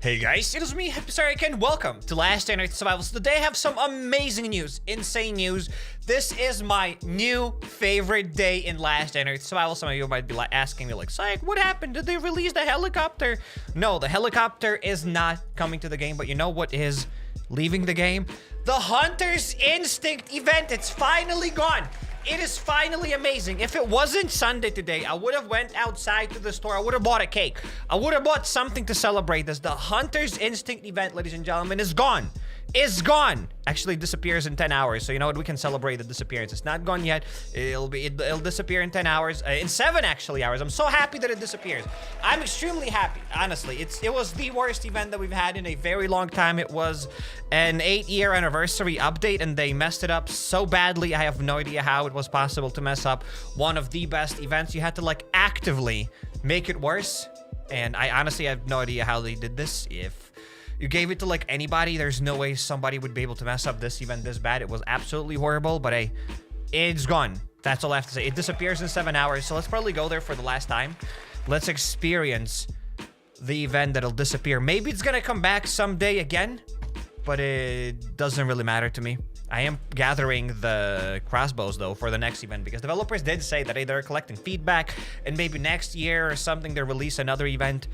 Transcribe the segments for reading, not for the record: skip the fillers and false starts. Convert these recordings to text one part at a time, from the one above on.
Hey guys, it is me, HappyCairek, and welcome to Last Day on Earth Survival. So today I have some amazing news, insane news. This is my new favorite day in Last Day on Earth Survival. Some of you might be asking me like, Syke, what happened? Did they release the helicopter? No, the helicopter is not coming to the game, but you know what is leaving the game? The Hunter's Instinct event. It's finally gone. It is finally amazing. If it wasn't Sunday today, I would have went outside to the store. I would have bought a cake. I would have bought something to celebrate this. The Hunter's Instinct event, ladies and gentlemen, is gone. Is gone. Actually disappears in 10 hours. So you know what? We can celebrate the disappearance. It's not gone yet. It'll disappear in 10 hours. In 7 actually hours. I'm so happy that it disappears. I'm extremely happy. Honestly, it was the worst event that we've had in a very long time. It was an 8-year anniversary update and they messed it up so badly. I have no idea how it was possible to mess up one of the best events. You had to like actively make it worse. And I honestly have no idea how they did this. If you gave it to like anybody, there's no way somebody would be able to mess up this event this bad. It was absolutely horrible, but hey, it's gone. That's all I have to say. It disappears in 7 hours, so let's probably go there for the last time. Let's experience the event that'll disappear. Maybe it's gonna come back someday again, but it doesn't really matter to me. I am gathering the crossbows though for the next event because developers did say that they're collecting feedback and maybe next year or something they'll release another event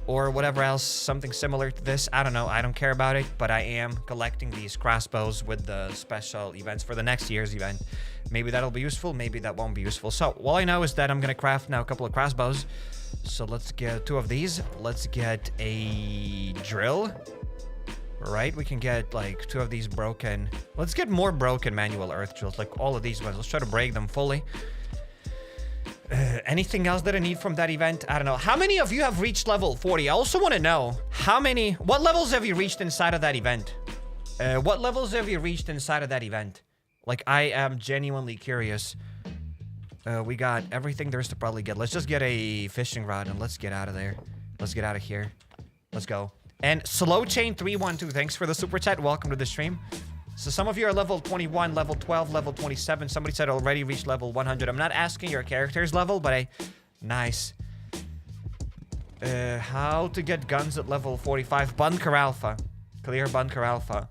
or whatever else, something similar to this. I don't know. I don't care about it, but I am collecting these crossbows with the special events for the next year's event. Maybe that'll be useful. Maybe that won't be useful. So all I know is that I'm going to craft now a couple of crossbows. So let's get 2 of these. Let's get a drill. Right, we can get like 2 of these broken. Let's get more broken manual earth drills, like all of these ones. Let's try to break them fully. Anything else that I need from that event? I don't know. How many of you have reached level 40? I also want to know what levels have you reached inside of that event? What levels have you reached inside of that event? Like, I am genuinely curious. We got everything there is to probably get. Let's just get a fishing rod and let's get out of there. Let's get out of here. Let's go. And Slow Chain 312, thanks for the super chat. Welcome to the stream. So some of you are level 21, level 12, level 27. Somebody said already reached level 100. I'm not asking your character's level, but nice. How to get guns at level 45? Bunker Alfa. Clear Bunker Alpha.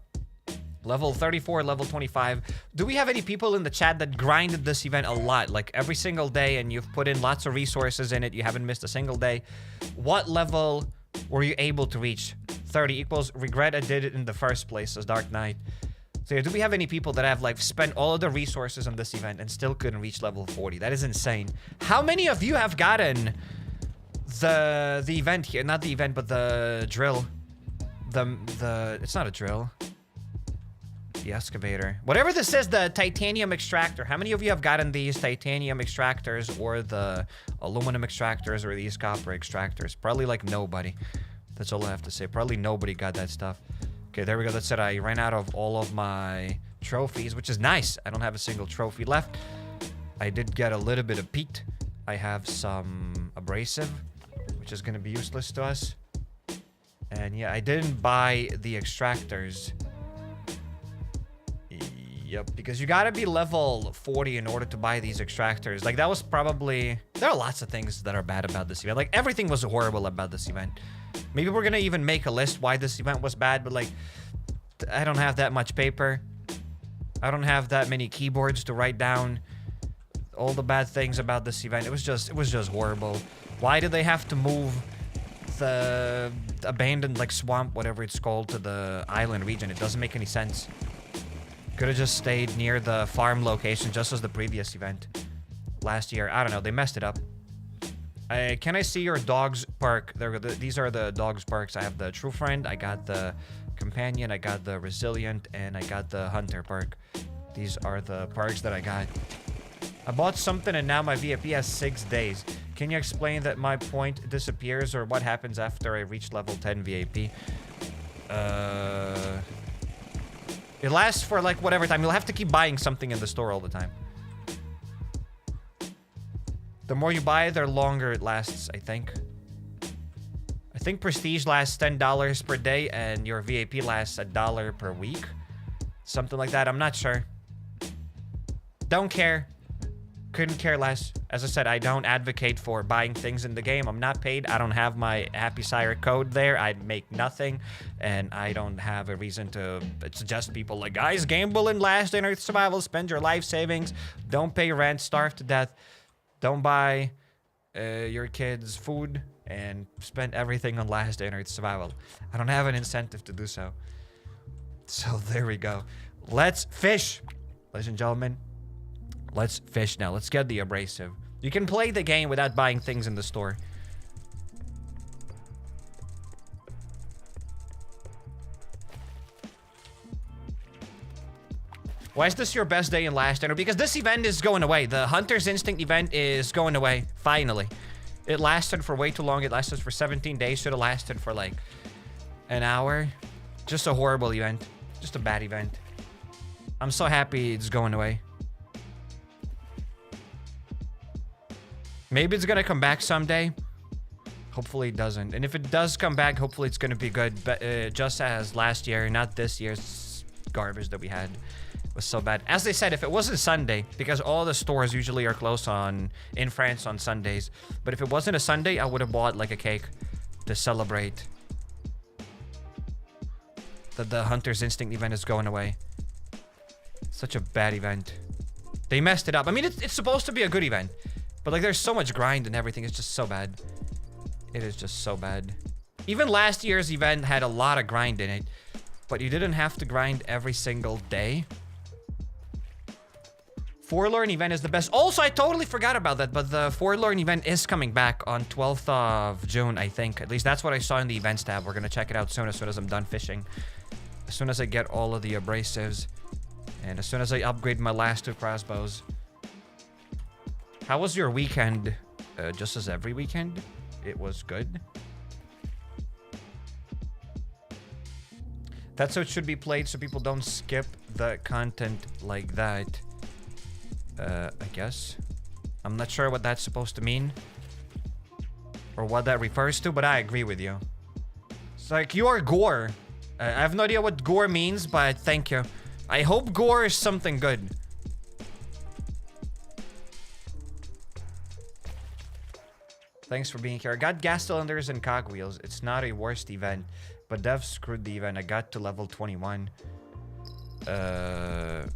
Level 34, level 25. Do we have any people in the chat that grinded this event a lot? Like every single day and you've put in lots of resources in it. You haven't missed a single day. What level were you able to reach? 30 equals regret I did it in the first place, says Dark Knight. So yeah, do we have any people that have like spent all of the resources on this event and still couldn't reach level 40? That is insane. How many of you have gotten the event here? Not the event, but the drill. It's not a drill. The excavator. Whatever this is, the titanium extractor. How many of you have gotten these titanium extractors or the aluminum extractors or these copper extractors? Probably like nobody. That's all I have to say. Probably nobody got that stuff. Okay, there we go. That's it. I ran out of all of my trophies, which is nice. I don't have a single trophy left. I did get a little bit of peat. I have some abrasive, which is going to be useless to us. And yeah, I didn't buy the extractors. Yep, because you gotta be level 40 in order to buy these extractors. Like, that was probably... There are lots of things that are bad about this event. Like, everything was horrible about this event. Maybe we're gonna even make a list why this event was bad, but like... I don't have that much paper. I don't have that many keyboards to write down all the bad things about this event. It was just horrible. Why did they have to move the abandoned, like, swamp, whatever it's called, to the island region? It doesn't make any sense. Could have just stayed near the farm location just as the previous event last year. I don't know. They messed it up. Can I see your dog's perk? These are the dog's perks. I have the True Friend. I got the Companion. I got the Resilient. And I got the Hunter perk. These are the perks that I got. I bought something and now my VIP has 6 days. Can you explain that my point disappears or what happens after I reach level 10 VIP? It lasts for like whatever time. You'll have to keep buying something in the store all the time. The more you buy, the longer it lasts, I think. I think Prestige lasts $10 per day and your VIP lasts $1 per week. Something like that. I'm not sure. Don't care. Couldn't care less. As I said, I don't advocate for buying things in the game. I'm not paid. I don't have my HappyCairek code there. I make nothing, and I don't have a reason to suggest people like, guys, gamble in Last Day on Earth Survival, spend your life savings, don't pay rent, starve to death, don't buy your kids food, and spend everything on Last Day on Earth Survival. I don't have an incentive to do so. So there we go. Let's fish, ladies and gentlemen. Let's fish now. Let's get the abrasive. You can play the game without buying things in the store. Why is this your best day in Last Dinner? Because this event is going away. The Hunter's Instinct event is going away, finally. It lasted for way too long. It lasted for 17 days. Should have lasted for like an hour. Just a horrible event. Just a bad event. I'm so happy it's going away. Maybe it's gonna come back someday. Hopefully it doesn't. And if it does come back, hopefully it's gonna be good. But just as last year, not this year's garbage that we had. It was so bad. As they said, if it wasn't Sunday, because all the stores usually are closed in France on Sundays. But if it wasn't a Sunday, I would have bought like a cake to celebrate that the Hunter's Instinct event is going away. Such a bad event. They messed it up. I mean, it's supposed to be a good event. But like, there's so much grind and everything. It's just so bad. It is just so bad. Even last year's event had a lot of grind in it. But you didn't have to grind every single day. Forlorn event is the best. Also, I totally forgot about that. But the Forlorn event is coming back on 12th of June, I think. At least that's what I saw in the events tab. We're going to check it out soon as I'm done fishing. As soon as I get all of the abrasives. And as soon as I upgrade my last 2 crossbows. How was your weekend? Just as every weekend? It was good. That's how it should be played, so people don't skip the content like that. I guess. I'm not sure what that's supposed to mean. Or what that refers to, but I agree with you. It's like, you are gore. I have no idea what gore means, but thank you. I hope gore is something good. Thanks for being here. I got gas cylinders and cogwheels. It's not a worst event, but dev screwed the event. I got to level 21. Bad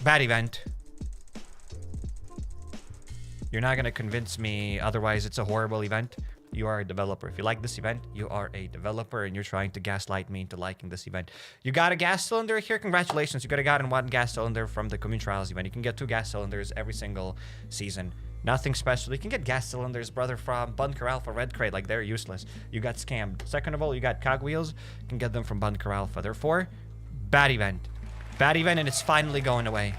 event. You're not gonna convince me otherwise. It's a horrible event. You are a developer. If you like this event, you are a developer and you're trying to gaslight me into liking this event. You got a gas cylinder here. Congratulations. You could have gotten 1 gas cylinder from the Community Trials event. You can get 2 gas cylinders every single season. Nothing special. You can get gas cylinders, brother, from Bunker Alfa, Red Crate. Like, they're useless. You got scammed. Second of all, you got cogwheels. You can get them from Bunker Alfa. Therefore, bad event. Bad event, and it's finally going away.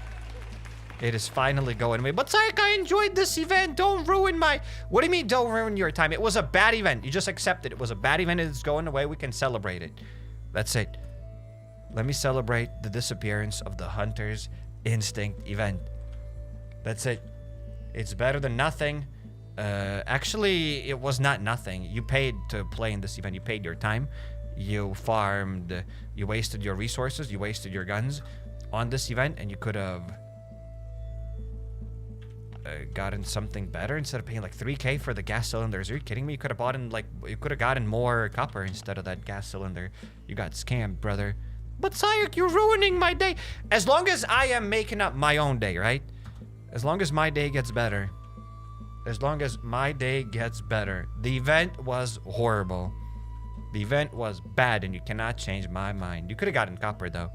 It is finally going away. But Sark, I enjoyed this event. Don't ruin my... What do you mean, don't ruin your time? It was a bad event. You just accept it. It was a bad event. It's going away. We can celebrate it. That's it. Let me celebrate the disappearance of the Hunter's Instinct event. That's it. It's better than nothing. Actually, it was not nothing. You paid to play in this event. You paid your time. You farmed. You wasted your resources. You wasted your guns on this event, and you could have gotten something better instead of paying like 3K for the gas cylinders. Are you kidding me? You could have bought in like, you could have gotten more copper instead of that gas cylinder. You got scammed, brother. But Sayek, you're ruining my day. As long as I am making up my own day, right? As long as my day gets better. As long as my day gets better. The event was horrible. The event was bad and you cannot change my mind. You could have gotten copper though.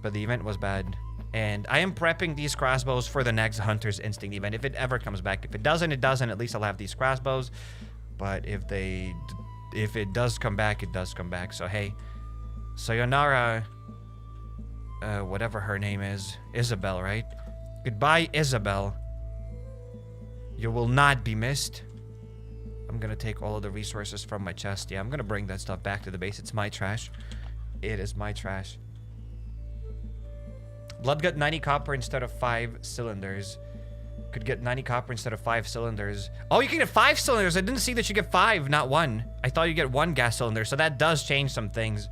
But the event was bad. And I am prepping these crossbows for the next Hunter's Instinct event. If it ever comes back. If it doesn't, it doesn't. At least I'll have these crossbows. But if it does come back, it does come back. So hey. Sayonara. Whatever her name is. Isabel, right? Goodbye, Isabel. You will not be missed. I'm gonna take all of the resources from my chest. Yeah, I'm gonna bring that stuff back to the base. It's my trash. It is my trash. Blood got 90 copper instead of 5 cylinders. Could get 90 copper instead of 5 cylinders. Oh, you can get 5 cylinders. I didn't see that you get 5, not 1. I thought you get 1 gas cylinder, so that does change some things.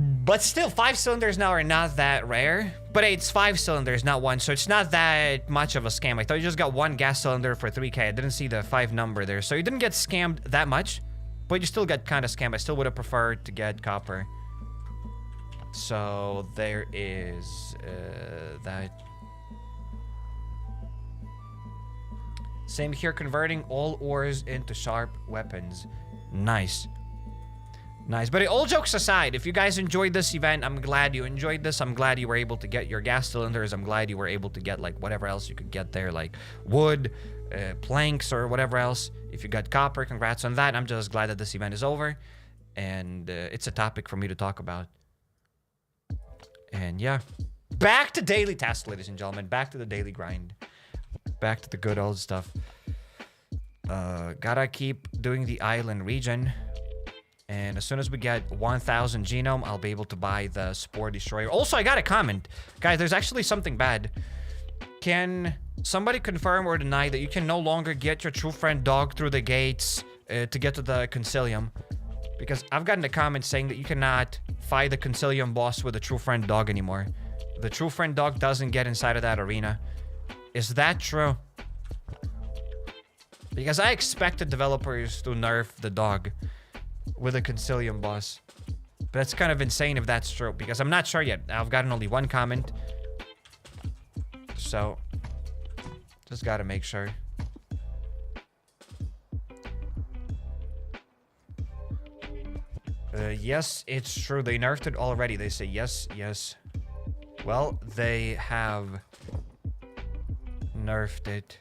But still, 5 cylinders now are not that rare. But hey, it's 5 cylinders, not 1, so it's not that much of a scam. I thought you just got 1 gas cylinder for 3K. I didn't see the 5 number there. So you didn't get scammed that much, but you still got kind of scammed. I still would have preferred to get copper. So there is that. Same here, converting all ores into sharp weapons. Nice. Nice. But all jokes aside, if you guys enjoyed this event, I'm glad you enjoyed this. I'm glad you were able to get your gas cylinders. I'm glad you were able to get like whatever else you could get there, like wood, planks, or whatever else. If you got copper, congrats on that. I'm just glad that this event is over. And it's a topic for me to talk about. And yeah. Back to daily tasks, ladies and gentlemen. Back to the daily grind. Back to the good old stuff. Gotta keep doing the island region. And as soon as we get 1,000 genome, I'll be able to buy the Spore Destroyer. Also, I got a comment. Guys, there's actually something bad. Can somebody confirm or deny that you can no longer get your true friend dog through the gates to get to the Concilium? Because I've gotten a comment saying that you cannot fight the Concilium boss with a true friend dog anymore. The true friend dog doesn't get inside of that arena. Is that true? Because I expected developers to nerf the dog with a Concilium boss. But that's kind of insane if that's true, because I'm not sure yet. I've gotten only 1 comment. So, just gotta make sure. Yes, it's true. They nerfed it already. They say yes, yes. Well, they have nerfed it.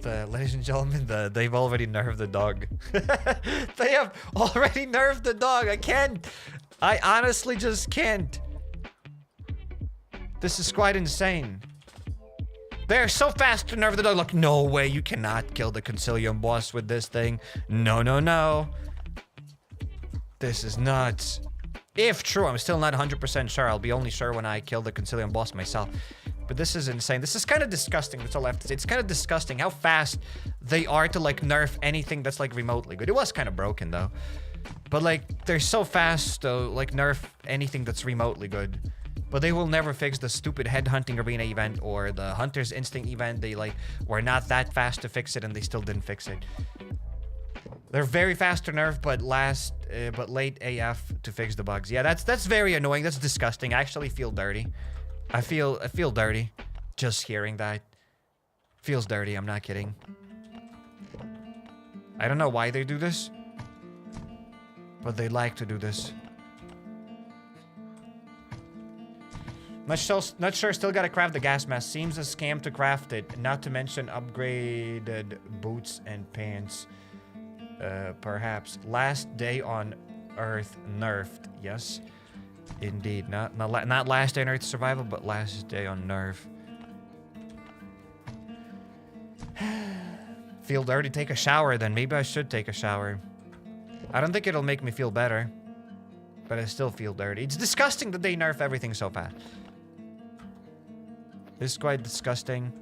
Ladies and gentlemen, they've already nerfed the dog. They have already nerfed the dog. I can't. I honestly just can't. This is quite insane. They're so fast to nerf the dog. Like, no way, you cannot kill the Concilium boss with this thing. No, no, no. This is nuts. If true, I'm still not 100% sure. I'll be only sure when I kill the Concilium boss myself. But this is insane. This is kind of disgusting. That's all I have to say. It's kind of disgusting how fast they are to like nerf anything that's like remotely good. It was kind of broken though. But like they're so fast to like nerf anything that's remotely good. But they will never fix the stupid headhunting arena event or the Hunter's Instinct event. They like were not that fast to fix it and they still didn't fix it. They're very fast to nerf, but late AF to fix the bugs. Yeah, that's very annoying. That's disgusting. I actually feel dirty. I feel dirty just hearing that. Feels dirty, I'm not kidding. I don't know why they do this, but they like to do this. Not sure, still gotta craft the gas mask. Seems a scam to craft it, not to mention upgraded boots and pants. Perhaps. Last day on Earth nerfed, yes. Indeed, not last day on Earth survival, but last day on nerf. Feel dirty, take a shower then. Maybe I should take a shower. I don't think it'll make me feel better, but I still feel dirty. It's disgusting that they nerf everything so fast. This is quite disgusting.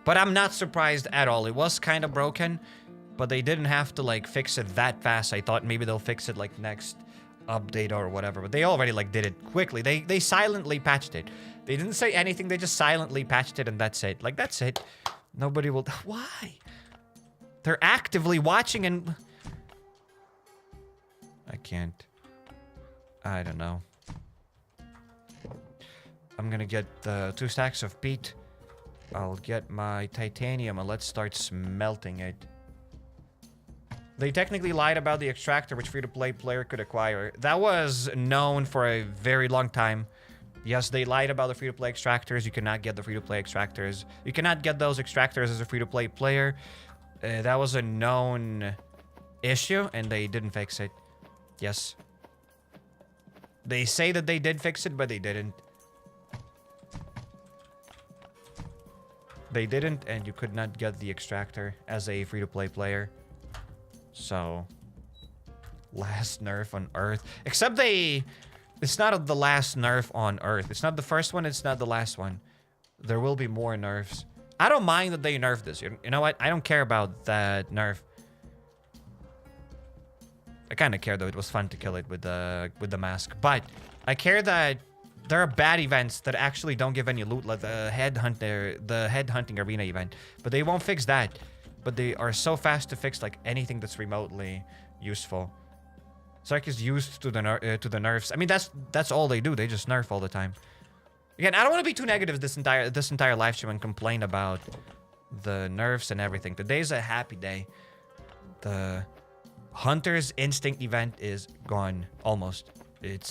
But I'm not surprised at all. It was kind of broken, but they didn't have to like fix it that fast. I thought maybe they'll fix it like next update or whatever, but they already like did it quickly. They silently patched it. They didn't say anything. They just silently patched it and that's it. Like, that's it. Nobody will... Why? They're actively watching and... I can't. I don't know. I'm gonna get the 2 stacks of peat. I'll get my titanium and let's start smelting it. They technically lied about the extractor which free-to-play player could acquire. That was known for a very long time. Yes, they lied about the free-to-play extractors. You cannot get the free-to-play extractors. You cannot get those extractors as a free-to-play player. That was a known issue, and they didn't fix it. Yes. They say that they did fix it, but they didn't. They didn't, and you could not get the extractor as a free-to-play player. So, last nerf on Earth. Except they... It's not the last nerf on Earth. It's not the first one, it's not the last one. There will be more nerfs. I don't mind that they nerfed this. You know what? I don't care about that nerf. I kind of care though. It was fun to kill it with the mask. But I care that there are bad events that actually don't give any loot, like the headhunting arena event. But they won't fix that. But they are so fast to fix like anything that's remotely useful. Sark is used to the nerfs. I mean, that's all they do. They just nerf all the time. Again, I don't want to be too negative this entire live stream and complain about the nerfs and everything. Today's a happy day. The Hunter's Instinct event is gone almost.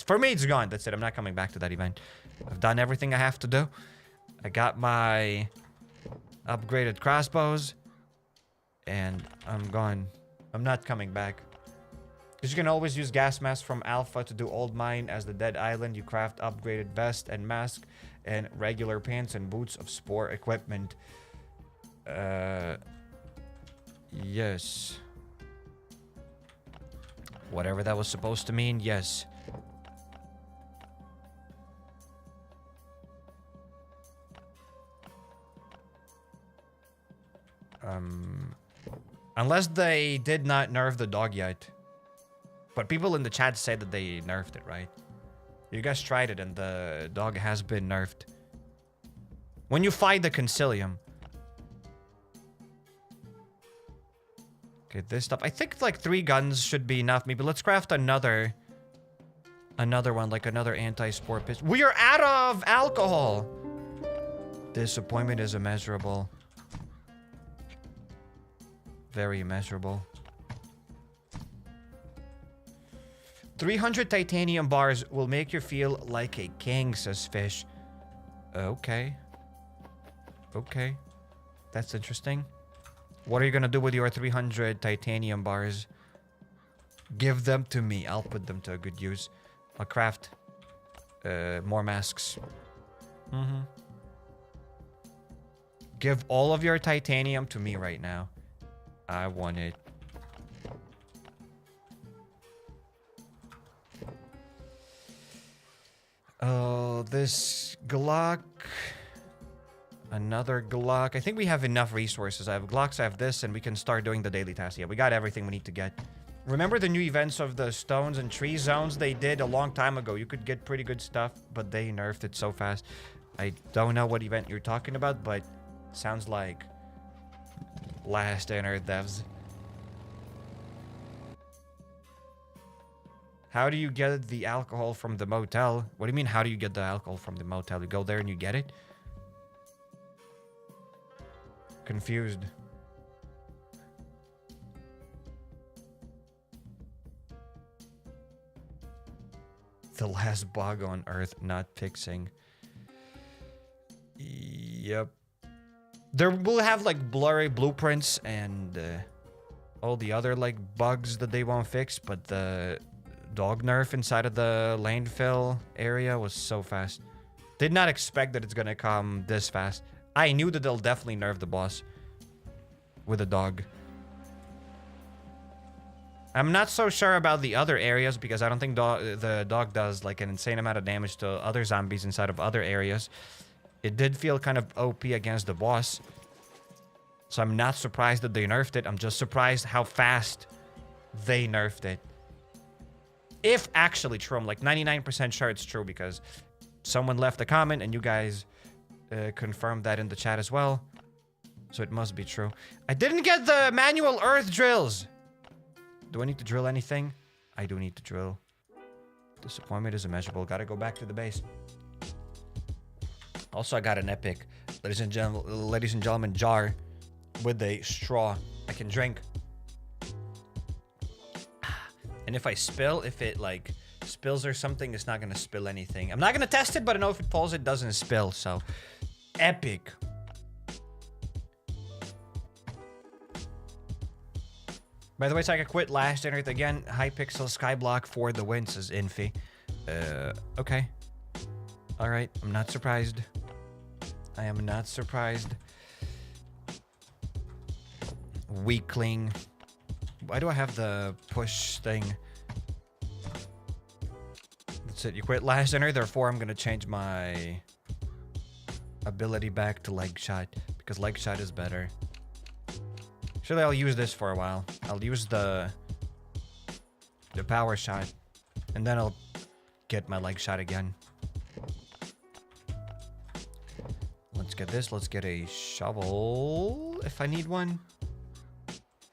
For me, it's gone. That's it. I'm not coming back to that event. I've done everything I have to do. I got my upgraded crossbows, and I'm gone. I'm not coming back. Because you can always use gas masks from Alpha to do old mine as the dead island. You craft upgraded vest and mask and regular pants and boots of spore equipment. Yes. Whatever that was supposed to mean, yes. Unless they did not nerf the dog yet. But people in the chat say that they nerfed it, right? You guys tried it and the dog has been nerfed. When you fight the Concilium. Okay, this stuff. I think like 3 guns should be enough. Maybe let's craft another one, like another anti-spore pistol. We are out of alcohol. Disappointment is immeasurable. Very immeasurable. 300 titanium bars will make you feel like a king, says Fish. Okay. Okay. That's interesting. What are you gonna do with your 300 titanium bars? Give them to me. I'll put them to a good use. I'll craft more masks. Give all of your titanium to me right now. I want it. Oh, this Glock. Another Glock. I think we have enough resources. I have Glocks, I have this, and we can start doing the daily tasks. Yeah, we got everything we need to get. Remember the new events of the stones and tree zones they did a long time ago? You could get pretty good stuff, but they nerfed it so fast. I don't know what event you're talking about, but sounds like Last Earth devs. How do you get the alcohol from the motel? What do you mean, how do you get the alcohol from the motel? You go there and you get it? Confused. The last bug on Earth not fixing. Yep. There will have like blurry blueprints and all the other like bugs that they won't fix, but the dog nerf inside of the landfill area was so fast. Did not expect that it's gonna come this fast. I knew that they'll definitely nerf the boss with a dog. I'm not so sure about the other areas because I don't think the dog does like an insane amount of damage to other zombies inside of other areas. It did feel kind of OP against the boss. So I'm not surprised that they nerfed it. I'm just surprised how fast they nerfed it. If actually true, I'm like 99% sure it's true because someone left a comment and you guys confirmed that in the chat as well. So it must be true. I didn't get the manual earth drills. Do I need to drill anything? I do need to drill. Disappointment is immeasurable. Gotta go back to the base. Also, I got an epic, ladies and gentlemen, jar with a straw I can drink. And if I spill, if it like spills or something, it's not gonna spill anything. I'm not gonna test it, but I know if it falls, it doesn't spill. So, epic. By the way, so I could quit Last Earth again. Hypixel Skyblock for the win, says Infi. Okay. Alright, I'm not surprised. I am not surprised. Weakling. Why do I have the push thing? That's it. You quit Last Earth, therefore I'm gonna change my ability back to leg shot because leg shot is better. Actually, I'll use this for a while. I'll use the the power shot. And then I'll get my leg shot again. Let's get this. Let's get a shovel if I need one.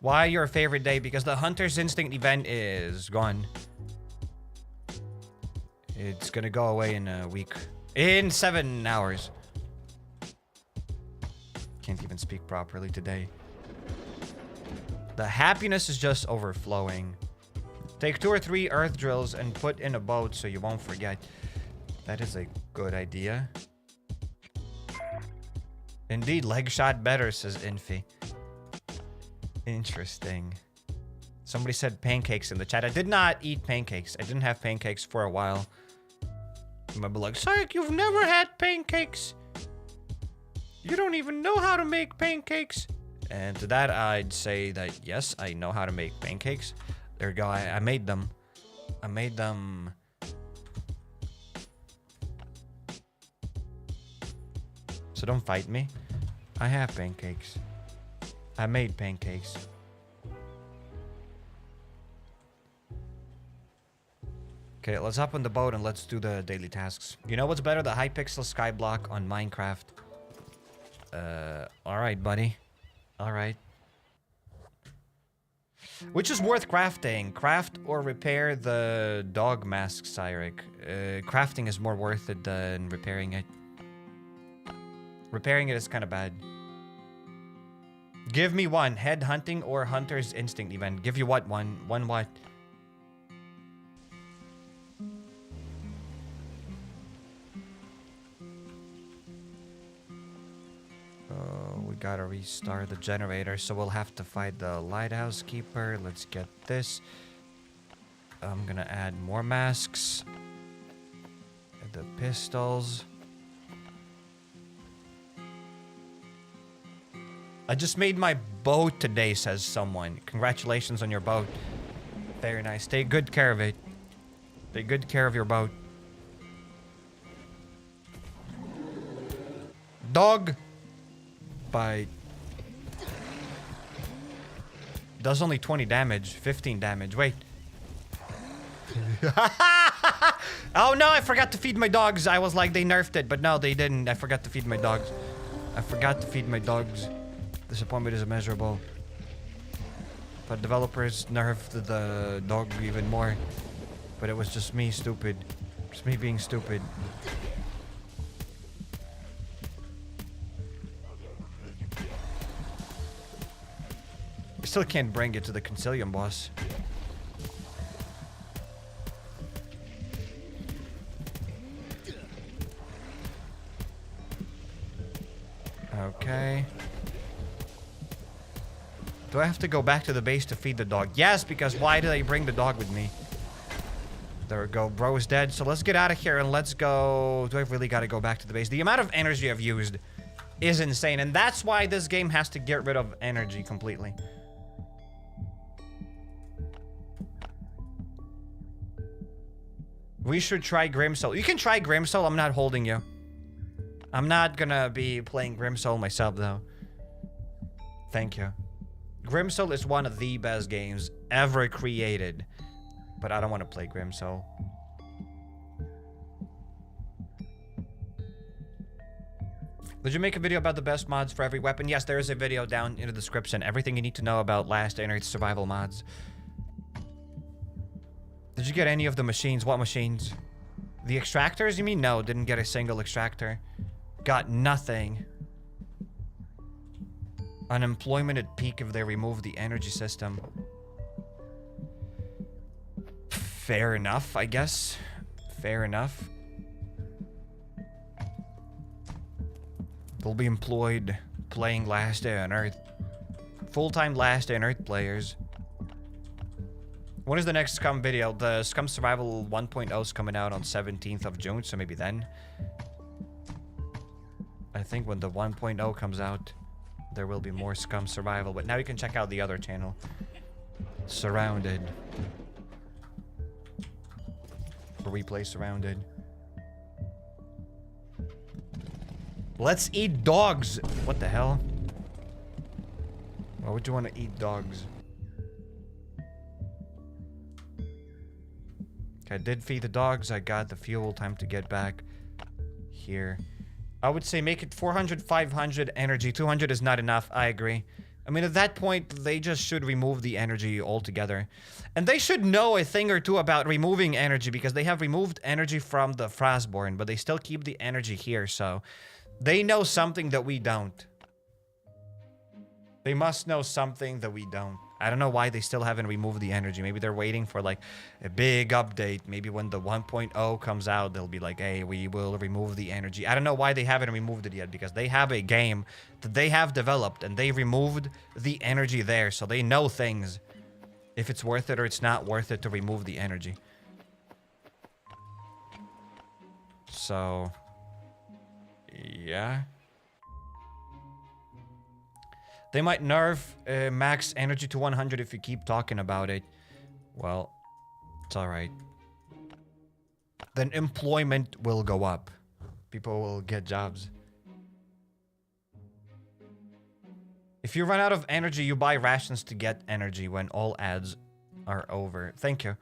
Why your favorite day? Because the Hunter's Instinct event is gone. It's gonna go away in a week. In 7 hours. Can't even speak properly today. The happiness is just overflowing. Take 2 or 3 earth drills and put in a boat so you won't forget. That is a good idea. Indeed, leg shot better, says Infi. Interesting. Somebody said pancakes in the chat. I did not eat pancakes. I didn't have pancakes for a while. You might be like, Sarek, you've never had pancakes. You don't even know how to make pancakes. And to that, I'd say that, yes, I know how to make pancakes. There we go. I made them. I made them. So don't fight me. I have pancakes. I made pancakes. Okay, let's hop on the boat and let's do the daily tasks. You know what's better? The Hypixel skyblock on Minecraft. Alright, buddy. Alright. Which is worth crafting? Craft or repair the dog mask, Cyrek? Crafting is more worth it than repairing it. Repairing it is kind of bad. Give me one. Head hunting or Hunter's Instinct event. Give you what one? One what? We gotta restart the generator, so we'll have to fight the Lighthouse Keeper. Let's get this. I'm gonna add more masks. The pistols. I just made my boat today, says someone. Congratulations on your boat. Very nice. Take good care of it. Take good care of your boat. Dog bite. Does only 20 damage. 15 damage. Wait. Oh no, I forgot to feed my dogs. I was like, they nerfed it, but no, they didn't. I forgot to feed my dogs. I forgot to feed my dogs. Disappointment is immeasurable. But developers nerfed the dog even more. But it was just me stupid. Just me being stupid. I still can't bring it to the Concilium boss. Okay. Do I have to go back to the base to feed the dog? Yes, because why did I bring the dog with me? There we go. Bro is dead. So let's get out of here and let's go. Do I really got to go back to the base? The amount of energy I've used is insane. And that's why this game has to get rid of energy completely. We should try Grimsoul. You can try Grimsoul. I'm not holding you. I'm not gonna be playing Grimsoul myself, though. Thank you. Grimsoul is one of the best games ever created. But I don't want to play Grimsoul. Did you make a video about the best mods for every weapon? Yes, there is a video down in the description. Everything you need to know about Last Day on Earth survival mods. Did you get any of the machines? What machines? The extractors, you mean? No, didn't get a single extractor. Got nothing. Unemployment at peak if they remove the energy system. Fair enough, I guess. Fair enough. They'll be employed playing Last Day on Earth. Full-time Last Day on Earth players. When is the next Scum video? The Scum Survival 1.0 is coming out on 17th of June, so maybe then. I think when the 1.0 comes out, there will be more Scum Survival. But now you can check out the other channel. Surrounded. Where we play Surrounded. Let's eat dogs! What the hell? Why would you want to eat dogs? Okay, I did feed the dogs. I got the fuel. Time to get back here. I would say make it 400, 500 energy. 200 is not enough. I agree. I mean, at that point, they just should remove the energy altogether. And they should know a thing or two about removing energy, because they have removed energy from the Frostborn, but they still keep the energy here, so they know something that we don't. They must know something that we don't. I don't know why they still haven't removed the energy. Maybe they're waiting for, like, a big update. Maybe when the 1.0 comes out, they'll be like, hey, we will remove the energy. I don't know why they haven't removed it yet, because they have a game that they have developed, and they removed the energy there, so they know things. If it's worth it or it's not worth it to remove the energy. So, yeah. They might nerf max energy to 100 if you keep talking about it. Well, it's alright. Then employment will go up. People will get jobs. If you run out of energy, you buy rations to get energy when all ads are over. Thank you.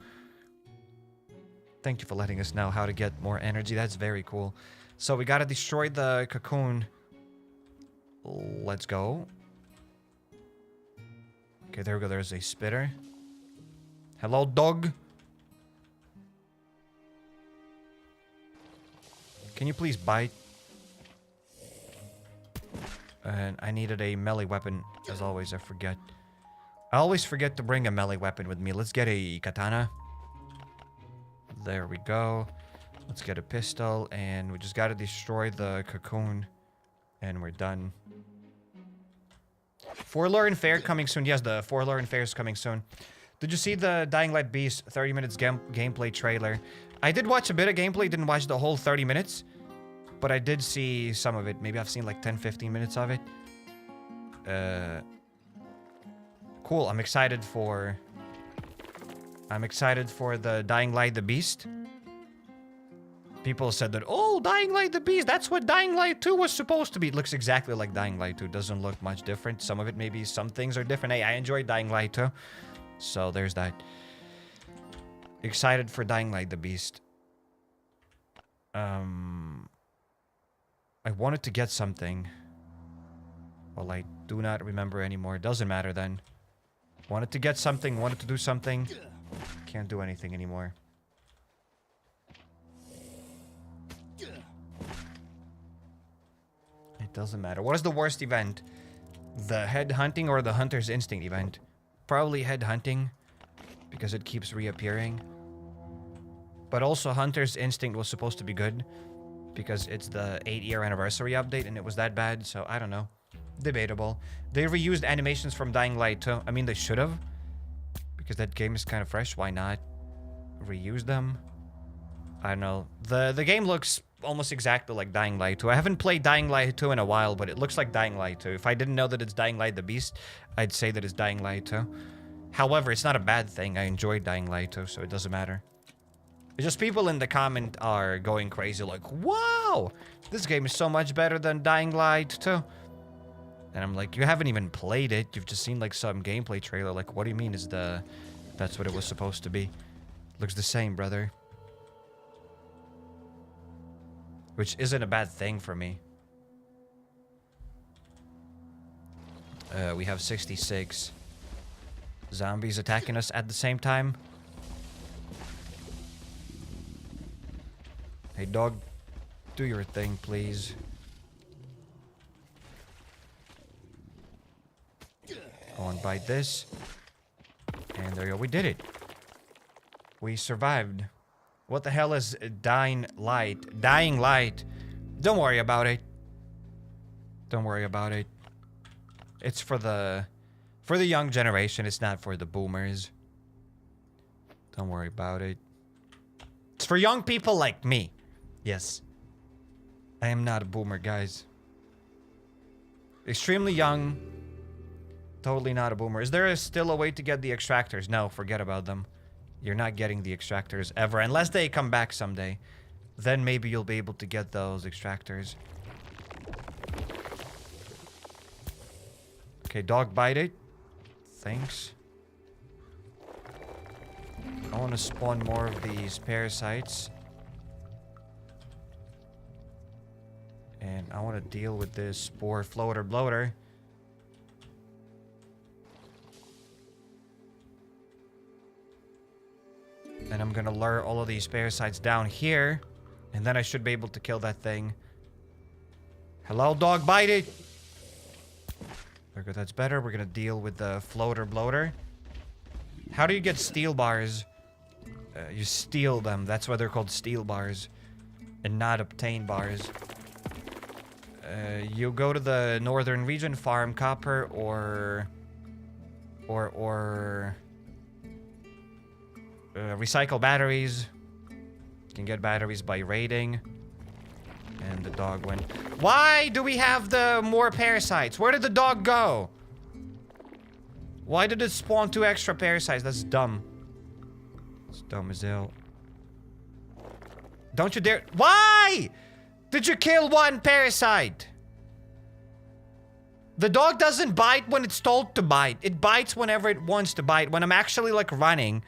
Thank you for letting us know how to get more energy. That's very cool. So we gotta destroy the cocoon. Let's go. Okay, there we go. There's a spitter. Hello, dog. Can you please bite? And I needed a melee weapon. As always, I forget. I always forget to bring a melee weapon with me. Let's get a katana. There we go. Let's get a pistol. And we just gotta destroy the cocoon. And we're done. Forlorn Fair coming soon. Yes, the Forlorn Fair is coming soon. Did you see the Dying Light Beast 30 minutes gameplay trailer? I did watch a bit of gameplay, didn't watch the whole 30 minutes. But I did see some of it. Maybe I've seen like 10-15 minutes of it. Cool, I'm excited for the Dying Light the Beast. People said that, oh, Dying Light the Beast, that's what Dying Light 2 was supposed to be. It looks exactly like Dying Light 2. Doesn't look much different. Some of it, maybe some things are different. Hey, I enjoyed Dying Light 2. So there's that. Excited for Dying Light the Beast. I wanted to get something. Well, I do not remember anymore. Doesn't matter then. Wanted to get something, wanted to do something. Can't do anything anymore. It doesn't matter. What is the worst event? The head hunting or the hunter's instinct event? Probably head hunting, because it keeps reappearing. But also hunter's instinct was supposed to be good, because it's the 8-year anniversary update and it was that bad, so I don't know. Debatable. They reused animations from Dying Light 2. I mean, they should have, because that game is kind of fresh. Why not reuse them? I don't know. The game looks almost exactly like Dying Light 2. I haven't played Dying Light 2 in a while, but it looks like Dying Light 2. If I didn't know that it's Dying Light the Beast, I'd say that it's Dying Light 2. However, it's not a bad thing. I enjoyed Dying Light 2, so it doesn't matter. It's just people in the comment are going crazy like, wow, this game is so much better than Dying Light 2. And I'm like, you haven't even played it. You've just seen like some gameplay trailer. Like, what do you mean is that's what it was supposed to be? Looks the same, brother. Which isn't a bad thing for me. We have 66 zombies attacking us at the same time. Hey, dog, do your thing, please. Go and bite this. And there you go. We did it. We survived. What the hell is Dying Light? Dying Light. Don't worry about it. Don't worry about it. It's for the young generation. It's not for the boomers. Don't worry about it. It's for young people like me. Yes. I am not a boomer, guys. Extremely young. Totally not a boomer. Is there still a way to get the extractors? No, forget about them. You're not getting the extractors ever. Unless they come back someday. Then maybe you'll be able to get those extractors. Okay, dog bite it. Thanks. I want to spawn more of these parasites. And I want to deal with this spore floater bloater. And I'm gonna lure all of these parasites down here. And then I should be able to kill that thing. Hello, dog, bite it! Very good, that's better. We're gonna deal with the floater bloater. How do you get steel bars? You steal them. That's why they're called steel bars. And not obtain bars. You go to the northern region, farm copper or recycle batteries. You can get batteries by raiding. And the dog went. Why do we have the more parasites? Where did the dog go? Why did it spawn 2 extra parasites? That's dumb. It's dumb as hell. Don't you dare. Why did you kill 1 parasite? The dog doesn't bite when it's told to bite. It bites whenever it wants to bite. When I'm actually like running.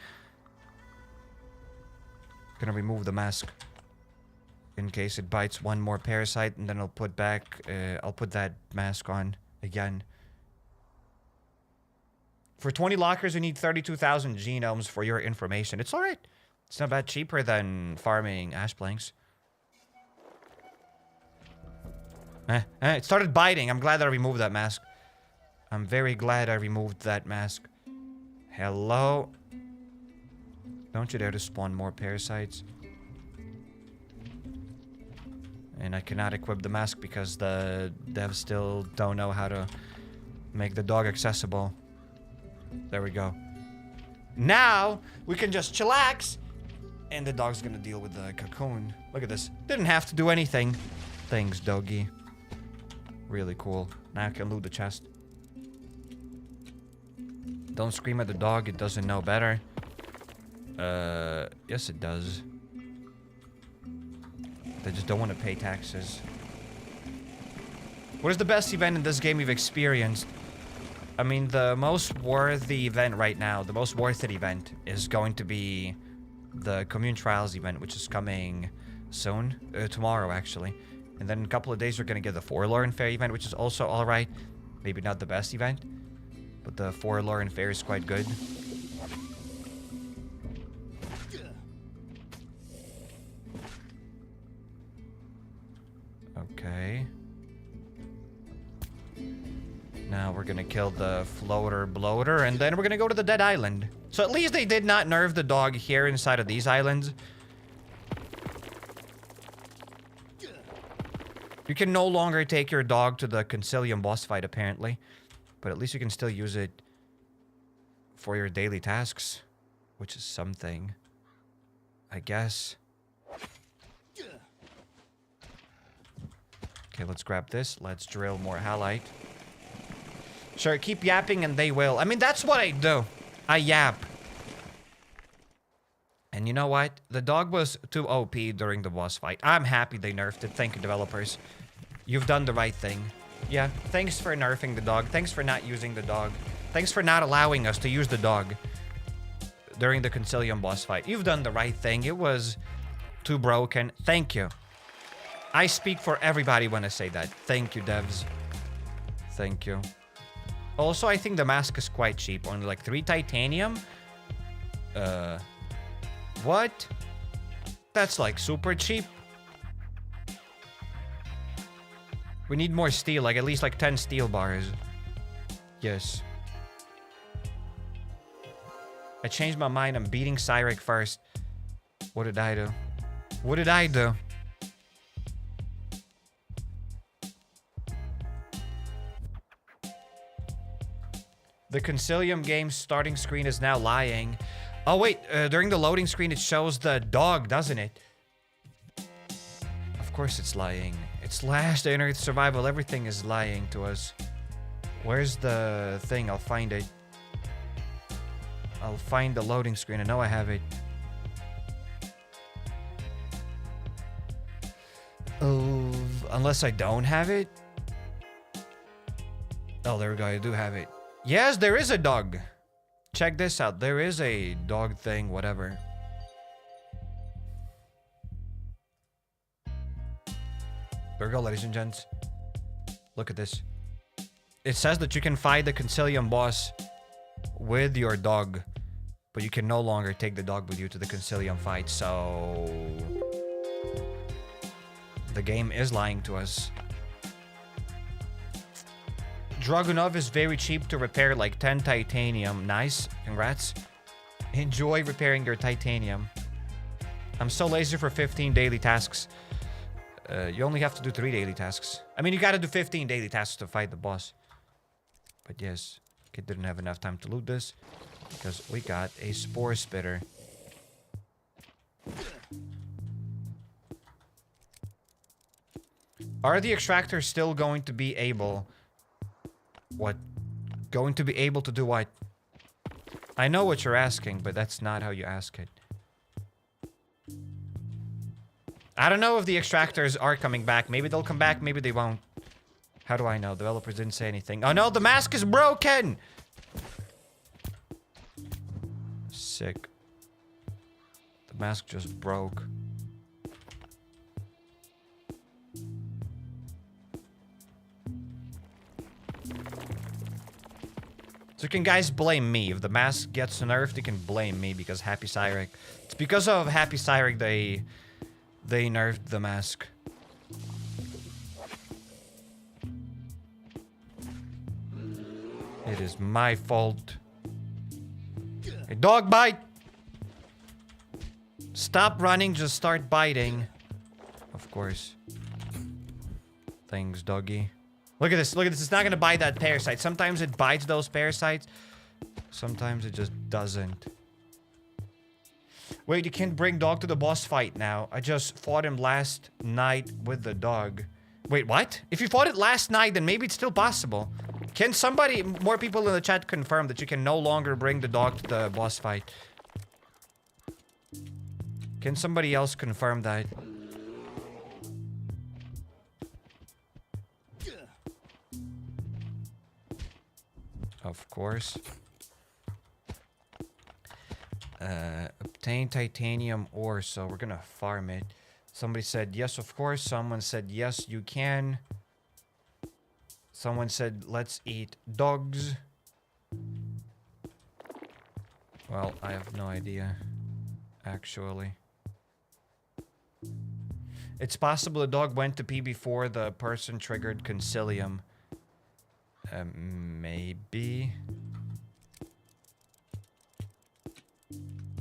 Gonna remove the mask. In case it bites 1 more parasite, and then I'll put that mask on again. For 20 lockers, you need 32,000 genomes for your information. It's alright. It's not bad. Cheaper than farming ash planks. It started biting. I'm glad that I removed that mask. I'm very glad I removed that mask. Hello? Don't you dare to spawn more parasites. And I cannot equip the mask because the devs still don't know how to make the dog accessible. There we go. Now, we can just chillax. And the dog's gonna deal with the cocoon. Look at this. Didn't have to do anything. Thanks, doggy. Really cool. Now I can loot the chest. Don't scream at the dog. It doesn't know better. Yes it does. They just don't want to pay taxes. What is the best event in this game you've experienced? I mean, the most worthy event right now, the most worth it event is going to be the Commune Trials event, which is coming soon. Tomorrow, actually. And then in a couple of days, we're going to get the Forlorn Fair event, which is also alright. Maybe not the best event, but the Forlorn Fair is quite good. Okay. Now we're gonna kill the floater bloater, and then we're gonna go to the dead island. So at least they did not nerf the dog here inside of these islands. You can no longer take your dog to the Concilium boss fight, apparently. But at least you can still use it for your daily tasks. Which is something, I guess. Okay, let's grab this. Let's drill more halite. Sure, keep yapping and they will. I mean, that's what I do. I yap. And you know what? The dog was too OP during the boss fight. I'm happy they nerfed it. Thank you, developers. You've done the right thing. Yeah, thanks for nerfing the dog. Thanks for not using the dog. Thanks for not allowing us to use the dog during the Concilium boss fight. You've done the right thing. It was too broken. Thank you. I speak for everybody when I say that. Thank you, devs. Thank you. Also, I think the mask is quite cheap. Only like 3 titanium. What? That's like super cheap. We need more steel, like at least like 10 steel bars. Yes. I changed my mind. I'm beating Cairek first. What did I do? What did I do? The Concilium game's starting screen is now lying. Oh wait, during the loading screen it shows the dog, doesn't it? Of course it's lying. It's Last Day on Earth Survival. Everything is lying to us. Where's the thing? I'll find it. I'll find the loading screen. I know I have it. Oh, unless I don't have it? Oh, there we go. I do have it. Yes, there is a dog. check this out. There is a dog thing, whatever. There we go, ladies and gents. Look at this. It says that you can fight the Concilium boss with your dog, but you can no longer take the dog with you to the Concilium fight, so... the game is lying to us. Dragunov is very cheap to repair, like 10 titanium. Nice. Congrats. Enjoy repairing your titanium. I'm so lazy for 15 daily tasks. You only have to do 3 daily tasks. I mean, you gotta do 15 daily tasks to fight the boss. But yes, kid didn't have enough time to loot this because we got a spore spitter. Are the extractors still going to be able... what? Going to be able to do what? I know what you're asking, but that's not how you ask it. I don't know if the extractors are coming back. Maybe they'll come back, maybe they won't. How do I know? Developers didn't say anything. Oh no, the mask is broken! Sick. The mask just broke. So you can guys blame me. If the mask gets nerfed, you can blame me because HappyCairek. It's because of HappyCairek they nerfed the mask. It is my fault. A dog bite! Stop running, just start biting. Of course. Thanks, doggy. Look at this, look at this. It's not gonna bite that parasite. Sometimes it bites those parasites. Sometimes it just doesn't. Wait, you can't bring dog to the boss fight now. I just fought him last night with the dog. Wait, what? If you fought it last night, then maybe it's still possible. Can somebody, more people in the chat confirm that you can no longer bring the dog to the boss fight? Can somebody else confirm that? Of course. Obtain titanium ore, so we're gonna farm it. Somebody said yes, of course. Someone said yes, you can. Someone said let's eat dogs. Well, I have no idea, actually. It's possible the dog went to pee before the person triggered Concilium. Maybe.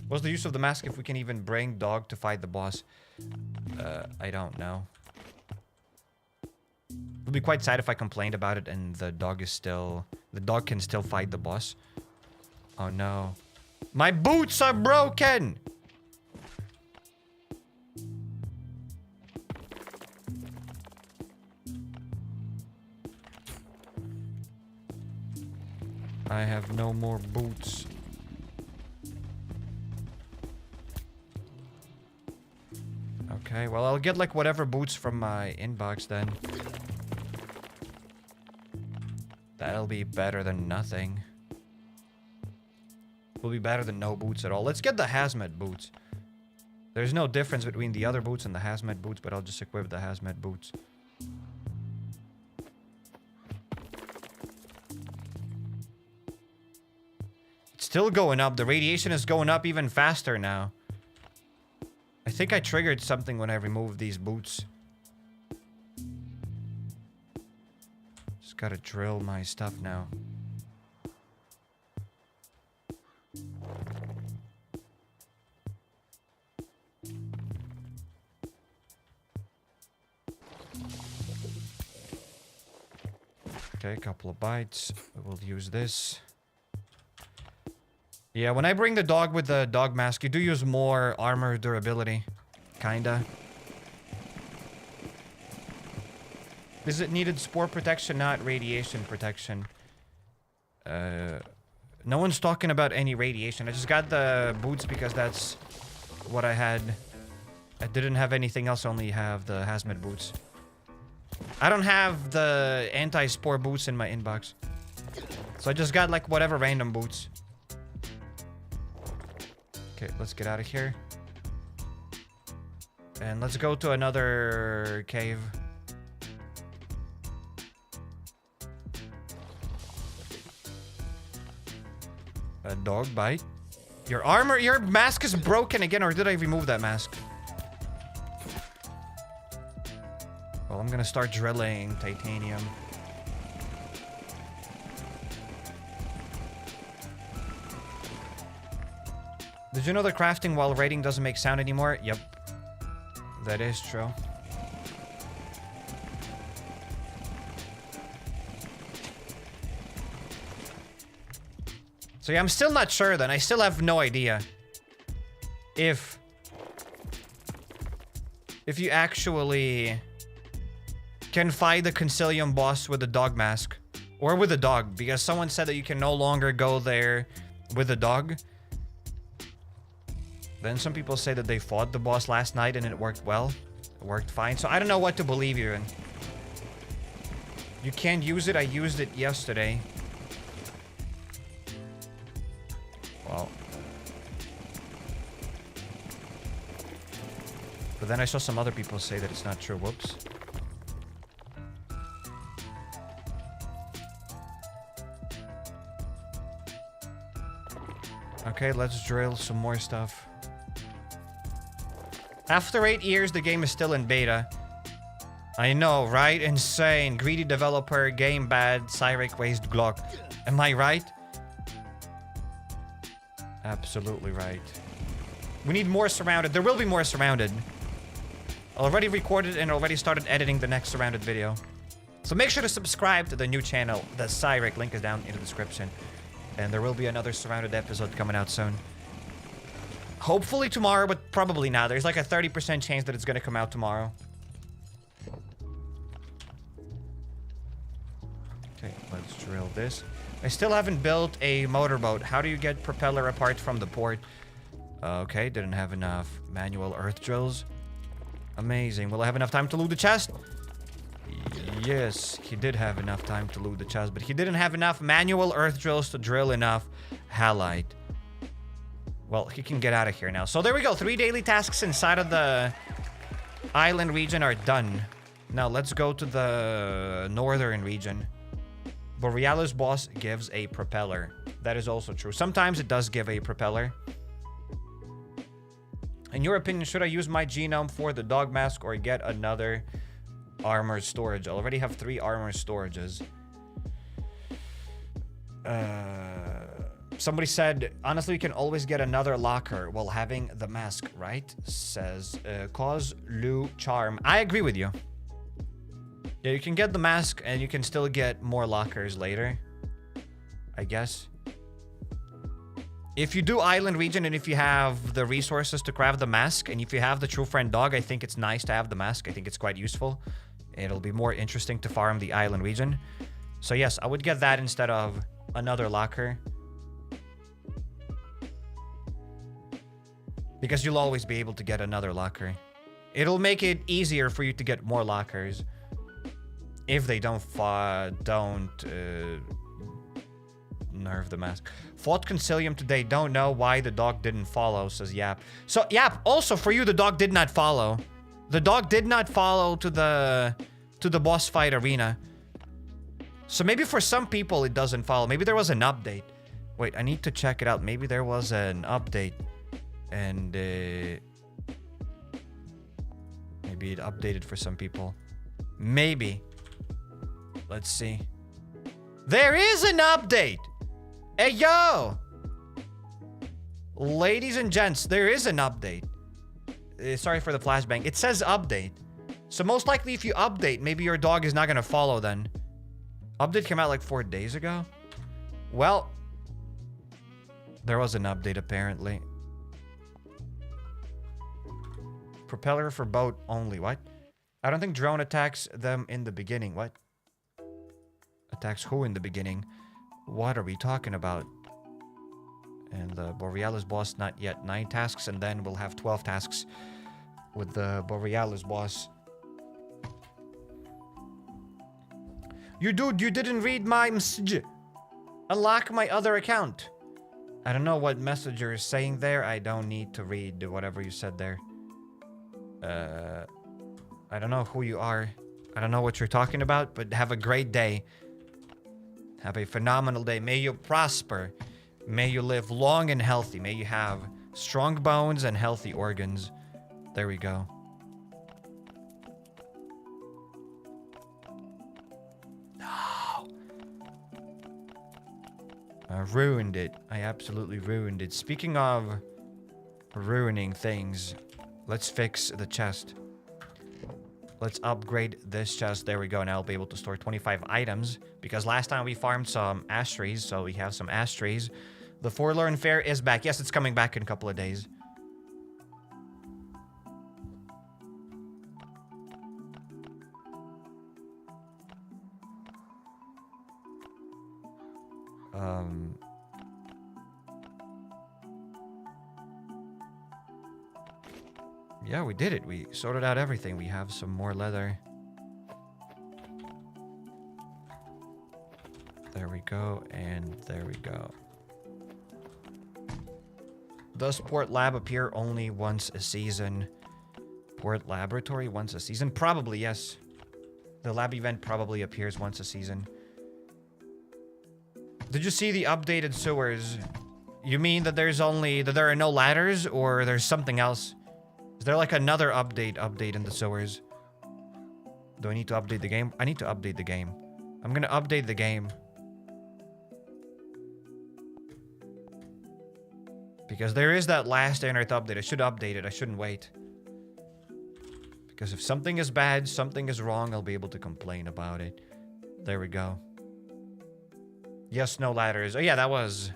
What's the use of the mask if we can even bring dog to fight the boss? I don't know. It would be quite sad if I complained about it and the dog is still... the dog can still fight the boss. Oh no. My boots are broken! I have no more boots. Okay, well, I'll get like whatever boots from my inbox then. That'll be better than nothing. Will be better than no boots at all. Let's get the hazmat boots. There's no difference between the other boots and the hazmat boots, but I'll just equip the hazmat boots. Still going up. The radiation is going up even faster now. I think I triggered something when I removed these boots. Just gotta drill my stuff now. Okay, a couple of bites. We'll use this. Yeah, when I bring the dog with the dog mask, you do use more armor durability. Kinda. Is it needed spore protection, not radiation protection? No one's talking about any radiation. I just got the boots because that's what I had. I didn't have anything else, only have the hazmat boots. I don't have the anti-spore boots in my inbox. So I just got like whatever random boots. Okay, let's get out of here. And let's go to another cave. A dog bite. Your armor, your mask is broken again, or did I remove that mask? Well, I'm gonna start drilling titanium. Did you know that crafting while raiding doesn't make sound anymore? Yep. That is true. So yeah, I'm still not sure then. I still have no idea if you actually can fight the Concilium boss with the dog mask or with a dog, because someone said that you can no longer go there with a dog. Then some people say that they fought the boss last night and it worked well. It worked fine. So I don't know what to believe you in. You can't use it. I used it yesterday. Well. But then I saw some other people say that it's not true. Whoops. Okay, let's drill some more stuff. After 8 years, the game is still in beta. I know, right? Insane. Greedy developer, game bad, Cairek waste Glock. Am I right? Absolutely right. We need more Surrounded. There will be more Surrounded. Already recorded and already started editing the next Surrounded video. So make sure to subscribe to the new channel. The Cairek link is down in the description. And there will be another Surrounded episode coming out soon. Hopefully tomorrow, but probably not. There's like a 30% chance that it's going to come out tomorrow. Okay, let's drill this. I still haven't built a motorboat. How do you get propeller apart from the port? Okay, didn't have enough manual earth drills. Amazing. Will I have enough time to loot the chest? Yes, he did have enough time to loot the chest, but he didn't have enough manual earth drills to drill enough halite. Well, he can get out of here now. So there we go. 3 daily tasks inside of the island region are done. Now let's go to the northern region. Borealis boss gives a propeller. That is also true. Sometimes it does give a propeller. In your opinion, should I use my genome for the dog mask or get another armor storage? I already have 3 armor storages. Somebody said, honestly, you can always get another locker while having the mask, right? Says, cause Lu Charm. I agree with you. Yeah, you can get the mask and you can still get more lockers later, I guess. If you do island region and if you have the resources to craft the mask and if you have the true friend dog, I think it's nice to have the mask. I think it's quite useful. It'll be more interesting to farm the island region. So yes, I would get that instead of another locker. Because you'll always be able to get another locker. It'll make it easier for you to get more lockers. If they don't nerf the mask. Fought Concilium today. Don't know why the dog didn't follow, says Yap. So Yap, also for you, the dog did not follow. The dog did not follow to the boss fight arena. So maybe for some people it doesn't follow. Maybe there was an update. Wait, I need to check it out. Maybe there was an update. And maybe it updated for some people. Maybe. Let's see. There is an update! Hey, yo! Ladies and gents, there is an update. Sorry for the flashbang. It says update. So most likely if you update, maybe your dog is not gonna follow then. Update came out like 4 days ago? Well, there was an update apparently. Propeller for boat only. What? I don't think drone attacks them in the beginning. What? Attacks who in the beginning? What are we talking about? And the Borealis boss, not yet. 9 tasks, and then we'll have 12 tasks with the Borealis boss. You dude, you didn't read my message. Unlock my other account. I don't know what message you're saying there. I don't need to read whatever you said there. I don't know who you are. I don't know what you're talking about, but have a great day. Have a phenomenal day. May you prosper. May you live long and healthy. May you have strong bones and healthy organs. There we go. No. I ruined it. I absolutely ruined it. Speaking of ruining things, let's fix the chest. Let's upgrade this chest. There we go. Now I'll be able to store 25 items. Because last time we farmed some ash trees, so we have some ash trees. The Forlorn Fair is back. Yes, it's coming back in a couple of days. Yeah, we did it. We sorted out everything. We have some more leather. There we go, and there we go. Does Port Lab appear only once a season? Port Laboratory once a season? Probably, yes. The lab event probably appears once a season. Did you see the updated sewers? You mean that there are no ladders, or there's something else? Is there like another update in the sewers? Do I need to update the game? I need to update the game. I'm gonna update the game. Because there is that last Earth update. I should update it. I shouldn't wait. Because if something is bad, something is wrong, I'll be able to complain about it. There we go. Yes, no ladders. Oh yeah, that was...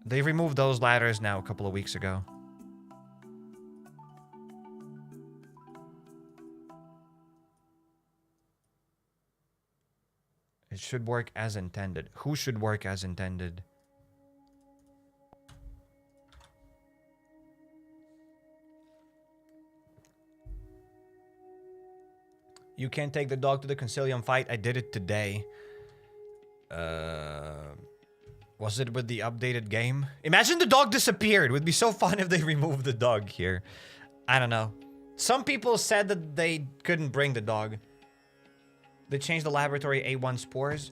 They removed those ladders now a couple of weeks ago. It should work as intended. Who should work as intended? You can't take the dog to the Concilium fight. I did it today. Was it with the updated game? Imagine the dog disappeared. It would be so fun if they removed the dog here. I don't know. Some people said that they couldn't bring the dog. They changed the laboratory A1 spores?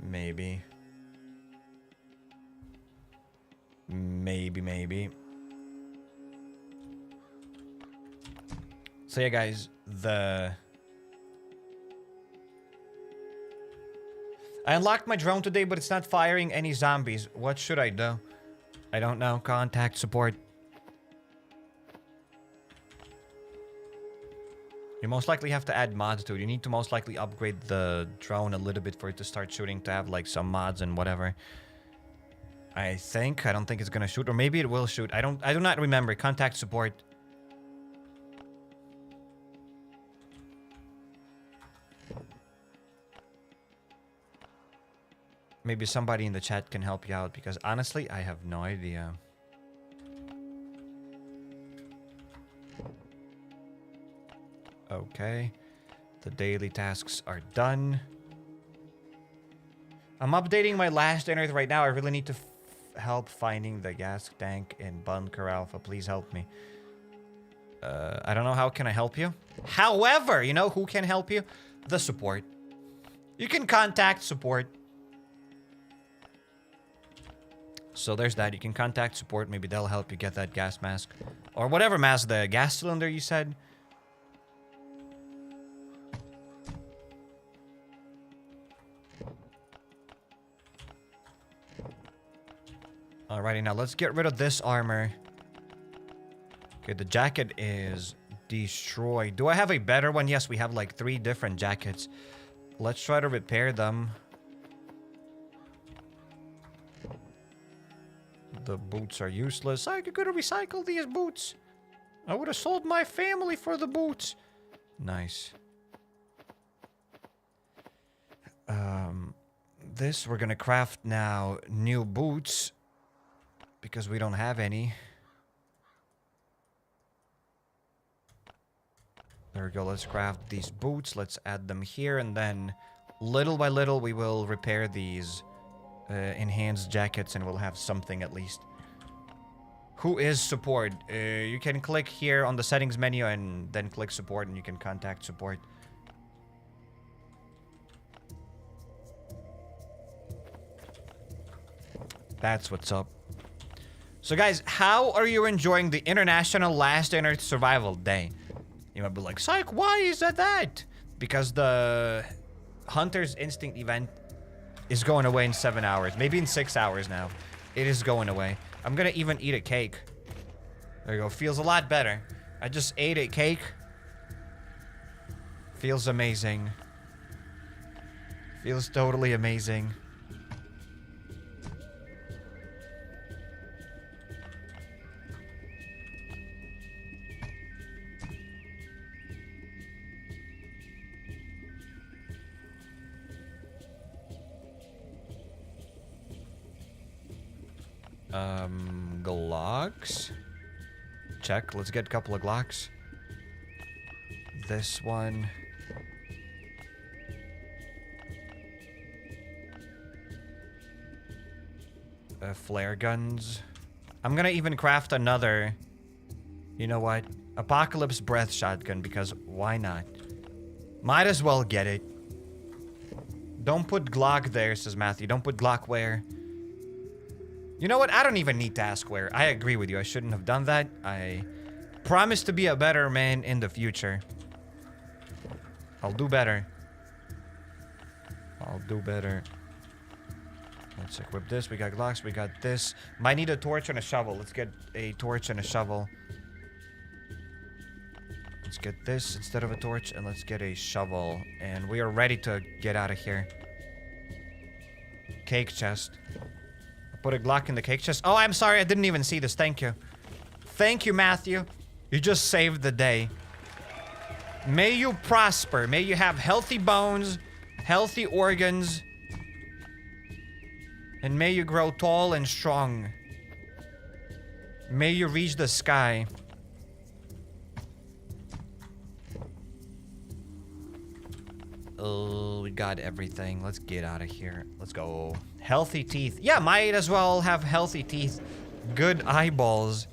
Maybe. Maybe. So yeah, guys, I unlocked my drone today, but it's not firing any zombies. What should I do? I don't know. Contact support. You most likely have to add mods to it. You need to most likely upgrade the drone a little bit for it to start shooting, to have like some mods and whatever. I think. I don't think it's gonna shoot, or maybe it will shoot. I do not remember. Contact support. Maybe somebody in the chat can help you out, because honestly, I have no idea. Okay. The daily tasks are done. I'm updating my last Earth right now. I really need to help finding the gas tank in Bunker Alfa. Please help me. I don't know how can I help you. However, you know who can help you? The support. You can contact support. So there's that. You can contact support. Maybe they'll help you get that gas mask. Or whatever mask, the gas cylinder you said. Alrighty, now let's get rid of this armor. Okay, the jacket is destroyed. Do I have a better one? Yes, we have like 3 different jackets. Let's try to repair them. The boots are useless. I could recycle these boots. I would have sold my family for the boots. Nice. This, we're gonna craft now new boots. Because we don't have any. There we go. Let's craft these boots. Let's add them here. And then little by little we will repair these enhanced jackets, and we'll have something at least. Who is support? You can click here on the settings menu and then click support, and you can contact support. That's what's up. So guys, how are you enjoying the International Last on Earth Survival Day? You might be like, psych, why is that? Because the Hunter's Instinct event is going away in 7 hours. Maybe in 6 hours now. It is going away. I'm gonna even eat a cake. There you go. Feels a lot better. I just ate a cake. Feels amazing. Feels totally amazing. Glocks. Check. Let's get a couple of Glocks. This one. Flare guns. I'm gonna even craft another. You know what? Apocalypse Breath shotgun, because why not? Might as well get it. Don't put Glock there, says Matthew. Don't put Glock where. You know what? I don't even need to ask where. I agree with you. I shouldn't have done that. I promise to be a better man in the future. I'll do better. I'll do better. Let's equip this. We got Glocks. We got this. Might need a torch and a shovel. Let's get a torch and a shovel. Let's get this instead of a torch, and let's get a shovel. And we are ready to get out of here. Cake chest. Put a Glock in the cake chest. Oh, I'm sorry. I didn't even see this. Thank you. Thank you, Matthew. You just saved the day. May you prosper. May you have healthy bones, healthy organs, and may you grow tall and strong. May you reach the sky. Oh, we got everything. Let's get out of here. Let's go. Healthy teeth. Yeah, might as well have healthy teeth. Good eyeballs.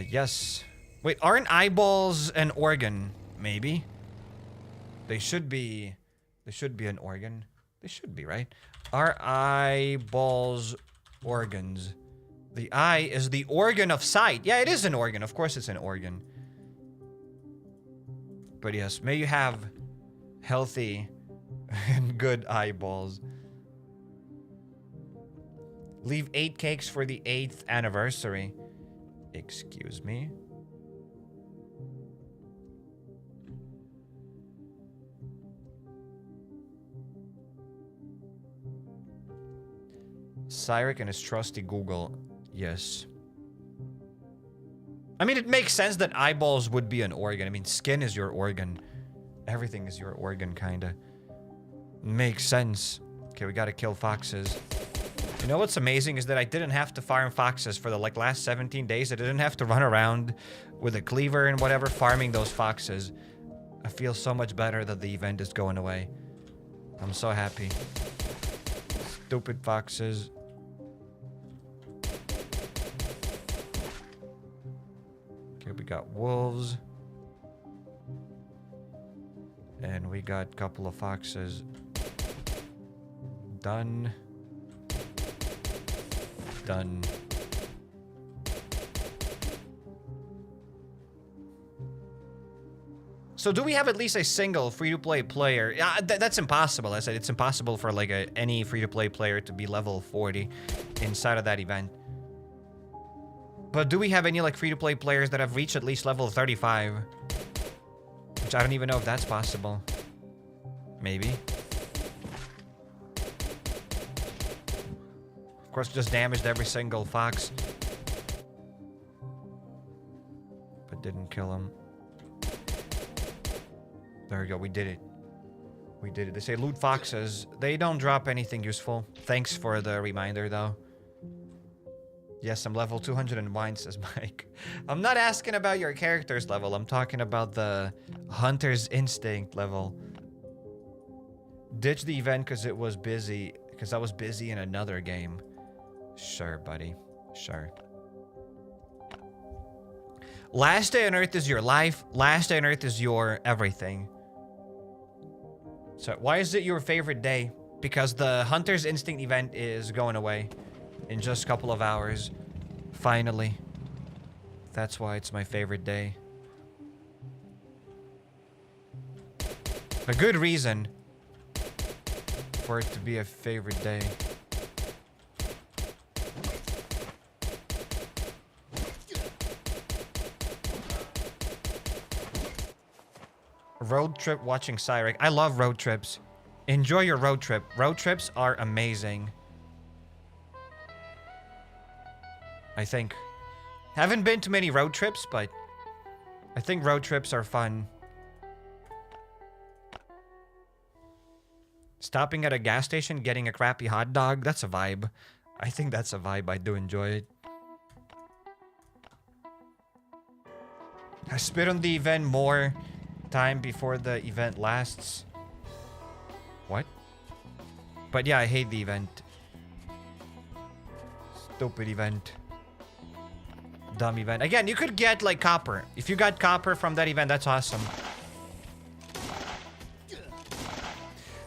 Yes. Wait, aren't eyeballs an organ? Maybe. They should be. They should be an organ. They should be, right? Are eyeballs organs? The eye is the organ of sight. Yeah, it is an organ. Of course it's an organ. But yes, may you have healthy and good eyeballs. Leave 8 cakes for the 8th anniversary. Excuse me. Cyrek and his trusty Google. Yes. I mean, it makes sense that eyeballs would be an organ. I mean, skin is your organ. Everything is your organ, kinda. Makes sense. Okay, we gotta kill foxes. You know what's amazing is that I didn't have to farm foxes for the last 17 days. I didn't have to run around with a cleaver and whatever farming those foxes. I feel so much better that the event is going away. I'm so happy. Stupid foxes. Okay, we got wolves. And we got a couple of foxes. Done. Done. So do we have at least a single free-to-play player? That's impossible. I said it's impossible for like any free-to-play player to be level 40 inside of that event. But do we have any like free-to-play players that have reached at least level 35? Which I don't even know if that's possible. Maybe. Of course, just damaged every single fox. But didn't kill him. There we go, we did it. We did it. They say loot foxes. They don't drop anything useful. Thanks for the reminder, though. Yes, I'm level 201, says Mike. I'm not asking about your character's level. I'm talking about the Hunter's Instinct level. Ditch the event because it was busy. because I was busy in another game. Sure, buddy. Sure. Last day on Earth is your life. Last day on Earth is your everything. So why is it your favorite day? Because the Hunter's Instinct event is going away in just a couple of hours. Finally. That's why it's my favorite day. A good reason for it to be a favorite day. Road trip watching HappyCairek. I love road trips. Enjoy your road trip. Road trips are amazing. I think. Haven't been to many road trips, but I think road trips are fun. Stopping at a gas station, getting a crappy hot dog. That's a vibe. I think that's a vibe. I do enjoy it. I spit on the event more time before the event lasts. What? But yeah, I hate the event. Stupid event. Dumb event. Again, you could get like copper. If you got copper from that event, that's awesome.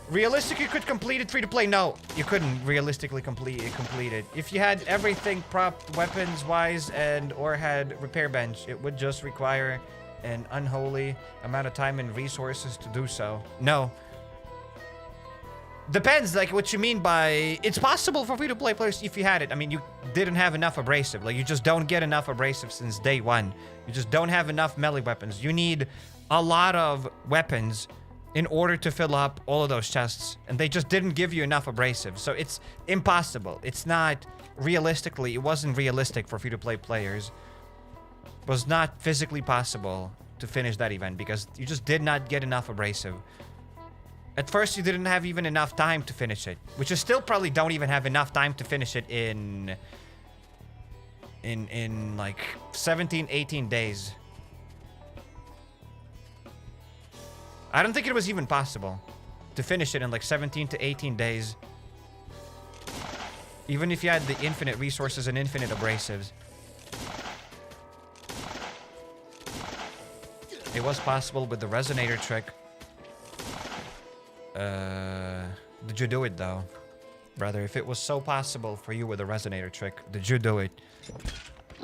Realistically, you could complete it free to play. No, you couldn't realistically complete it. If you had everything propped weapons wise and or had repair bench, it would just require an unholy amount of time and resources to do so. No. Depends, like, what you mean by... It's possible for free-to-play players if you had it. I mean, you didn't have enough abrasive. Like, you just don't get enough abrasive since day one. You just don't have enough melee weapons. You need a lot of weapons in order to fill up all of those chests. And they just didn't give you enough abrasive. So it's impossible. It's not... Realistically, it wasn't realistic for free-to-play players. It was not physically possible to finish that event because you just did not get enough abrasive. At first, you didn't have even enough time to finish it, which you still probably don't even have enough time to finish it in like 17, 18 days. I don't think it was even possible to finish it in like 17 to 18 days. Even if you had the infinite resources and infinite abrasives. It was possible with the resonator trick. Did you do it though? Brother, if it was so possible for you with a resonator trick, did you do it?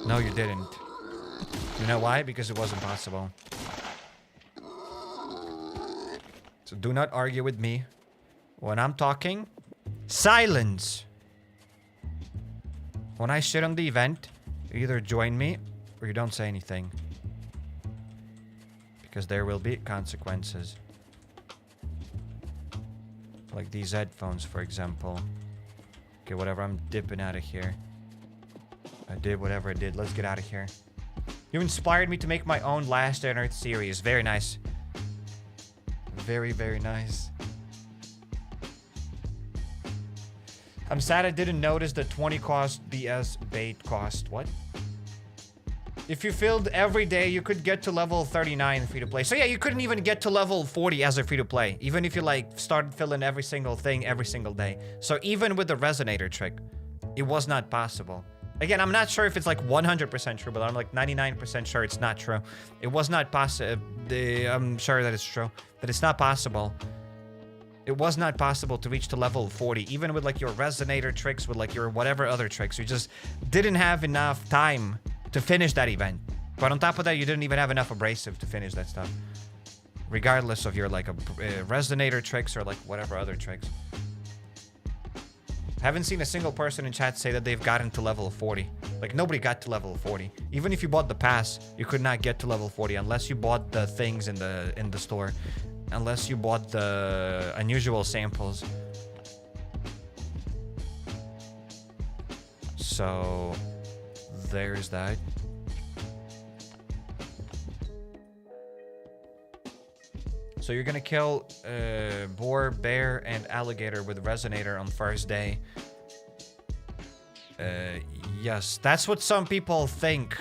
No, you didn't. You know why? Because it wasn't possible. So do not argue with me. When I'm talking, silence! When I shit on the event, you either join me or you don't say anything. Because there will be consequences. Like these headphones, for example. Okay, whatever, I'm dipping out of here. I did whatever I did. Let's get out of here. You inspired me to make my own Last Day on Earth series. Very nice. Very, very nice. I'm sad I didn't notice the 20 cost BS bait cost. What? If you filled every day, you could get to level 39 free to play. So yeah, you couldn't even get to level 40 as a free to play. Even if you like started filling every single thing every single day. So even with the resonator trick, it was not possible. Again, I'm not sure if it's like 100% true, but I'm like 99% sure it's not true. It was not possible. I'm sure that it's true. That it's not possible. It was not possible to reach to level 40. Even with like your resonator tricks, with like your whatever other tricks. You just didn't have enough time to finish that event. But on top of that, you didn't even have enough abrasive to finish that stuff. Regardless of your like resonator tricks or like whatever other tricks. Haven't seen a single person in chat say that they've gotten to level 40. Like nobody got to level 40. Even if you bought the pass, you could not get to level 40 unless you bought the things in the store. Unless you bought the unusual samples. So there's that. So you're gonna kill boar, bear, and alligator with resonator on first day. Yes, that's what some people think.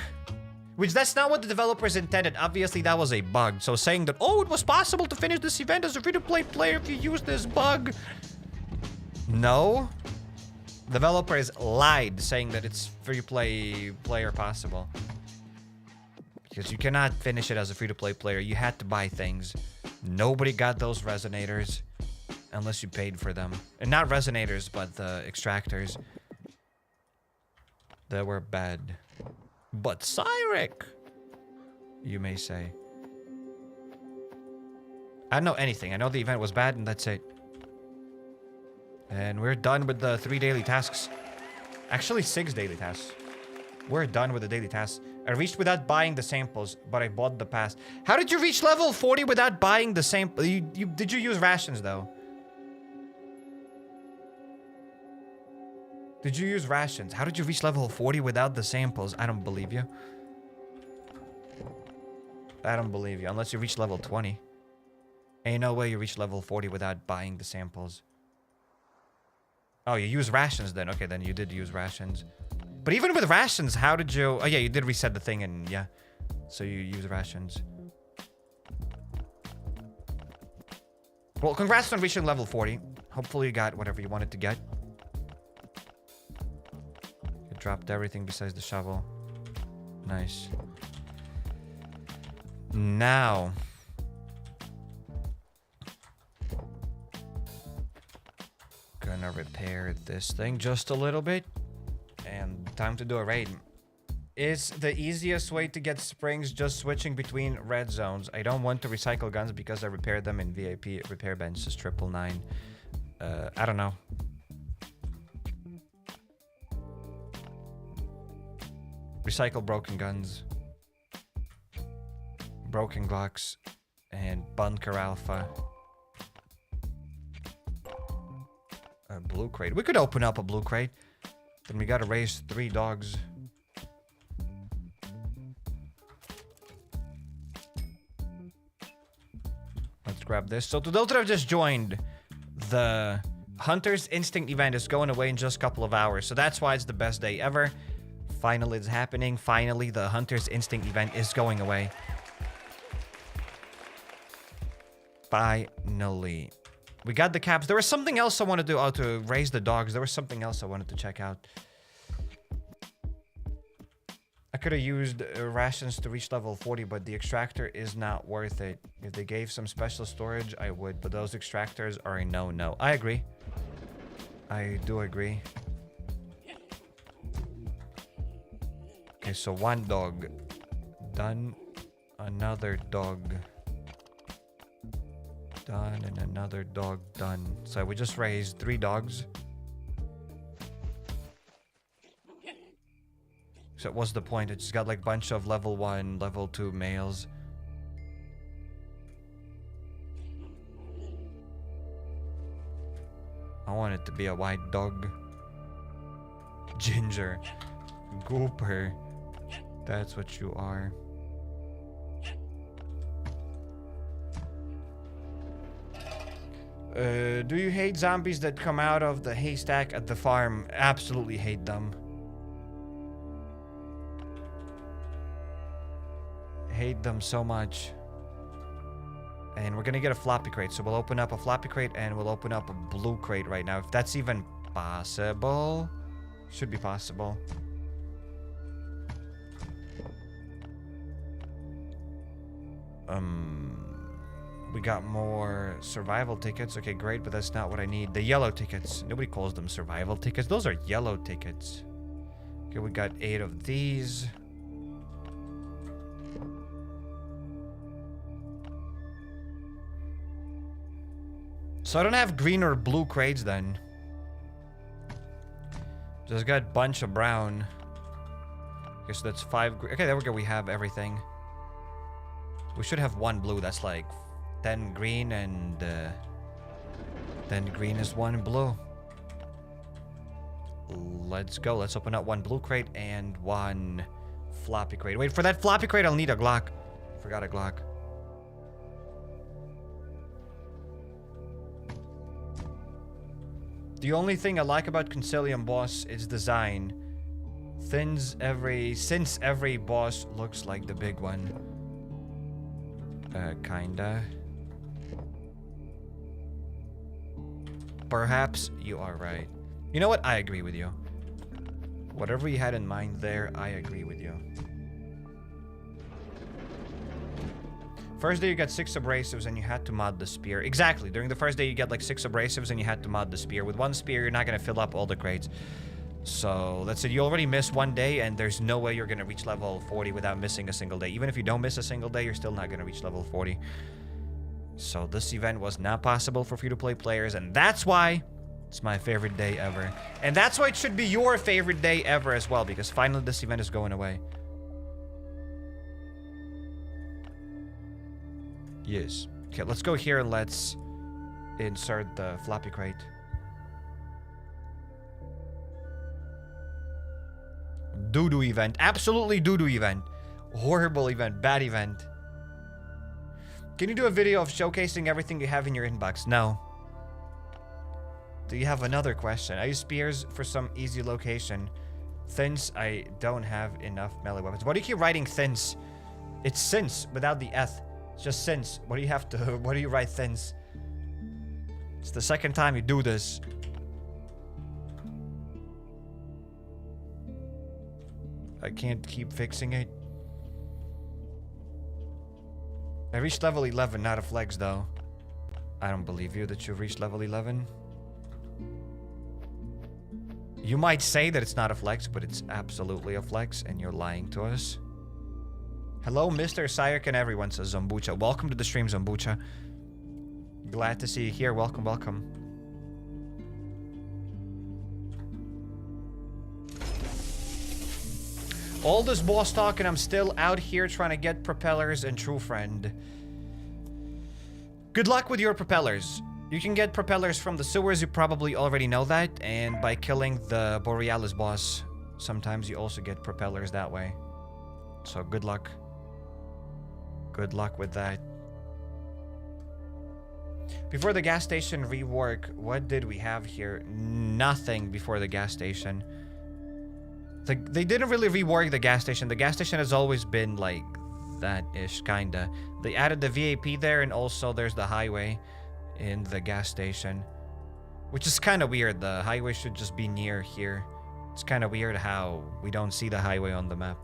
Which that's not what the developers intended. Obviously, that was a bug. So saying that, oh, it was possible to finish this event as a free-to-play player if you use this bug. No. Developers lied saying that it's free-to-play player possible. Because you cannot finish it as a free-to-play player. You had to buy things. Nobody got those resonators unless you paid for them. And not resonators, but the extractors. They were bad. But Cyrek, you may say. I don't know anything. I know the event was bad and that's it. And we're done with the 3 daily tasks. Actually, 6 daily tasks. We're done with the daily tasks. I reached without buying the samples, but I bought the pass. How did you reach level 40 without buying the sample? Did you use rations, though? Did you use rations? How did you reach level 40 without the samples? I don't believe you. I don't believe you, unless you reach level 20. Ain't no way you reach level 40 without buying the samples. Oh, you use rations then. Okay, then you did use rations. But even with rations, how did you... Oh, yeah, you did reset the thing and yeah. So you use rations. Well, congrats on reaching level 40. Hopefully you got whatever you wanted to get. You dropped everything besides the shovel. Nice. Now... gonna repair this thing just a little bit. And time to do a raid. Is the easiest way to get springs just switching between red zones? I don't want to recycle guns because I repaired them in VIP. Repair bench is 999. I don't know. Recycle broken guns. Broken Glocks. And Bunker Alfa. A blue crate. We could open up a blue crate. Then we gotta raise 3 dogs. Let's grab this. So to those that have just joined, the Hunter's Instinct event is going away in just a couple of hours. So that's why it's the best day ever. Finally, it's happening. Finally, the Hunter's Instinct event is going away. Finally. We got the caps. There was something else I wanted to do. Oh, to raise the dogs. There was something else I wanted to check out. I could have used rations to reach level 40, but the extractor is not worth it. If they gave some special storage, I would. But those extractors are a no-no. I agree. I do agree. Okay, so 1 dog. Done. Another dog. Done, and another dog done. So we just raised 3 dogs. So what's the point? It just got like a bunch of level 1, level 2 males. I want it to be a white dog. Ginger. Gooper. That's what you are. Do you hate zombies that come out of the haystack at the farm? Absolutely hate them. Hate them so much. And we're gonna get a floppy crate. So we'll open up a floppy crate and we'll open up a blue crate right now. If that's even possible. Should be possible. We got more survival tickets. Okay, great, but that's not what I need. The yellow tickets. Nobody calls them survival tickets. Those are yellow tickets. Okay, we got 8 of these. So I don't have green or blue crates then. Just got a bunch of brown. Okay, so that's 5. Okay, there we go. We have everything. We should have 1 blue. That's like 10 green and then green is 1 blue. Let's go. Let's open up 1 blue crate and 1 floppy crate. Wait, for that floppy crate, I'll need a Glock. Forgot a Glock. The only thing I like about Concilium boss is design. Since every boss looks like the big one. Kinda. Perhaps you are right. You know what? I agree with you. Whatever you had in mind there, I agree with you. First day you got 6 abrasives and you had to mod the spear. Exactly. During the first day you get like 6 abrasives and you had to mod the spear. With 1 spear, you're not going to fill up all the crates. So that's it. You already missed 1 day and there's no way you're going to reach level 40 without missing a single day. Even if you don't miss a single day, you're still not going to reach level 40. So this event was not possible for free-to-play players, and that's why it's my favorite day ever. And that's why it should be your favorite day ever as well, because finally this event is going away. Yes. Okay, let's go here and let's insert the floppy crate. Doo-doo event. Absolutely doo-doo event. Horrible event. Bad event. Can you do a video of showcasing everything you have in your inbox? No. Do you have another question? I use spears for some easy location. Thins, I don't have enough melee weapons. Why do you keep writing thins? It's since without the eth. It's just since. What do you have to... What do you write thins? It's the second time you do this. I can't keep fixing it. I reached level 11, not a flex though. I don't believe you that you've reached level 11. You might say that it's not a flex, but it's absolutely a flex, and you're lying to us. Hello, Mr. HappyCairek and everyone, says Zombucha. Welcome to the stream, Zombucha. Glad to see you here. Welcome, welcome. All this boss talk and I'm still out here trying to get propellers and true friend. Good luck with your propellers. You can get propellers from the sewers, you probably already know that, and by killing the Borealis boss, sometimes you also get propellers that way. So good luck. Good luck with that. Before the gas station rework, what did we have here? Nothing before the gas station. They didn't really rework the gas station. The gas station has always been like that-ish, kinda. They added the VAP there, and also there's the highway in the gas station, which is kind of weird. The highway should just be near here. It's kind of weird how we don't see the highway on the map.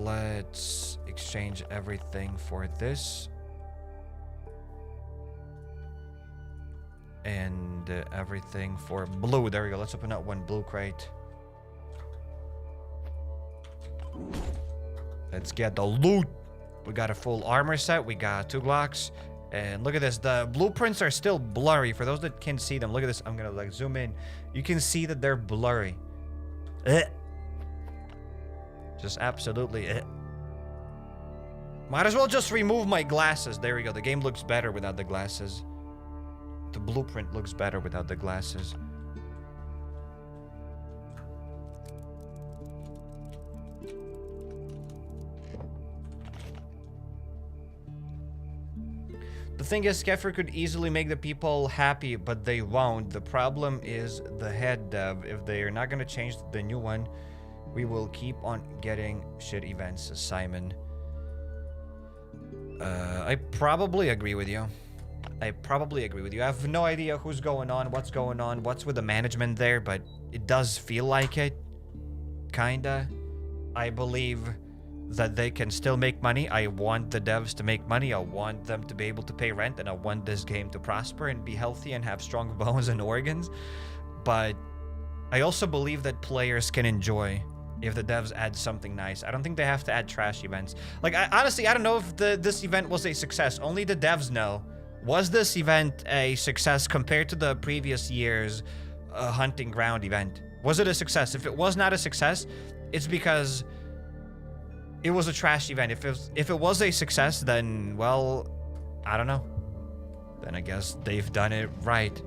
Let's exchange everything for this. And everything for blue. There we go. Let's open up 1 blue crate. Let's get the loot. We got a full armor set. We got 2 Glocks. And look at this. The blueprints are still blurry. For those that can see them, look at this. I'm gonna like zoom in. You can see that they're blurry. Just absolutely Might as well just remove my glasses. There we go. The game looks better without the glasses. The blueprint looks better without the glasses. The thing is, Skeffer could easily make the people happy, but they won't. The problem is the head dev. If they are not going to change the new one, we will keep on getting shit events, says Simon. I probably agree with you. I probably agree with you. I have no idea who's going on, what's with the management there, but it does feel like it. Kinda. I believe that they can still make money. I want the devs to make money. I want them to be able to pay rent, and I want this game to prosper and be healthy and have strong bones and organs. But I also believe that players can enjoy if the devs add something nice. I don't think they have to add trash events. Like, honestly, I don't know if this event was a success. Only the devs know. Was this event a success compared to the previous year's hunting ground event? Was it a success? If it was not a success, it's because it was a trash event. If it was a success, then, well, I don't know. Then I guess they've done it right.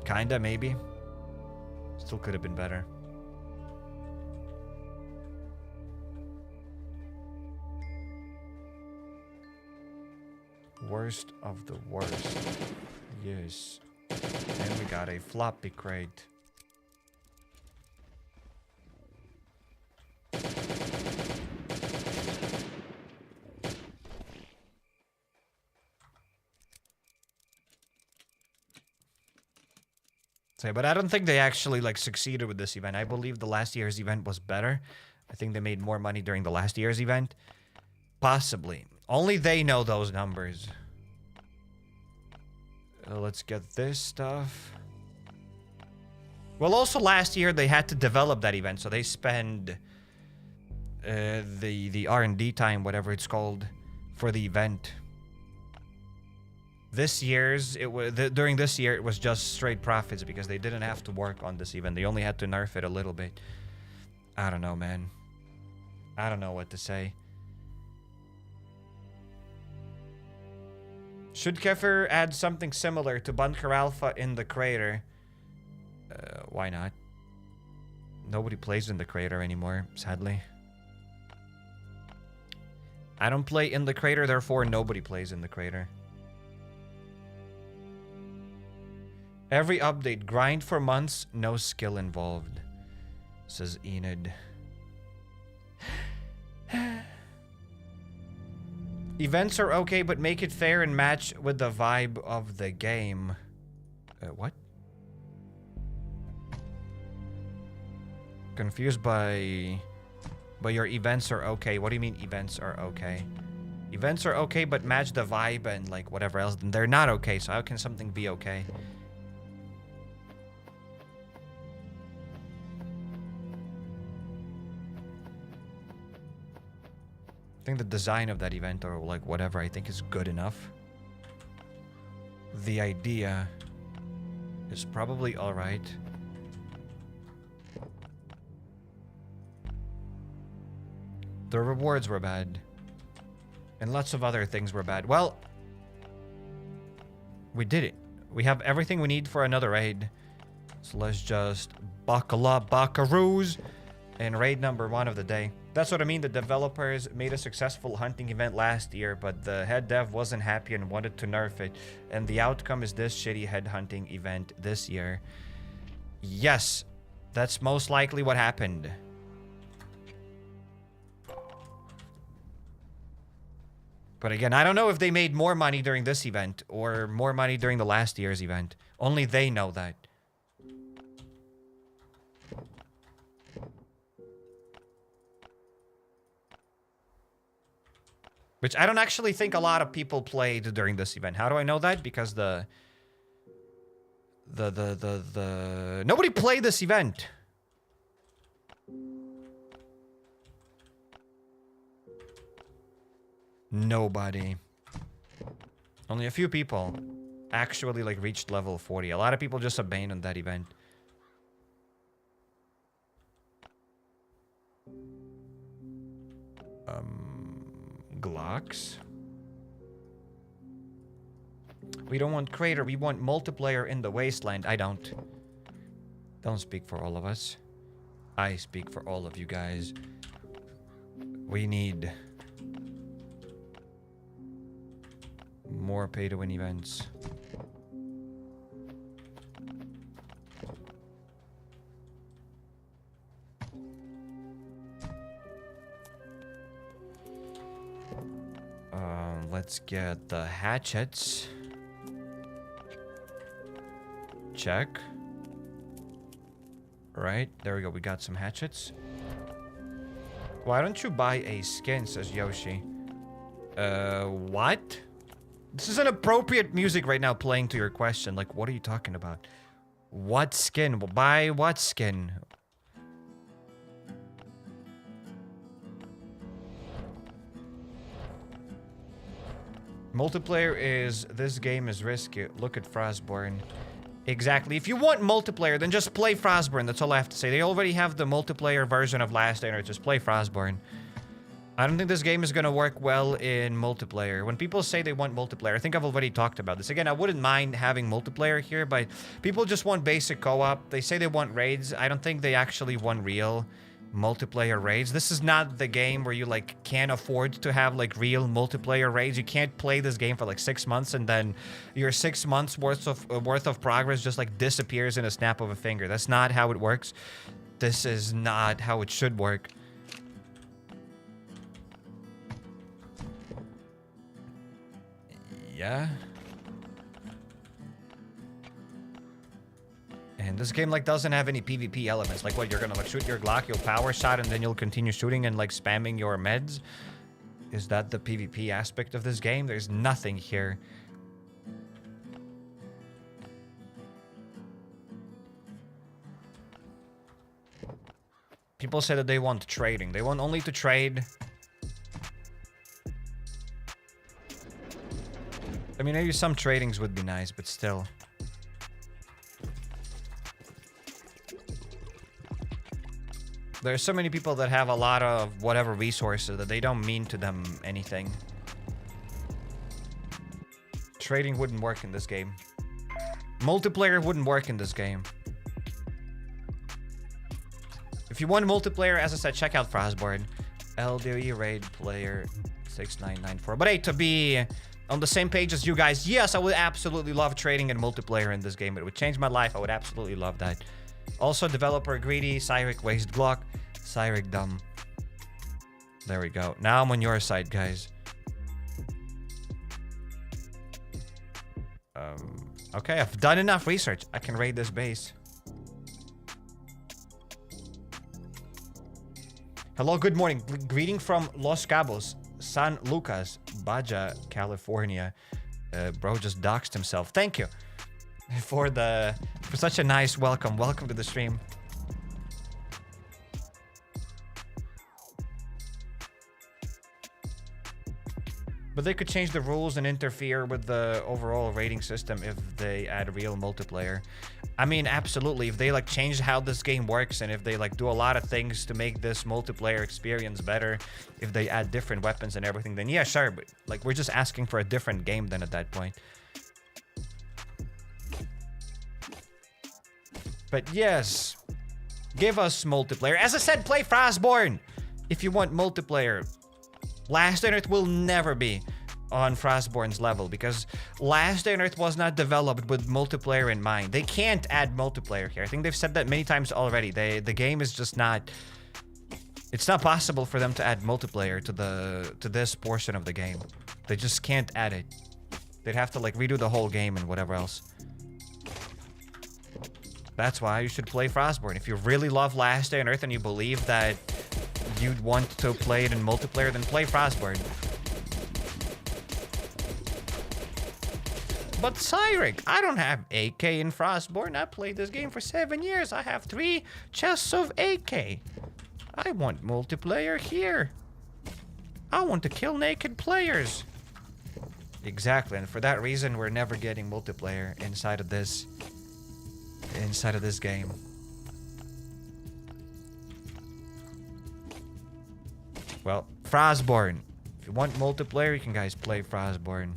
Kinda, maybe. Still could have been better. Worst of the worst. Yes. And we got a floppy crate. So, but I don't think they actually like succeeded with this event. I believe the last year's event was better. I think they made more money during the last year's event. Possibly. Only they know those numbers. Let's get this stuff. Well, also last year they had to develop that event, so they spend the R&D time, whatever it's called, for the event. This year's during this year it was just straight profits because they didn't have to work on this event. They only had to nerf it a little bit. I don't know, man. I don't know what to say. Should Kefir add something similar to Bunker Alfa in the crater? Why not? Nobody plays in the crater anymore, sadly. I don't play in the crater, therefore nobody plays in the crater. Every update, grind for months, no skill involved, says Enid. Events are okay, but make it fair and match with the vibe of the game. What? Confused by your events are okay. What do you mean events are okay? Events are okay, but match the vibe and like whatever else. Then they're not okay. So how can something be okay? I think the design of that event or like whatever I think is good enough. The idea is probably all right. The rewards were bad. And lots of other things were bad. Well, we did it. We have everything we need for another raid. So let's just buckle up, buckaroos, and raid number 1 of the day. That's what I mean. The developers made a successful hunting event last year, but the head dev wasn't happy and wanted to nerf it. And the outcome is this shitty head hunting event this year. Yes, that's most likely what happened. But again, I don't know if they made more money during this event or more money during the last year's event. Only they know that. Which I don't actually think a lot of people played during this event. How do I know that? Because nobody played this event. Nobody. Only a few people actually like reached level 40. A lot of people just abandoned that event. Glocks. We don't want crater, we want multiplayer in the wasteland. I don't. Don't speak for all of us. I speak for all of you guys. We need more pay-to-win events. Let's get the hatchets. Check. Right, there we go. We got some hatchets. Why don't you buy a skin, says Yoshi. What? This is inappropriate music right now playing to your question. Like, what are you talking about? What skin? Well, buy what skin? Multiplayer is... This game is risky. Look at Frostborn. Exactly. If you want multiplayer, then just play Frostborn. That's all I have to say. They already have the multiplayer version of Last Day on Earth. Just play Frostborn. I don't think this game is going to work well in multiplayer. When people say they want multiplayer, I think I've already talked about this. Again, I wouldn't mind having multiplayer here, but people just want basic co-op. They say they want raids. I don't think they actually want real multiplayer raids. This is not the game where you like can't afford to have like real multiplayer raids. You can't play this game for like 6 months and then your 6 months worth of progress just like disappears in a snap of a finger. That's not how it works. This is not how it should work. Yeah. And This game like doesn't have any PvP elements. Like what, you're gonna like shoot your Glock, you'll power shot, and then you'll continue shooting and like spamming your meds? Is that the PvP aspect of this game? There's nothing here. People say that they want trading. They want only to trade. I mean, maybe some tradings would be nice, but still. There's so many people that have a lot of whatever resources that they don't mean to them anything. Trading wouldn't work in this game. Multiplayer wouldn't work in this game. If you want multiplayer, as I said, check out Frostborn. LDoE Raid player 6994. But hey, to be on the same page as you guys, yes, I would absolutely love trading and multiplayer in this game. It would change my life. I would absolutely love that. Also, developer greedy, Cyric waste Glock, Cyric dumb. There we go. Now I'm on your side, guys. Okay, I've done enough research. I can raid this base. Hello, good morning. Greeting from Los Cabos, San Lucas, Baja, California. Bro just doxed himself. Thank you for such a nice welcome. Welcome to the stream. But they could change the rules and interfere with the overall rating system if they add real multiplayer. I mean, absolutely. If they like change how this game works and if they like do a lot of things to make this multiplayer experience better, if they add different weapons and everything, then yeah, sure. But like, we're just asking for a different game then at that point. But yes, give us multiplayer. As I said, play Frostborn if you want multiplayer. Last on Earth will never be on Frostborn's level because Last on Earth was not developed with multiplayer in mind. They can't add multiplayer here. I think they've said that many times already. The game is just not... It's not possible for them to add multiplayer to this portion of the game. They just can't add it. They'd have to like redo the whole game and whatever else. That's why you should play Frostborn. If you really love Last Day on Earth and you believe that you'd want to play it in multiplayer, then play Frostborn. But Cyric, I don't have AK in Frostborn. I played this game for 7 years. I have 3 chests of AK. I want multiplayer here. I want to kill naked players. Exactly, and for that reason, we're never getting multiplayer inside of this game. Well, Frostborn. If you want multiplayer, you can guys play Frostborn.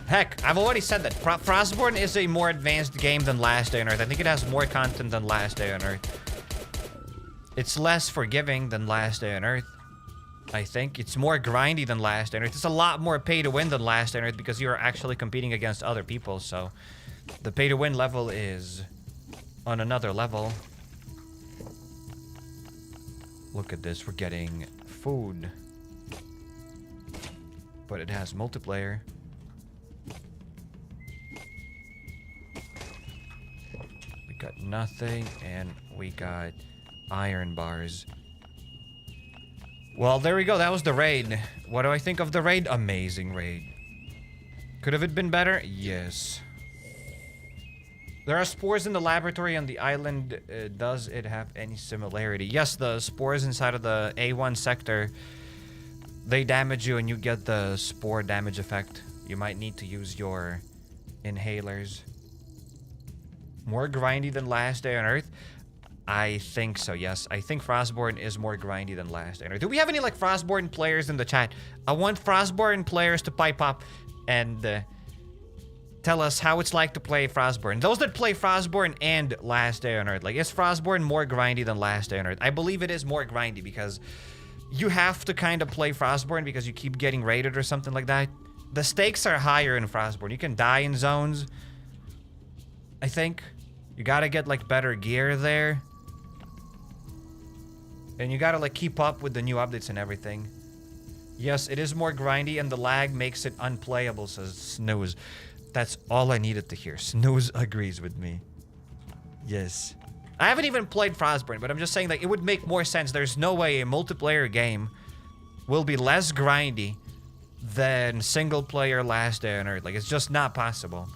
Heck, I've already said that. Frostborn is a more advanced game than Last Day on Earth. I think it has more content than Last Day on Earth. It's less forgiving than Last Day on Earth. I think it's more grindy than Last Day on Earth. It's a lot more pay to win than Last Day on Earth because you're actually competing against other people. So the pay to win level is on another level. Look at this. We're getting food. But it has multiplayer. We got nothing and we got iron bars. Well, there we go. That was the raid. What do I think of the raid? Amazing raid. Could have it been better? Yes. There are spores in the laboratory on the island. Does it have any similarity? Yes, the spores inside of the A1 sector, they damage you and you get the spore damage effect. You might need to use your inhalers. More grindy than Last Day on Earth? I think so, yes. I think Frostborn is more grindy than Last Day on Earth. Do we have any like Frostborn players in the chat? I want Frostborn players to pipe up and tell us how it's like to play Frostborn. Those that play Frostborn and Last Day on Earth. Like, is Frostborn more grindy than Last Day on Earth? I believe it is more grindy because you have to kind of play Frostborn because you keep getting raided or something like that. The stakes are higher in Frostborn. You can die in zones, I think. You gotta get like better gear there. And you gotta like keep up with the new updates and everything. Yes, it is more grindy and the lag makes it unplayable, says Snooze. That's all I needed to hear. Snooze agrees with me. Yes. I haven't even played Frostburn, but I'm just saying that it would make more sense. There's no way a multiplayer game will be less grindy than single player Last Day on Earth. Like, it's just not possible.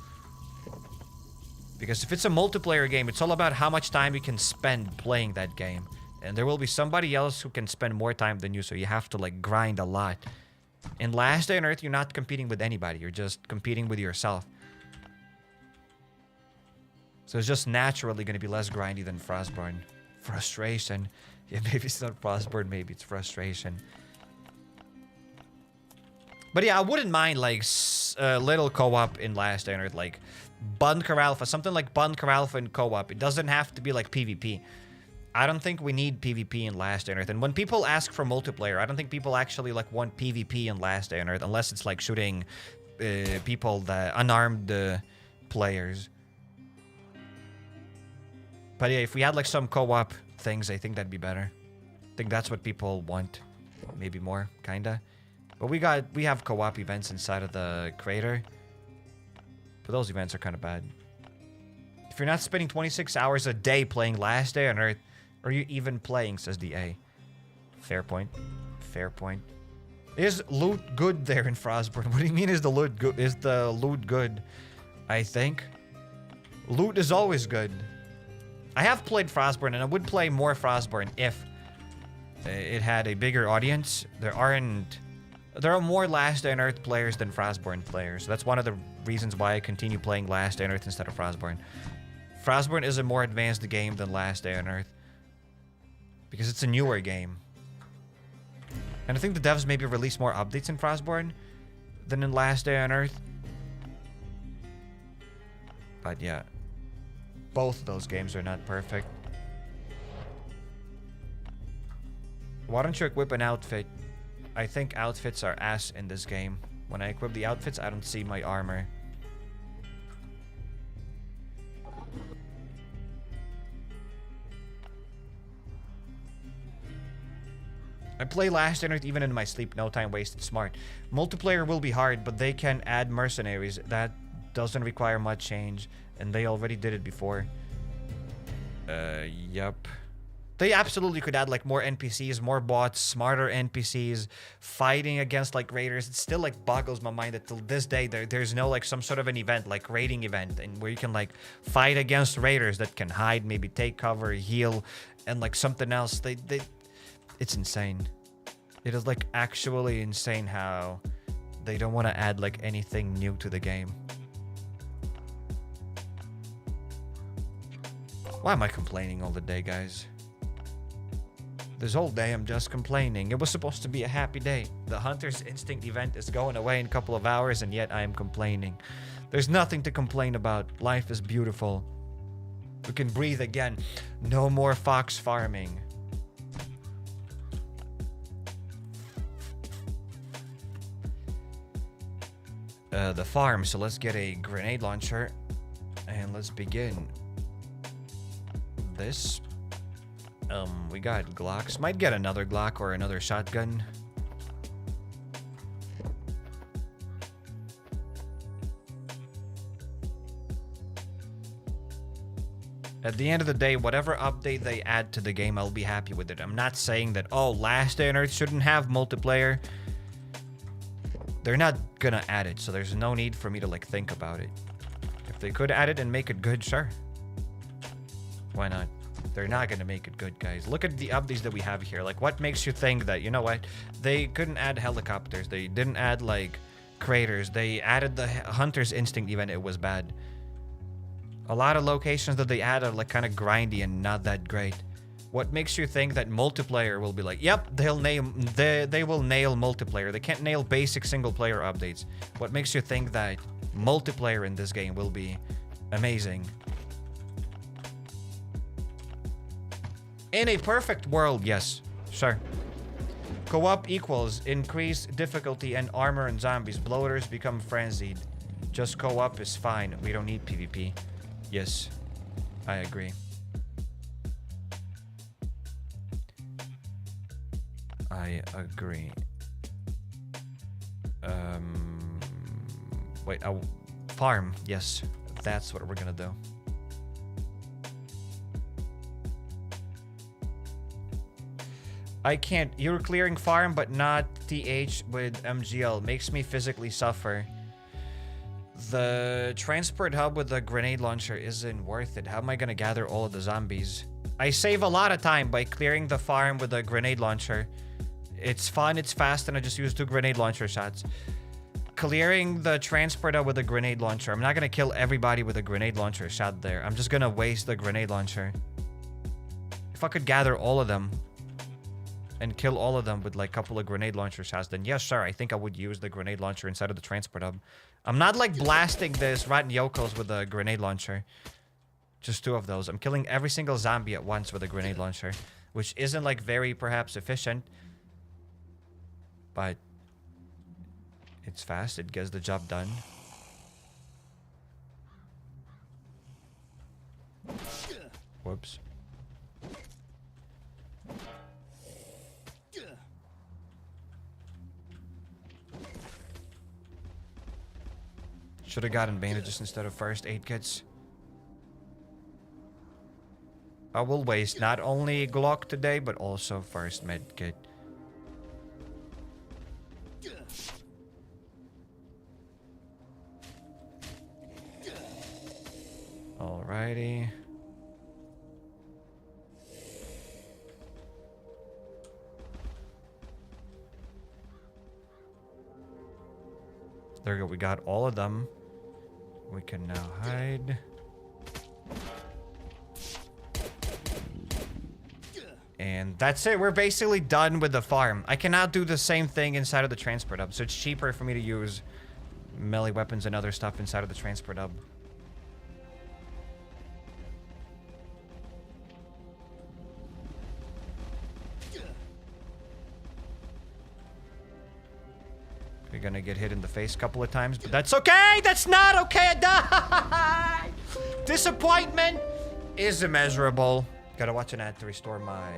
Because if it's a multiplayer game, it's all about how much time you can spend playing that game. And there will be somebody else who can spend more time than you, so you have to, like, grind a lot. In Last Day on Earth, you're not competing with anybody. You're just competing with yourself. So it's just naturally going to be less grindy than Frostborn. Frustration. Yeah, maybe it's not Frostborn, maybe it's frustration. But yeah, I wouldn't mind, like, a little co-op in Last Day on Earth, like Bunker Alfa. Something like Bunker Alfa in co-op. It doesn't have to be like PvP. I don't think we need PvP in Last Day on Earth. And when people ask for multiplayer, I don't think people actually, like, want PvP in Last Day on Earth, unless it's, like, shooting people, that unarmed players. But yeah, if we had, like, some co-op things, I think that'd be better. I think that's what people want. Maybe more, kinda. But we have co-op events inside of the crater. But those events are kind of bad. If you're not spending 26 hours a day playing Last Day on Earth, are you even playing, says the A. Fair point. Fair point. Is loot good there in Frostburn? What do you mean is the loot good? Is the loot good? I think. Loot is always good. I have played Frostburn, and I would play more Frostburn if it had a bigger audience. There are more Last Day on Earth players than Frostburn players. So that's one of the reasons why I continue playing Last Day on Earth instead of Frostburn. Frostburn is a more advanced game than Last Day on Earth. Because it's a newer game. And I think the devs maybe release more updates in Frostburn than in Last Day on Earth. But yeah. Both of those games are not perfect. Why don't you equip an outfit? I think outfits are ass in this game. When I equip the outfits, I don't see my armor. I play Last Day on Earth even in my sleep. No time wasted. Smart. Multiplayer will be hard, but they can add mercenaries. That doesn't require much change. And they already did it before. Yup. They absolutely could add, like, more NPCs, more bots, smarter NPCs, fighting against, like, raiders. It still, like, boggles my mind that till this day there's no, like, some sort of an event, like, raiding event, and where you can, like, fight against raiders that can hide, maybe take cover, heal, and, like, something else. It's insane. It is, like, actually insane how they don't want to add, like, anything new to the game. Why am I complaining all the day, guys? This whole day I'm just complaining. It was supposed to be a happy day. The Hunter's Instinct event is going away in a couple of hours, and yet I am complaining. There's nothing to complain about. Life is beautiful. We can breathe again. No more fox farming. The farm, so let's get a grenade launcher. And let's begin. This. We got Glocks. Might get another Glock or another shotgun. At the end of the day, whatever update they add to the game, I'll be happy with it. I'm not saying that, oh, Last Day on Earth shouldn't have multiplayer. They're not gonna add it, so there's no need for me to, like, think about it. If they could add it and make it good, sure. Why not? They're not gonna make it good, guys. Look at the updates that we have here. Like, what makes you think that, you know what? They couldn't add helicopters. They didn't add, like, craters. They added the Hunter's Instinct event. It was bad. A lot of locations that they add are, like, kind of grindy and not that great. What makes you think that multiplayer will be like, yep, they will nail multiplayer. They can't nail basic single-player updates. What makes you think that multiplayer in this game will be amazing? In a perfect world, yes. Sure. Co-op equals increased difficulty and armor and zombies. Bloaters become frenzied. Just co-op is fine. We don't need PvP. Yes. I agree. I agree. Wait, farm. Yes, that's what we're gonna do. I can't. You're clearing farm, but not TH with MGL. Makes me physically suffer. The transport hub with the grenade launcher isn't worth it. How am I gonna gather all of the zombies? I save a lot of time by clearing the farm with a grenade launcher. It's fun, it's fast, and I just use 2 grenade launcher shots. Clearing the transport hub with a grenade launcher. I'm not gonna kill everybody with a grenade launcher shot there. I'm just gonna waste the grenade launcher. If I could gather all of them and kill all of them with like a couple of grenade launcher shots, then yes, sir, I think I would use the grenade launcher inside of the transport hub. I'm not like blasting this rotten yokels with a grenade launcher. Just 2 of those. I'm killing every single zombie at once with a grenade launcher, which isn't like very perhaps efficient, but it's fast. It gets the job done. Whoops. Should have gotten bandages instead of first aid kits. I will waste not only Glock today, but also first med kit. Alrighty. There we go. We got all of them. We can now hide. And that's it. We're basically done with the farm. I cannot do the same thing inside of the transport hub, so it's cheaper for me to use melee weapons and other stuff inside of the transport hub. We're gonna get hit in the face a couple of times, but that's okay! That's not okay! I died! Disappointment is immeasurable. Gotta watch an ad to restore my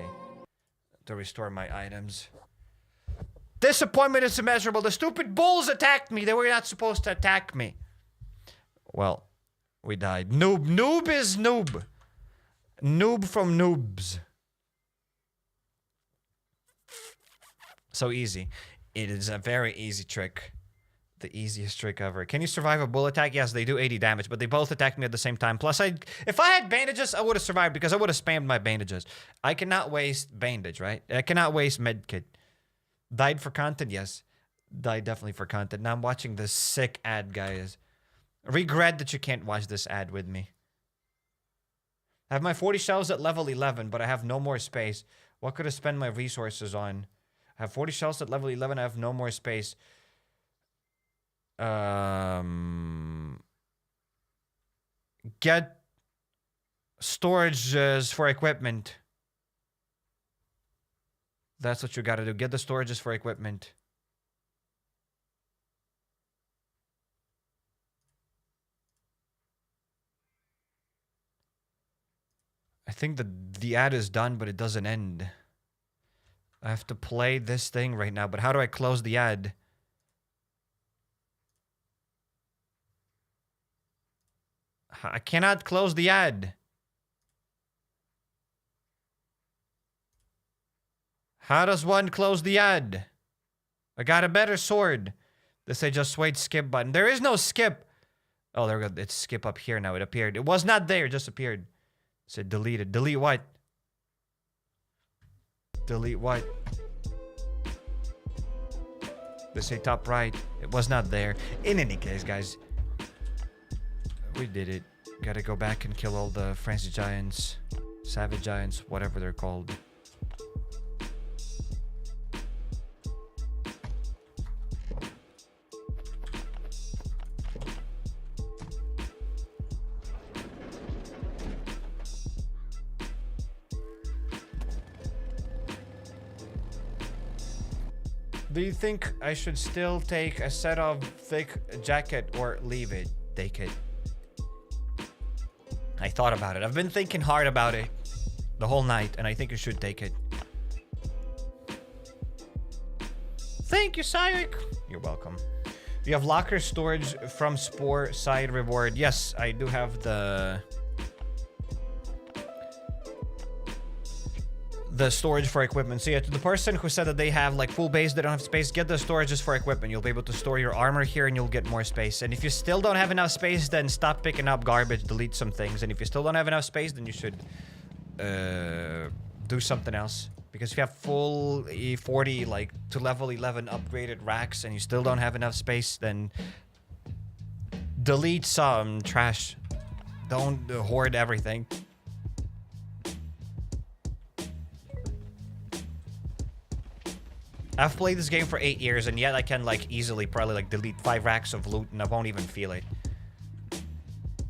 items. Disappointment is immeasurable. The stupid bulls attacked me. They were not supposed to attack me. Well, we died. Noob. Noob is noob. Noob from noobs. So easy. It is a very easy trick. The easiest trick ever. Can you survive a bull attack? Yes, they do 80 damage, but they both attacked me at the same time. Plus, if I had bandages, I would have survived because I would have spammed my bandages. I cannot waste bandage, right? I cannot waste medkit. Died for content? Yes. Died definitely for content. Now I'm watching this sick ad, guys. Regret that you can't watch this ad with me. I have my 40 shells at level 11, but I have no more space. What could I spend my resources on? I have 40 shells at level 11. I have no more space. Get storages for equipment. That's what you gotta do. Get the storages for equipment. I think the ad is done, but it doesn't end. I have to play this thing right now, but how do I close the ad? I cannot close the ad. How does one close the ad? I got a better sword. This I just wait skip button. There is no skip. Oh, there we go. It's skip up here now. It appeared. It was not there. It just appeared. It said deleted. Delete what? Delete what? They say top right. It was not there. In any case, guys, we did it. Gotta go back and kill all the frenzy giants, savage giants, whatever they're called. Do you think I should still take a set of thick jacket or leave it? Take it. I thought about it. I've been thinking hard about it the whole night, and I think you should take it. Thank you, Cyrek. You're welcome. You have locker storage from Spore side reward. Yes, I do have the storage for equipment. So yeah, to the person who said that they have like full base, they don't have space, get the storages for equipment. You'll be able to store your armor here and you'll get more space. And if you still don't have enough space, then stop picking up garbage, delete some things. And if you still don't have enough space, then you should do something else. Because if you have full E40 like to level 11 upgraded racks and you still don't have enough space, then delete some trash. Don't hoard everything. I've played this game for 8 years and yet I can like easily probably like delete 5 racks of loot and I won't even feel it.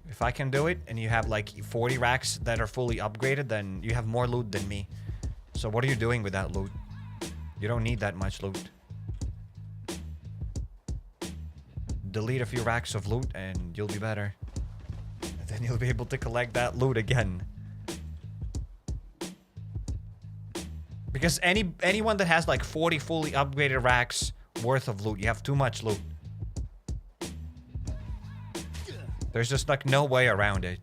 If I can do it and you have like 40 racks that are fully upgraded, then you have more loot than me. So what are you doing with that loot? You don't need that much loot. Delete a few racks of loot and you'll be better. And then you'll be able to collect that loot again. Because anyone that has like 40 fully upgraded racks worth of loot, you have too much loot. There's just like no way around it.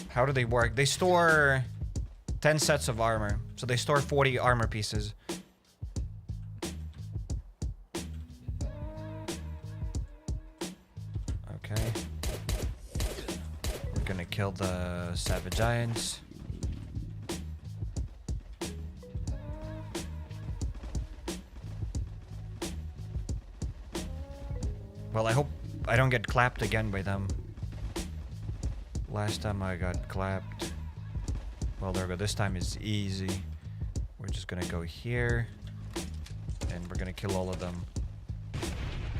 How do they work? They store 10 sets of armor. So they store 40 armor pieces. Okay. We're gonna kill the savage giants. Well, I hope I don't get clapped again by them. Last time I got clapped. Well, there we go. This time is easy. We're just gonna go here. And we're gonna kill all of them.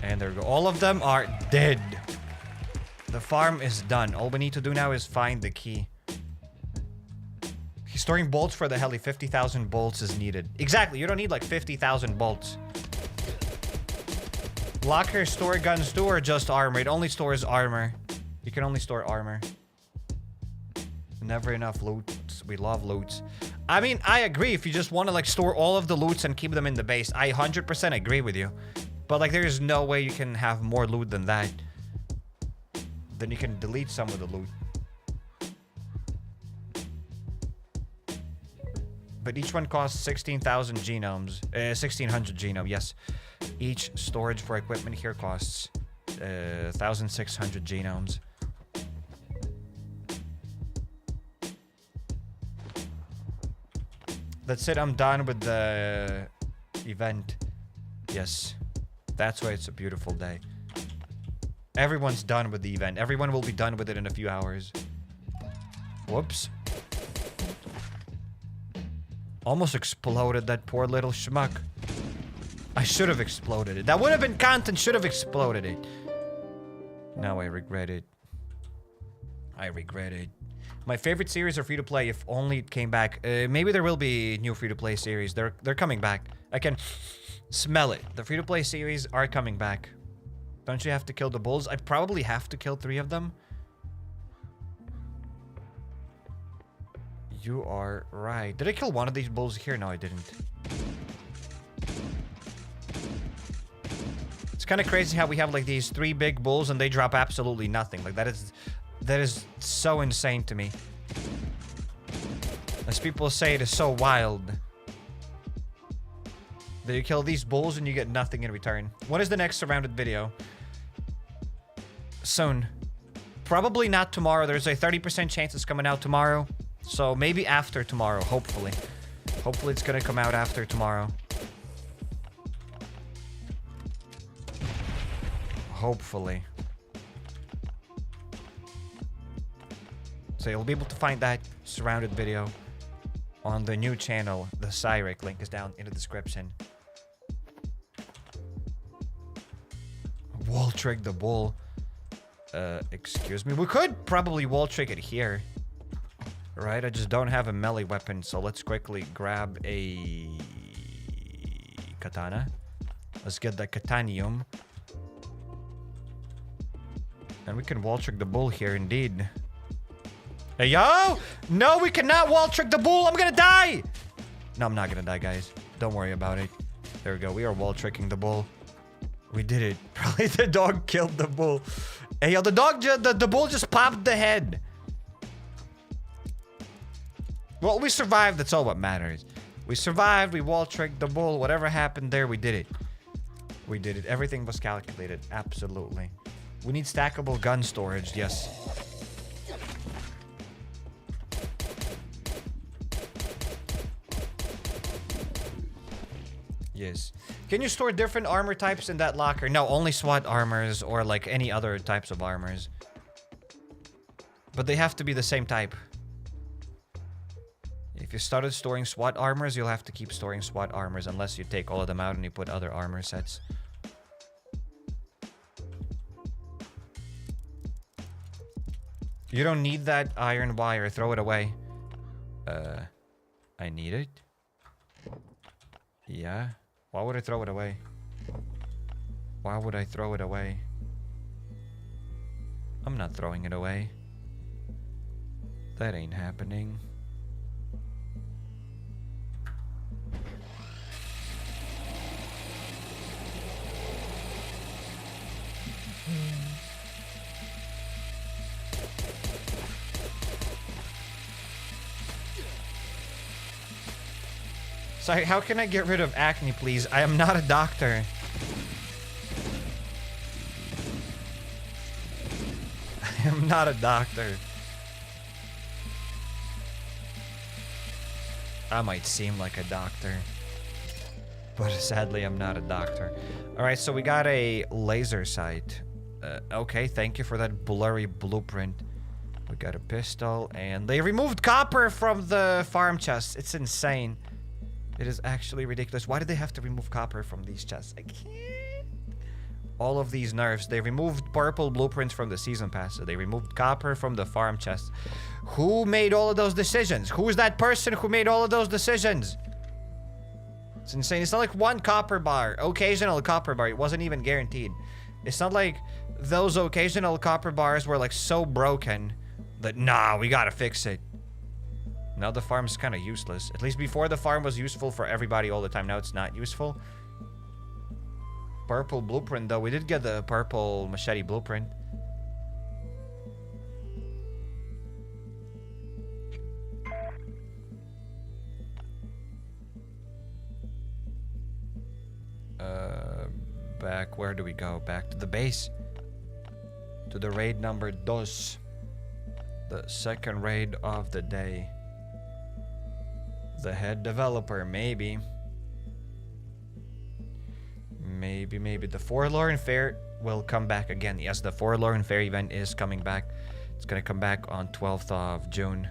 And there we go. All of them are dead. The farm is done. All we need to do now is find the key. He's storing bolts for the heli. 50,000 bolts is needed. Exactly. You don't need like 50,000 bolts. Locker store guns too or just armor? It only stores armor. You can only store armor. Never enough loot. We love loots. I mean, I agree. If you just want to like store all of the loots and keep them in the base, I 100% agree with you. But like, there's no way you can have more loot than that. Then you can delete some of the loot. But each one costs 16,000 genomes. 1,600 genome, yes. Each storage for equipment here costs 1,600 genomes. That's it, I'm done with the event. Yes, that's why it's a beautiful day. Everyone's done with the event. Everyone will be done with it in a few hours. Whoops. Almost exploded that poor little schmuck. I should have exploded it. That would have been content, should have exploded it. Now I regret it. I regret it. My favorite series are free-to-play if only it came back. Maybe there will be new free-to-play series. They're coming back. I can smell it. The free-to-play series are coming back. Don't you have to kill the bulls? I probably have to kill 3 of them. You are right. Did I kill one of these bulls here? No, I didn't. It's kind of crazy how we have like these 3 big bulls and they drop absolutely nothing. Like that is so insane to me. As people say, it is so wild. That you kill these bulls and you get nothing in return. When is the next surrounded video? Soon. Probably not tomorrow. There's a 30% chance it's coming out tomorrow. So maybe after tomorrow, hopefully. Hopefully it's gonna come out after tomorrow. Hopefully. So you'll be able to find that surrounded video on the new channel. The HappyCairek link is down in the description. Wall trick the bull. Excuse me. We could probably wall trick it here. Right? I just don't have a melee weapon, so let's quickly grab a katana. Let's get the katanium. And we can wall trick the bull here indeed. Hey, yo! No, we cannot wall trick the bull. I'm gonna die. No, I'm not gonna die, guys. Don't worry about it. There we go. We are wall tricking the bull. We did it. Probably the dog killed the bull. Hey, yo, the bull just popped the head. Well, we survived. That's all what matters. We survived. We wall tricked the bull. Whatever happened there, we did it. We did it. Everything was calculated. Absolutely. We need stackable gun storage. Yes. Yes. Can you store different armor types in that locker? No, only SWAT armors or like any other types of armors. But they have to be the same type. If you started storing SWAT armors, you'll have to keep storing SWAT armors unless you take all of them out and you put other armor sets. You don't need that iron wire. Throw it away. I need it. Yeah. Why would I throw it away? Why would I throw it away? I'm not throwing it away. That ain't happening. Sorry, how can I get rid of acne, please? I am not a doctor. I am not a doctor. I might seem like a doctor. But sadly, I'm not a doctor. Alright, so we got a laser sight. Okay, thank you for that blurry blueprint. We got a pistol, and they removed copper from the farm chest. It's insane. It is actually ridiculous. Why did they have to remove copper from these chests? I can't. All of these nerfs. They removed purple blueprints from the season pass. They removed copper from the farm chest. Who made all of those decisions? Who is that person who made all of those decisions? It's insane. It's not like one copper bar. Occasional copper bar. It wasn't even guaranteed. It's not like those occasional copper bars were like so broken that, nah, we gotta fix it. Now the farm's kind of useless. At least before, the farm was useful for everybody all the time. Now it's not useful. Purple blueprint, though. We did get the purple machete blueprint. Back. Where do we go? Back to the base. To the raid number 2. The second raid of the day. The head developer, maybe. Maybe. The Forlorn Fair will come back again. Yes, the Forlorn Fair event is coming back. It's gonna come back on 12th of June.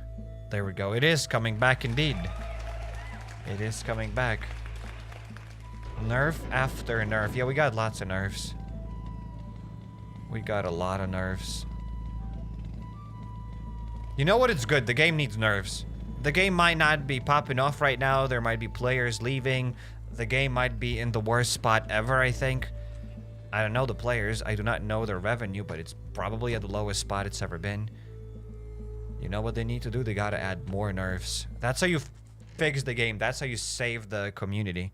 There we go. It is coming back indeed. It is coming back. Nerf after nerf. Yeah, we got lots of nerfs. We got a lot of nerfs. You know what? It's good. The game needs nerfs. The game might not be popping off right now. There might be players leaving. The game might be in the worst spot ever, I think. I don't know the players. I do not know their revenue, but it's probably at the lowest spot it's ever been. You know what they need to do? They gotta add more nerfs. That's how you fix the game. That's how you save the community.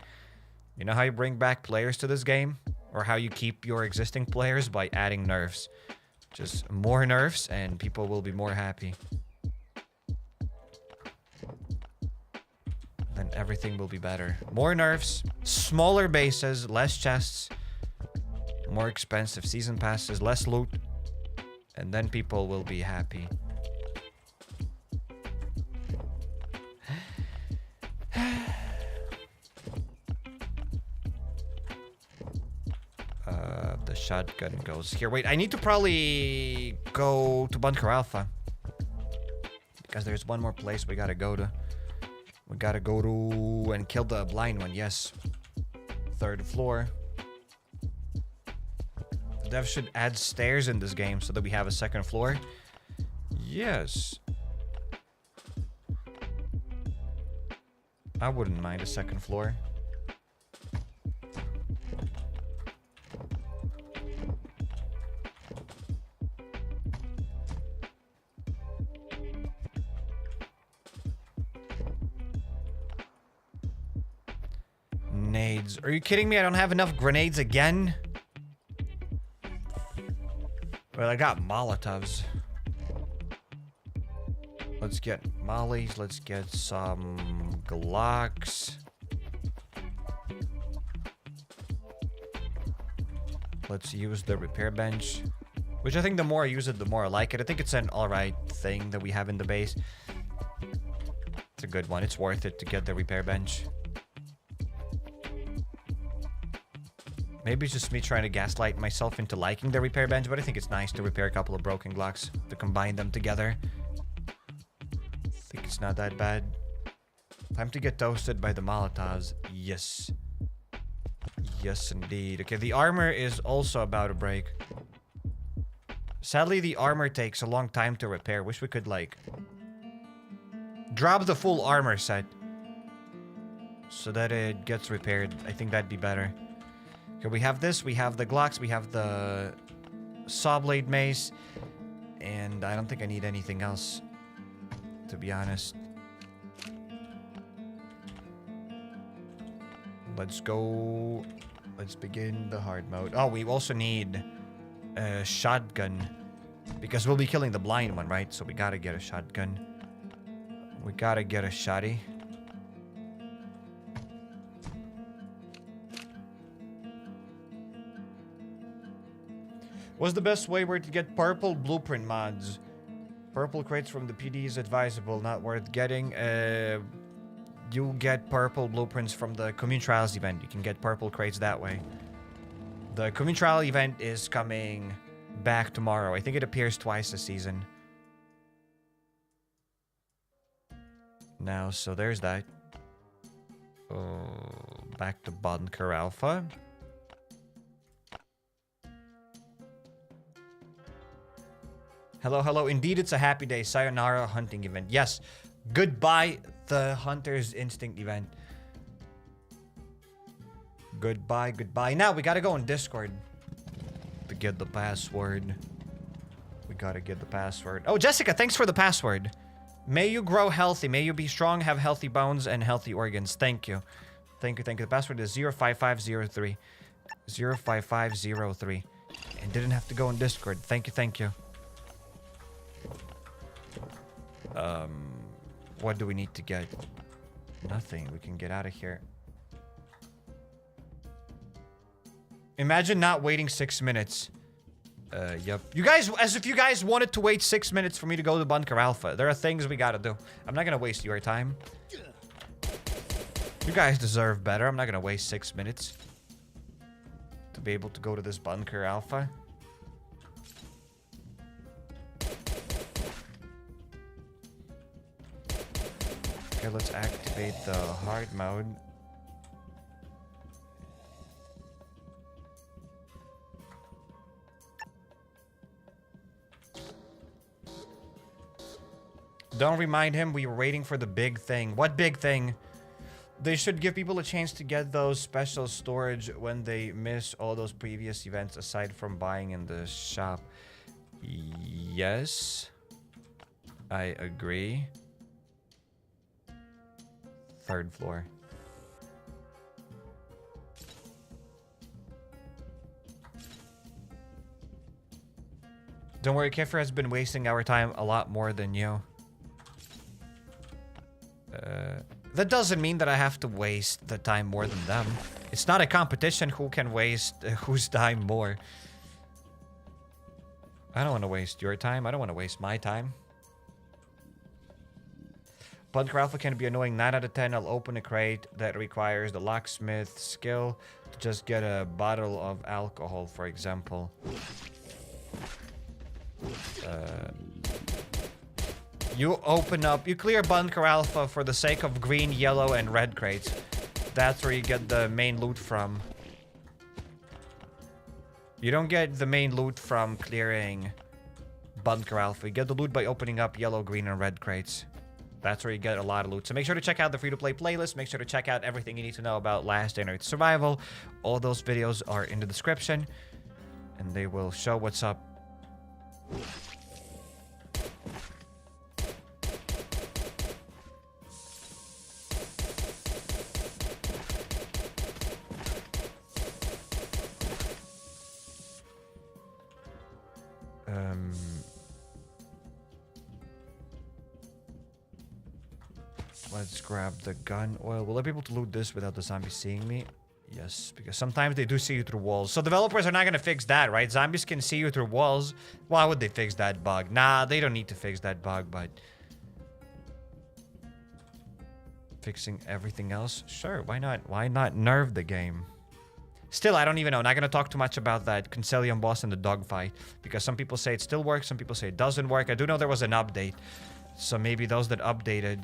You know how you bring back players to this game? Or how you keep your existing players? By adding nerfs. Just more nerfs and people will be more happy. Then everything will be better. More nerfs, smaller bases, less chests, more expensive season passes, less loot, and then people will be happy. The shotgun goes here. Wait, I need to probably go to Bunker Alfa. Because there's one more place we gotta go to. We gotta go to and kill the blind one, yes. 3rd floor. The dev should add stairs in this game so that we have a 2nd floor. Yes. I wouldn't mind a 2nd floor. grenades. Are you kidding me? I don't have enough grenades again? Well, I got Molotovs. Let's get mollies. Let's get some Glocks. Let's use the repair bench. Which I think the more I use it, the more I like it. I think it's an alright thing that we have in the base. It's a good one. It's worth it to get the repair bench. Maybe it's just me trying to gaslight myself into liking the repair bench, but I think it's nice to repair a couple of broken Glocks, to combine them together. I think it's not that bad. Time to get toasted by the Molotovs. Yes. Yes, indeed. Okay, the armor is also about to break. Sadly, the armor takes a long time to repair. Wish we could, like, drop the full armor set so that it gets repaired. I think that'd be better. Okay, we have this. We have the Glocks. We have the saw blade mace. And I don't think I need anything else, to be honest. Let's go. Let's begin the hard mode. Oh, we also need a shotgun, because we'll be killing the blind one, right? So we gotta get a shotgun. We gotta get a shotty. What's the best way where to get purple blueprint mods? Purple crates from the PD is advisable, not worth getting. You get purple blueprints from the community trials event. You can get purple crates that way. The community trial event is coming back tomorrow. I think it appears twice a season. Now, so there's that. Back to Bunker Alfa. Hello, hello. Indeed, it's a happy day. Sayonara hunting event. Yes. Goodbye, the Hunter's Instinct event. Goodbye, goodbye. Now, we gotta go on Discord to get the password. We gotta get the password. Oh, Jessica, thanks for the password. May you grow healthy. May you be strong, have healthy bones, and healthy organs. Thank you. Thank you, thank you. The password is 05503. 05503. And didn't have to go on Discord. Thank you, thank you. What do we need to get? Nothing. We can get out of here. Imagine not waiting 6 minutes. Yep. You guys, as if you guys wanted to wait 6 minutes for me to go to Bunker Alfa. There are things we gotta do. I'm not gonna waste your time. You guys deserve better. I'm not gonna waste 6 minutes to be able to go to this Bunker Alfa. Okay, let's activate the hard mode. Don't remind him we were waiting for the big thing. What big thing? They should give people a chance to get those special storage when they miss all those previous events aside from buying in the shop. Yes. I agree. Third floor. Don't worry, Kefir has been wasting our time a lot more than you. That doesn't mean that I have to waste the time more than them. It's not a competition who can waste whose time more. I don't want to waste your time. I don't want to waste my time. Bunker Alfa can be annoying. 9 out of 10, I'll open a crate that requires the locksmith skill to just get a bottle of alcohol, for example. You open up, you clear Bunker Alfa for the sake of green, yellow, and red crates. That's where you get the main loot from. You don't get the main loot from clearing Bunker Alfa. You get the loot by opening up yellow, green, and red crates. That's where you get a lot of loot. So make sure to check out the free-to-play playlist. Make sure to check out everything you need to know about Last Day on Earth Survival. All those videos are in the description, and they will show what's up. Let's grab the gun oil. Will I be able to loot this without the zombies seeing me? Yes, because sometimes they do see you through walls. So developers are not going to fix that, right? Zombies can see you through walls. Why would they fix that bug? Nah, they don't need to fix that bug, but... fixing everything else? Sure, why not? Why not nerf the game? Still, I don't even know. Not going to talk too much about that Concilium boss and the dogfight. Because some people say it still works, some people say it doesn't work. I do know there was an update. So maybe those that updated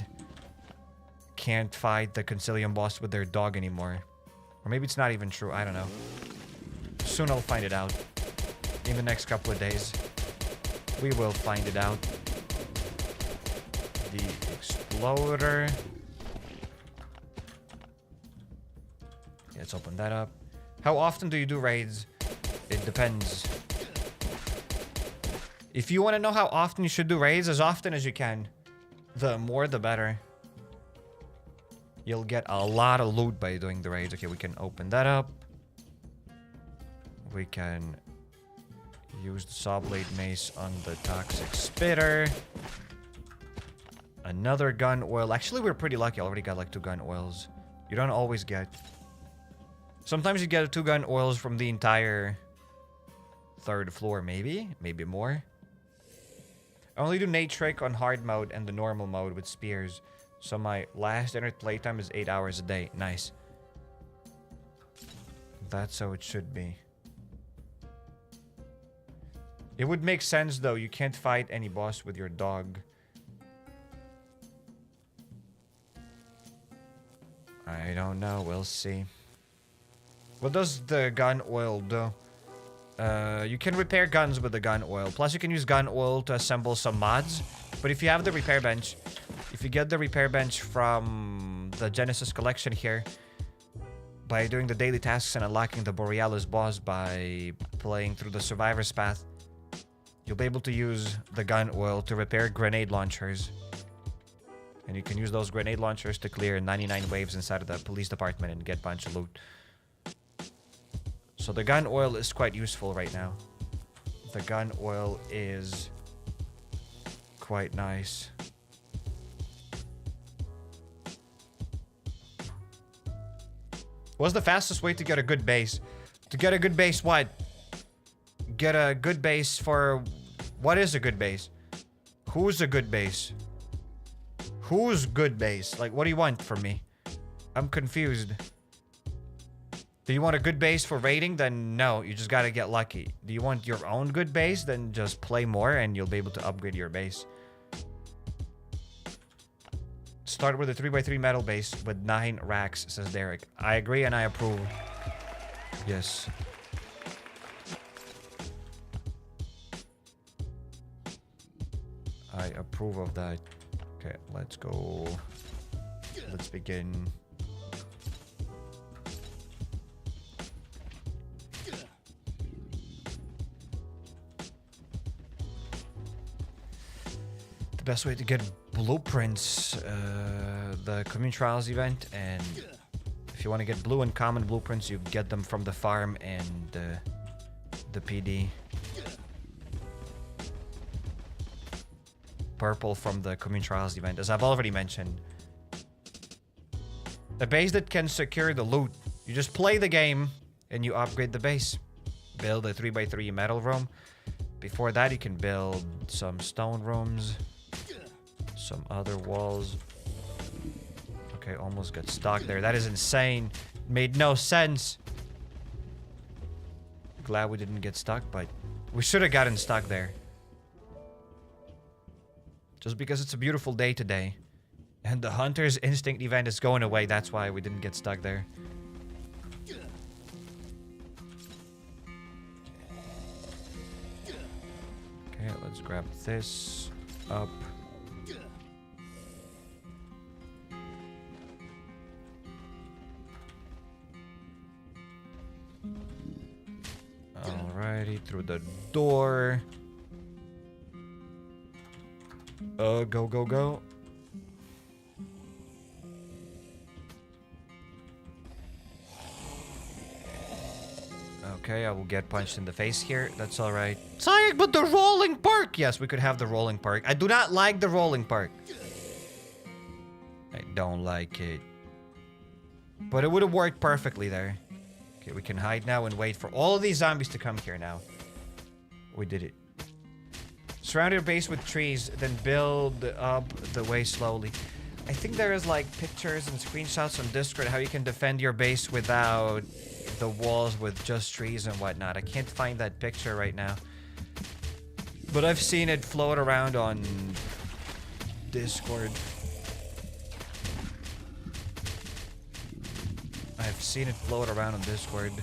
can't fight the Concilium boss with their dog anymore. Or maybe it's not even true. I don't know. Soon I'll find it out. In the next couple of days. We will find it out. The exploder. Yeah, let's open that up. How often do you do raids? It depends. If you want to know how often you should do raids, as often as you can. The more, the better. You'll get a lot of loot by doing the raids. Okay, we can open that up. We can use the saw blade mace on the toxic spitter. Another gun oil. Actually, we're pretty lucky. I already got like 2 gun oils. You don't always get. Sometimes you get 2 gun oils from the entire 3rd floor, maybe. Maybe more. I only do Nate trick on hard mode and the normal mode with spears. So my last internet playtime is 8 hours a day. Nice. That's how it should be. It would make sense though. You can't fight any boss with your dog. I don't know. We'll see. What does the gun oil do? You can repair guns with the gun oil. Plus you can use gun oil to assemble some mods. But if you have the repair bench... If you get the repair bench from the Genesis collection here, by doing the daily tasks and unlocking the Borealis boss by playing through the Survivor's Path, you'll be able to use the gun oil to repair grenade launchers. And you can use those grenade launchers to clear 99 waves inside of the police department and get a bunch of loot. So the gun oil is quite useful right now. The gun oil is quite nice. What's the fastest way to get a good base? To get a good base, what? Get a good base for... What is a good base? Who's a good base? Who's good base? Like, what do you want from me? I'm confused. Do you want a good base for raiding? Then no, you just gotta get lucky. Do you want your own good base? Then just play more and you'll be able to upgrade your base. Start with a 3x3 metal base with 9 racks, says Derek. I agree and I approve. Yes. I approve of that. Okay, let's go. Let's begin. The best way to get blueprints, the community trials event, and if you want to get blue and common blueprints, you get them from the farm and the PD. Purple from the community trials event, as I've already mentioned. A base that can secure the loot. You just play the game and you upgrade the base. Build a 3x3 metal room. Before that, you can build some stone rooms. Some other walls. Okay, almost got stuck there. That is insane. Made no sense. Glad we didn't get stuck, but we should have gotten stuck there. Just because it's a beautiful day today. And the Hunter's Instinct event is going away. That's why we didn't get stuck there. Okay, let's grab this up. Alrighty, through the door. Go, go, go. Okay, I will get punched in the face here. That's alright. Sorry, but the rolling park! Yes, we could have the rolling park. I do not like the rolling park. I don't like it. But it would have worked perfectly there. Okay, we can hide now and wait for all of these zombies to come here now. We did it. Surround your base with trees, then build up the way slowly. I think there is like pictures and screenshots on Discord how you can defend your base without the walls with just trees and whatnot. I can't find that picture right now. But I've seen it float around on Discord. I've seen it float around on Discord.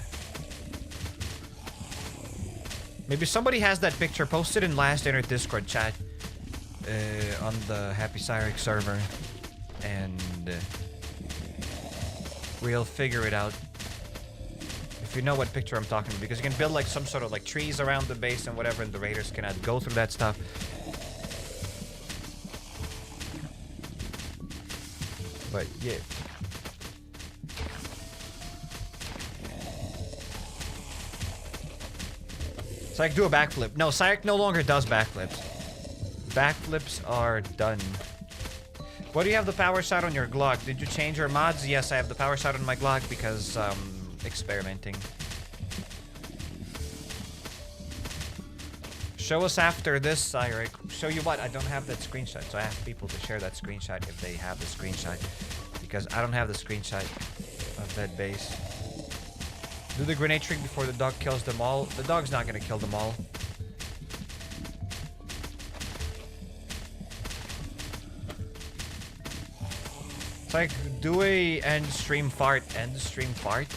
Maybe somebody has that picture. Post it in last enter Discord chat on the HappyCairek server, and we'll figure it out. If you know what picture I'm talking about, because you can build like some sort of like trees around the base and whatever, and the raiders cannot go through that stuff. But yeah. Cairek, do a backflip. No, Cairek no longer does backflips. Backflips are done. Why do you have the power shot on your Glock? Did you change your mods? Yes, I have the power shot on my Glock because, experimenting. Show us after this, Cairek. Show you what? I don't have that screenshot, so I ask people to share that screenshot if they have the screenshot. Because I don't have the screenshot of that base. Do the grenade trick before the dog kills them all. The dog's not gonna kill them all. It's like, do a end stream fart. End stream fart?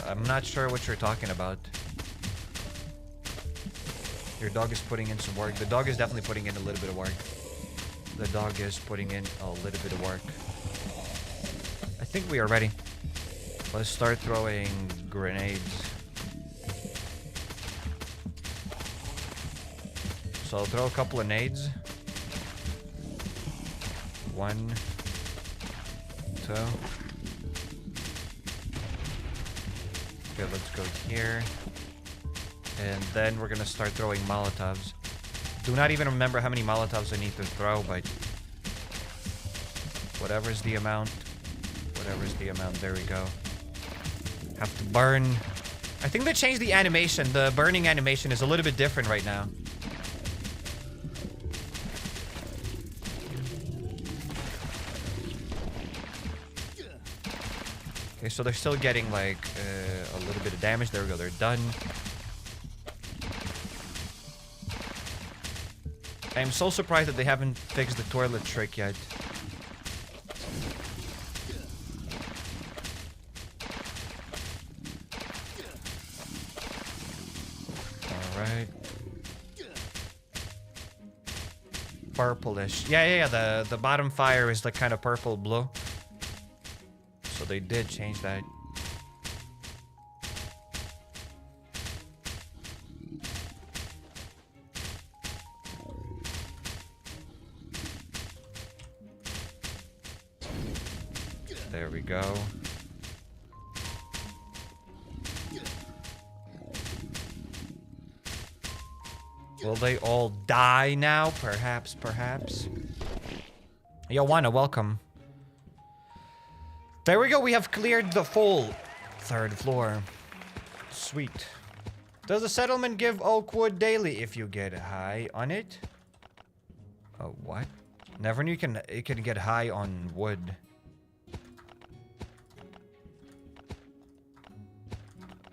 I'm not sure what you're talking about. Your dog is putting in some work. The dog is definitely putting in a little bit of work. The dog is putting in a little bit of work. I think we are ready. Let's start throwing grenades. So I'll throw a couple of nades. 1, 2. Okay, let's go here. And then we're gonna start throwing Molotovs. Do not even remember how many Molotovs I need to throw, but whatever's the amount. Whatever's the amount, there we go. Have to burn. I think they changed the animation. The burning animation is a little bit different right now. Okay, so they're still getting like a little bit of damage. There we go, they're done. I am so surprised that they haven't fixed the toilet trick yet. Alright. Purplish. Yeah, the bottom fire is like kind of purple-blue. So they did change that. There we go. Will they all die now? Perhaps, perhaps. Yo, Wana, welcome. There we go, we have cleared the full 3rd floor. Sweet. Does the settlement give oak wood daily if you get high on it? Oh, what? Never knew you can get high on wood.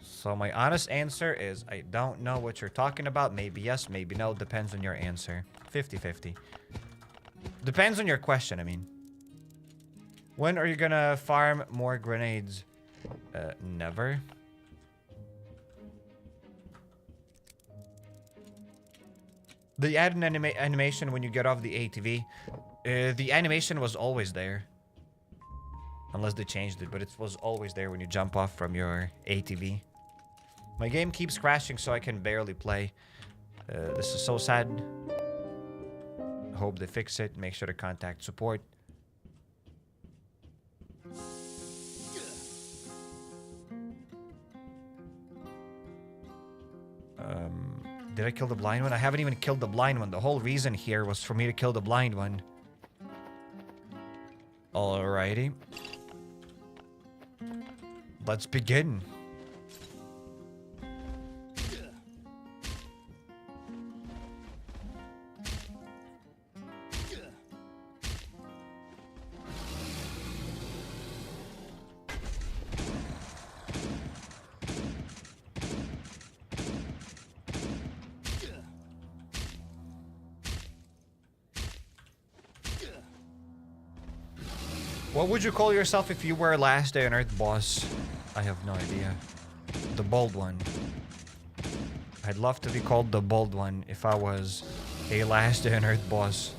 So my honest answer is I don't know what you're talking about. Maybe yes, maybe no. Depends on your answer. 50-50. Depends on your question, I mean. When are you gonna farm more grenades? Never. They add an animation when you get off the ATV. The animation was always there. Unless they changed it, but it was always there when you jump off from your ATV. My game keeps crashing, so I can barely play. This is so sad. Hope they fix it. Make sure to contact support. Did I kill the blind one? I haven't even killed the blind one. The whole reason here was for me to kill the blind one. Alrighty. Let's begin. What would you call yourself if you were a Last Day on Earth boss? I have no idea. The Bold One. I'd love to be called the Bold One if I was a Last Day on Earth boss.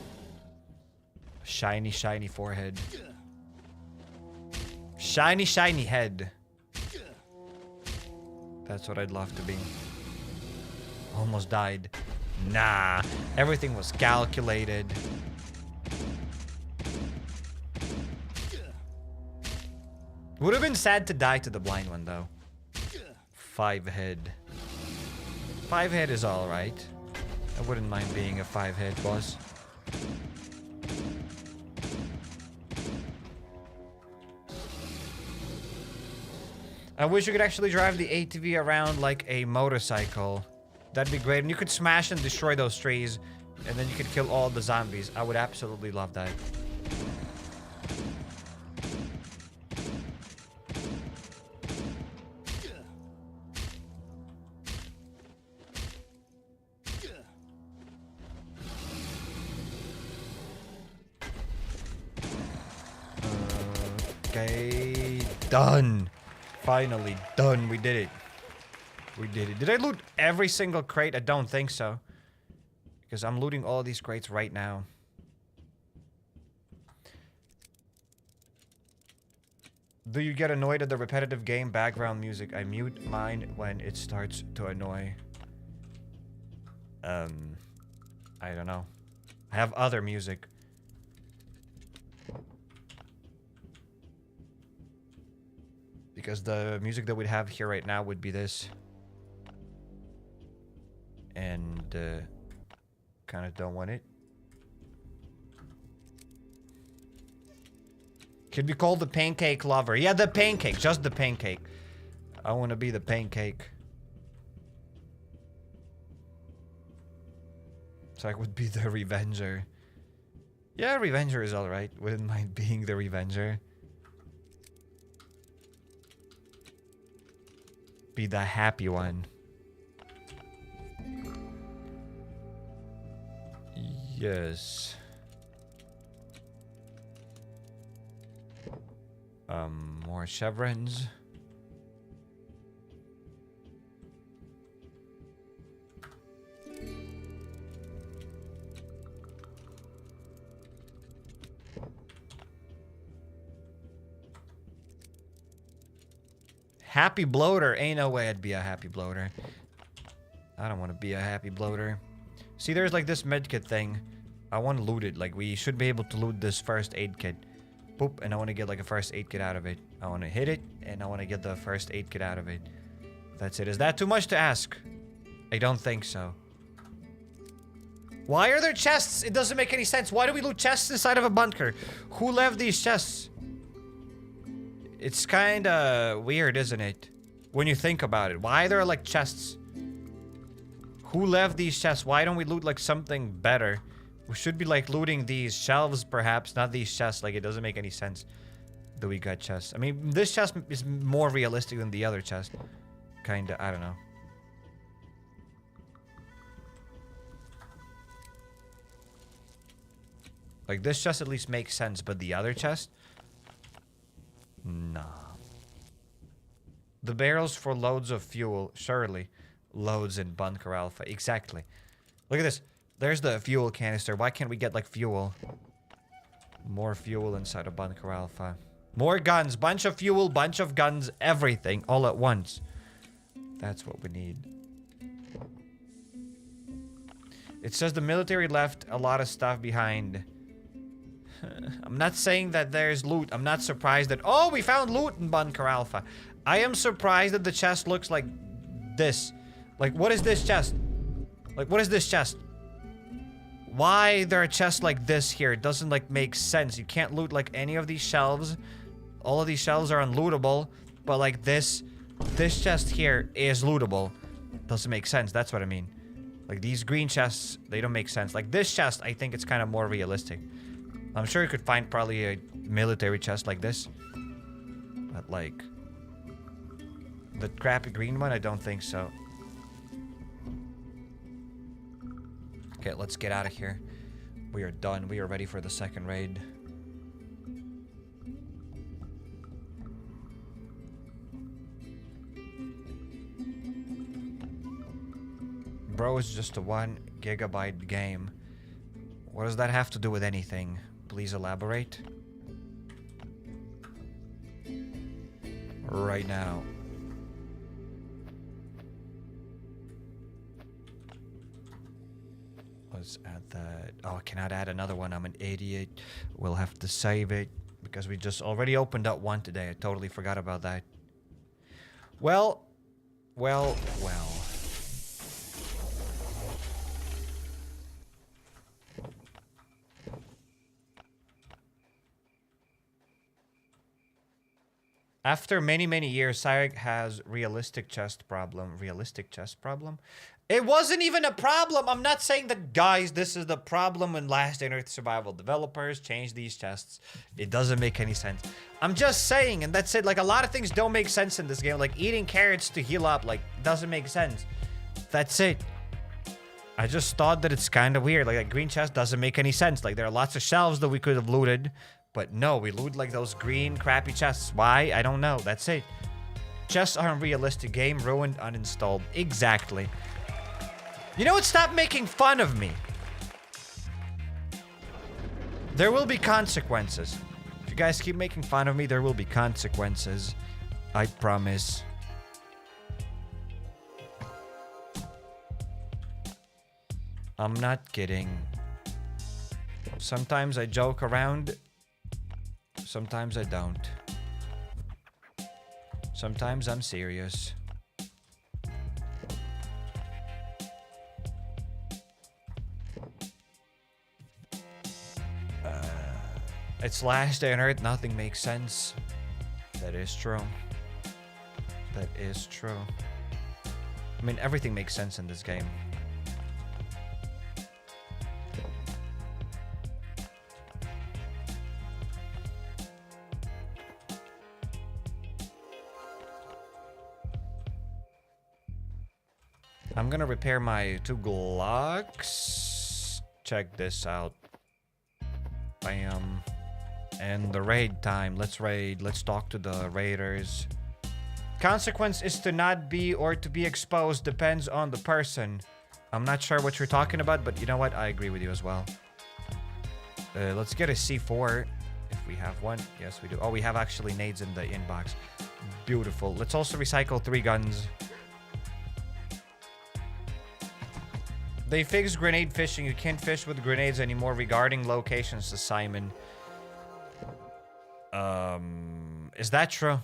Shiny, shiny forehead. Shiny, shiny head. That's what I'd love to be. Almost died. Nah, everything was calculated. Would have been sad to die to the blind one, though. 5 head. 5 head is alright. I wouldn't mind being a 5 head boss. I wish you could actually drive the ATV around like a motorcycle. That'd be great. And you could smash and destroy those trees. And then you could kill all the zombies. I would absolutely love that. Okay, done. Finally done. We did it. We did it. Did I loot every single crate? I don't think so. Because I'm looting all these crates right now. Do you get annoyed at the repetitive game background music? I mute mine when it starts to annoy. I don't know. I have other music. Because the music that we'd have here right now would be this. And, kind of don't want it. Could be called the pancake lover. Yeah, the pancake. Just the pancake. I want to be the pancake. So I would be the Revenger. Yeah, Revenger is alright. Wouldn't mind being the Revenger. Be the happy one. Yes. More chevrons. Happy bloater. Ain't no way I'd be a happy bloater. I don't want to be a happy bloater. See, there's like this medkit thing. I want to loot it. Like, we should be able to loot this first aid kit. Boop, and I want to get like a first aid kit out of it. I want to hit it, and I want to get the first aid kit out of it. That's it. Is that too much to ask? I don't think so. Why are there chests? It doesn't make any sense. Why do we loot chests inside of a bunker? Who left these chests? It's kinda weird, isn't it? When you think about it. Why are there like chests? Who left these chests? Why don't we loot like something better? We should be like looting these shelves perhaps, not these chests. Like, it doesn't make any sense that we got chests. I mean, this chest is more realistic than the other chest. Kinda, I don't know. Like, this chest at least makes sense, but the other chest? Nah. The barrels for loads of fuel, surely. Loads in Bunker Alfa, exactly. Look at this. There's the fuel canister. Why can't we get, like, fuel? More fuel inside of Bunker Alfa. More guns. Bunch of fuel, bunch of guns, everything. All at once. That's what we need. It says the military left a lot of stuff behind. I'm not saying that there's loot. I'm not surprised that... Oh, we found loot in Bunker Alfa. I am surprised that the chest looks like this. Like, what is this chest? Like, what is this chest? Why there are chests like this here? It doesn't, like, make sense. You can't loot, like, any of these shelves. All of these shelves are unlootable. But, like, this chest here is lootable. Doesn't make sense. That's what I mean. Like, these green chests, they don't make sense. Like, this chest, I think it's kind of more realistic. I'm sure you could find probably a military chest like this. But, like, the crappy green one, I don't think so. Okay, let's get out of here. We are done. We are ready for the second raid. Bro, it's just a 1 gigabyte game. What does that have to do with anything? Please elaborate. Right now. Let's add that. Oh, I cannot add another one. I'm an idiot. We'll have to save it because we just already opened up one today. I totally forgot about that. Well. After many years, HappyCairek has realistic chest problem. Realistic chest problem? It wasn't even a problem. I'm not saying that, guys, this is the problem when Last Day on Earth survival developers change these chests. It doesn't make any sense. I'm just saying, and that's it. Like, a lot of things don't make sense in this game. Like, eating carrots to heal up, like, doesn't make sense. That's it. I just thought that it's kind of weird. Like, that green chest doesn't make any sense. Like, there are lots of shelves that we could have looted. But no, we loot like those green crappy chests. Why? I don't know. That's it. Chests are unrealistic. Game ruined, uninstalled. Exactly. You know what? Stop making fun of me. There will be consequences. If you guys keep making fun of me, there will be consequences. I promise. I'm not kidding. Sometimes I joke around. Sometimes I don't. Sometimes I'm serious. It's Last Day on Earth. Nothing makes sense. That is true. That is true. I mean, everything makes sense in this game. I'm gonna repair my 2 Glocks. Check this out. Bam. And the raid time. Let's raid. Let's talk to the raiders. Consequence is to not be or to be exposed. Depends on the person. I'm not sure what you're talking about, but you know what? I agree with you as well. Let's get a C4 if we have one. Yes, we do. Oh, we have actually nades in the inbox. Beautiful. Let's also recycle 3 guns. They fixed grenade fishing. You can't fish with grenades anymore regarding locations to Simon. Is that true?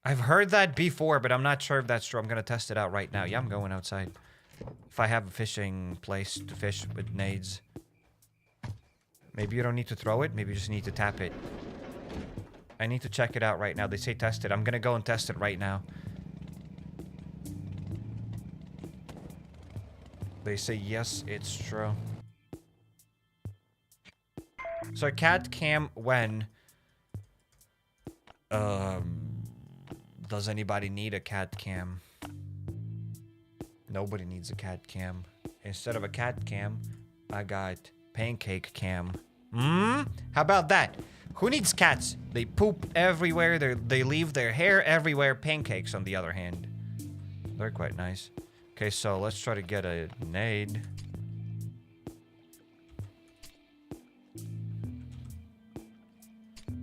I've heard that before, but I'm not sure if that's true. I'm gonna test it out right now. Yeah, I'm going outside. If I have a fishing place to fish with nades. Maybe you don't need to throw it. Maybe you just need to tap it. I need to check it out right now. They say test it. I'm gonna go and test it right now. They say, yes, it's true. So cat cam when? Does anybody need a cat cam? Nobody needs a cat cam. Instead of a cat cam, I got pancake cam. How about that? Who needs cats? They poop everywhere. They leave their hair everywhere. Pancakes, on the other hand. They're quite nice. Okay, so let's try to get a nade.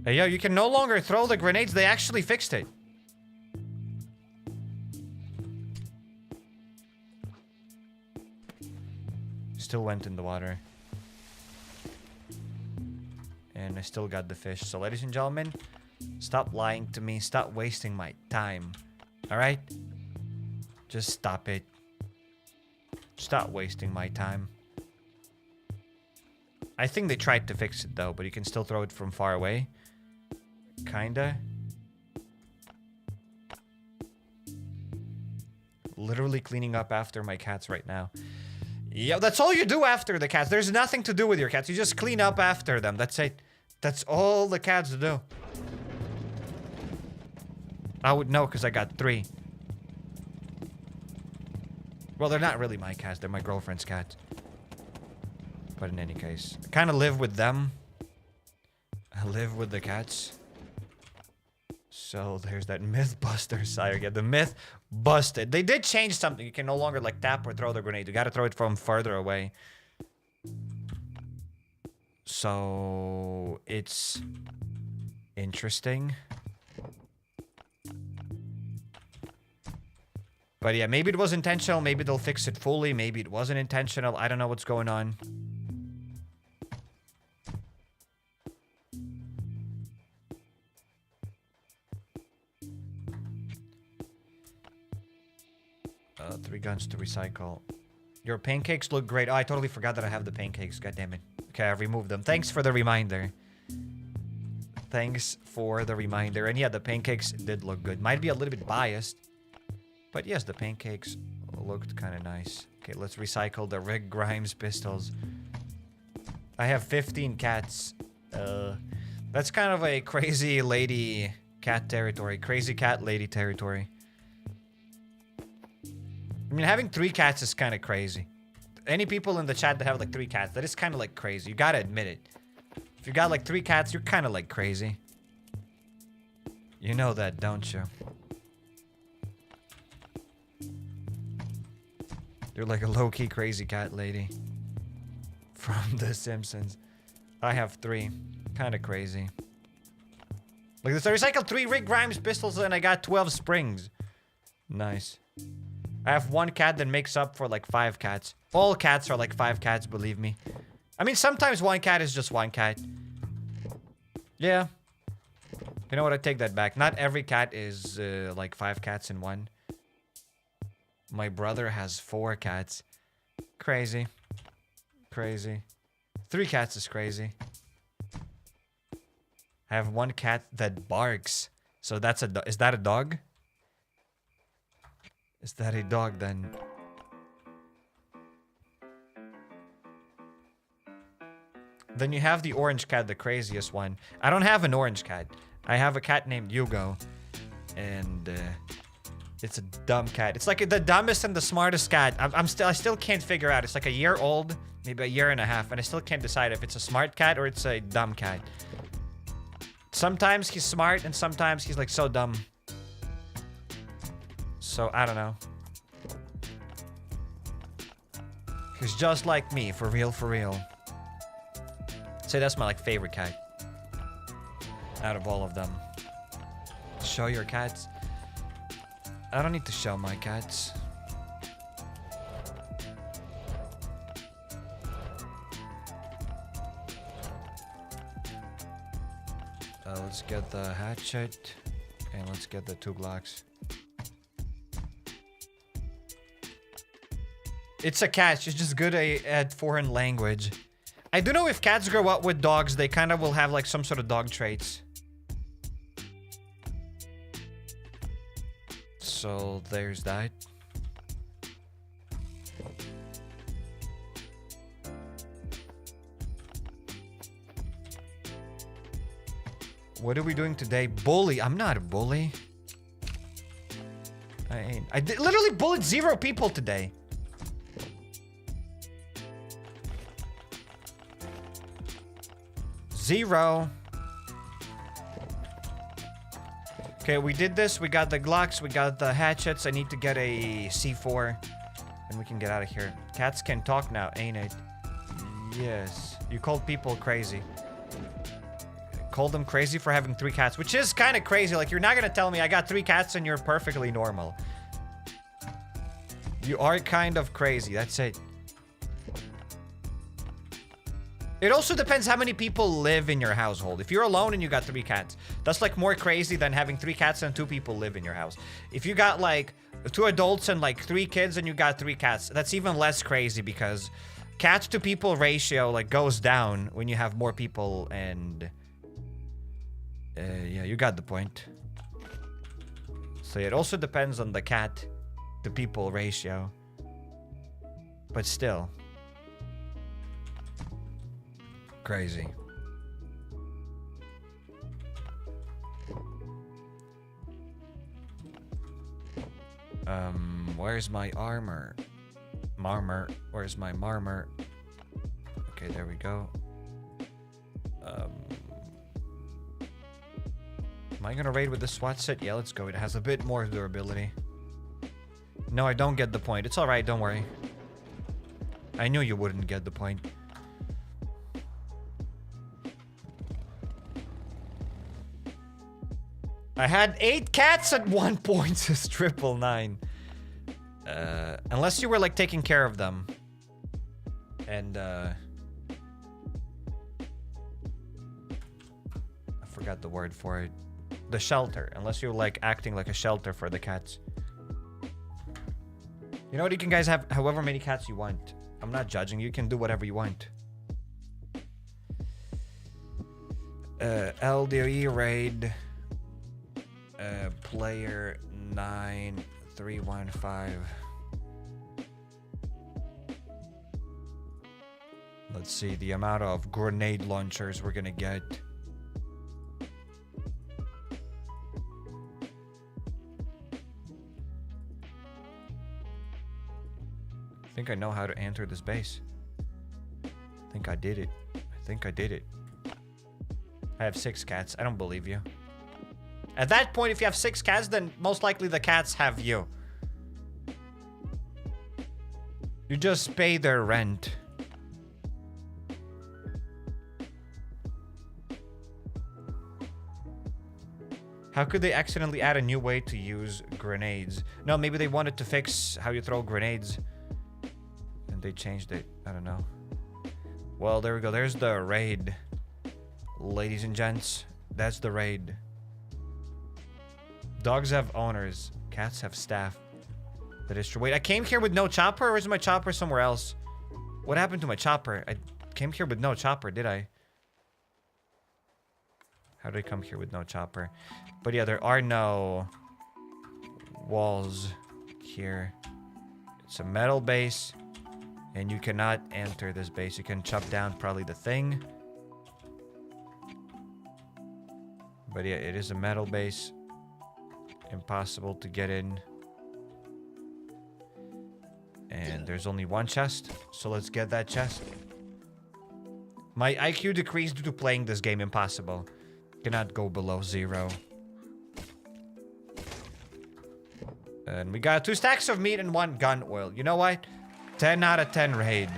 Hey, yo, you can no longer throw the grenades. They actually fixed it. Still went in the water. And I still got the fish. So, ladies and gentlemen, stop lying to me. Stop wasting my time. Alright? Just stop it. Stop wasting my time. I think they tried to fix it though, but you can still throw it from far away. Kinda. Literally cleaning up after my cats right now. Yeah, that's all you do after the cats. There's nothing to do with your cats. You just clean up after them. That's it. That's all the cats do. I would know because I got 3. Well, they're not really my cats. They're my girlfriend's cats. But in any case, I kind of live with them. I live with the cats. So there's that myth buster sire. Yeah, the myth busted. They did change something. You can no longer like tap or throw the grenade. You gotta throw it from further away. So it's interesting. But yeah, maybe it was intentional. Maybe they'll fix it fully. Maybe it wasn't intentional. I don't know what's going on. Three guns to recycle. Your pancakes look great. Oh, I totally forgot that I have the pancakes. God damn it. Okay, I've removed them. Thanks for the reminder. Thanks for the reminder. And yeah, the pancakes did look good. Might be a little bit biased. But yes, the pancakes looked kind of nice. Okay, let's recycle the Rick Grimes pistols. I have 15 cats. That's kind of a crazy lady cat territory. Crazy cat lady territory. I mean, having 3 cats is kind of crazy. Any people in the chat that have like 3 cats, that is kind of like crazy. You gotta admit it. If you got like 3 cats, you're kind of like crazy. You know that, don't you? You're like a low-key crazy cat lady. From The Simpsons. I have 3. Kind of crazy. Look at this. I recycled 3 Rick Grimes pistols and I got 12 springs. Nice. I have 1 cat that makes up for like 5 cats. All cats are like 5 cats, believe me. I mean, sometimes 1 cat is just 1 cat. Yeah. You know what? I take that back. Not every cat is like 5 cats in 1. My brother has 4 cats. Crazy. Crazy. 3 cats is crazy. I have 1 cat that barks. So that's a is that a dog? Is that a dog then? Then you have the orange cat, the craziest one. I don't have an orange cat. I have a cat named Hugo. And it's a dumb cat. It's like the dumbest and the smartest cat. I still can't figure out. It's like a year old, maybe a year and a half, and I still can't decide if it's a smart cat or it's a dumb cat. Sometimes he's smart and sometimes he's like so dumb. So, I don't know. He's just like me, for real, for real. I'd say that's my, like, favorite cat. Out of all of them. Show your cats. I don't need to show my cats. Let's get the hatchet. And let's get the 2 Glocks. It's a cat. She's just good at foreign language. I do know if cats grow up with dogs, they kind of will have like some sort of dog traits. So there's that. What are we doing today? Bully. I'm not a bully. I ain't. I literally bullied 0 people today. Zero. Okay, we did this. We got the Glocks. We got the hatchets. I need to get a C4. And we can get out of here. Cats can talk now, ain't it? Yes. You called people crazy. Called them crazy for having 3 cats, which is kind of crazy. Like, you're not gonna tell me I got 3 cats and you're perfectly normal. You are kind of crazy. That's it. It also depends how many people live in your household. If you're alone and you got 3 cats, that's like more crazy than having 3 cats and 2 people live in your house. If you got like 2 adults and like 3 kids, and you got 3 cats. That's even less crazy because cat to people ratio like goes down when you have more people, and yeah, you got the point. So it also depends on the cat to people ratio, but still crazy. Where's my armor? Marmor. Where's my marmor? Okay, there we go. Am I gonna raid with the SWAT set? Yeah, let's go. It has a bit more durability. No, I don't get the point. It's alright, don't worry. I knew you wouldn't get the point. I had 8 cats at one point, says 999. Unless you were like taking care of them. And I forgot the word for it. The shelter. Unless you're like acting like a shelter for the cats. You know what? You can guys have however many cats you want. I'm not judging. You can do whatever you want. LDoE Raid. Player 9315. Let's see the amount of grenade launchers we're gonna get. I think I know how to enter this base. I think I did it. I have 6 cats. I don't believe you. At that point, if you have 6 cats, then most likely the cats have you. You just pay their rent. How could they accidentally add a new way to use grenades? No, maybe they wanted to fix how you throw grenades. And they changed it. I don't know. Well, there we go. There's the raid. Ladies and gents, that's the raid. Dogs have owners. Cats have staff. That is true. Wait, I came here with no chopper, or is my chopper somewhere else? What happened to my chopper? I came here with no chopper, did I? How did I come here with no chopper? But yeah, there are no walls here. It's a metal base, and you cannot enter this base. You can chop down probably the thing. But yeah, it is a metal base. Impossible to get in. And there's only one chest, so let's get that chest. My IQ decreased due to playing this game. Impossible. Cannot go below 0. And we got 2 stacks of meat and 1 gun oil. You know what? 10 out of 10 raid.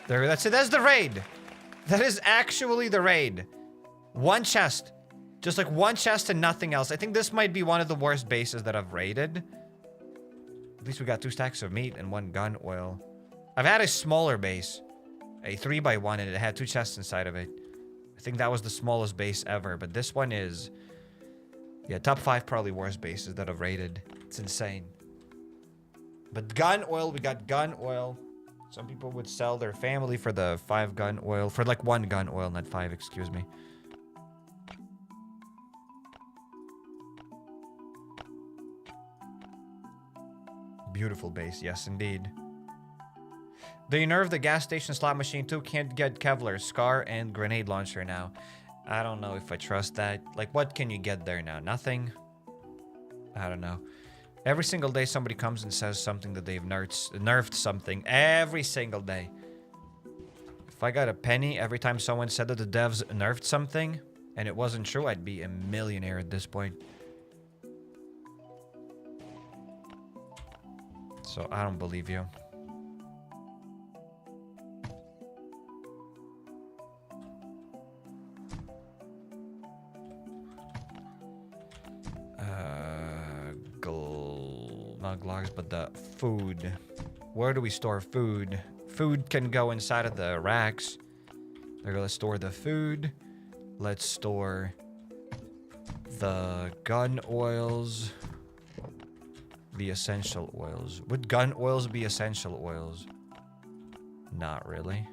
There, that's it. That's the raid. That is actually the raid. 1 chest. Just like 1 chest and nothing else. I think this might be one of the worst bases that I've raided. At least we got 2 stacks of meat and 1 gun oil. I've had a smaller base. A 3x1, and it had 2 chests inside of it. I think that was the smallest base ever. But this one is... yeah, top 5 probably worst bases that I've raided. It's insane. But gun oil, we got gun oil. Some people would sell their family for the 5 gun oil. For like 1 gun oil, not 5, excuse me. Beautiful base, yes indeed. They nerfed the gas station slot machine too. Can't get Kevlar, Scar, and grenade launcher now. I don't know if I trust that. Like, what can you get there now? Nothing? I don't know. Every single day somebody comes and says something that they've nerfed something. Every single day. If I got a penny every time someone said that the devs nerfed something and it wasn't true, I'd be a millionaire at this point. So I don't believe you. Not logs, but the food. Where do we store food? Food can go inside of the racks. There, let's store the food. Let's store the gun oils. be essential oils? Would gun oils be essential oils? Not really.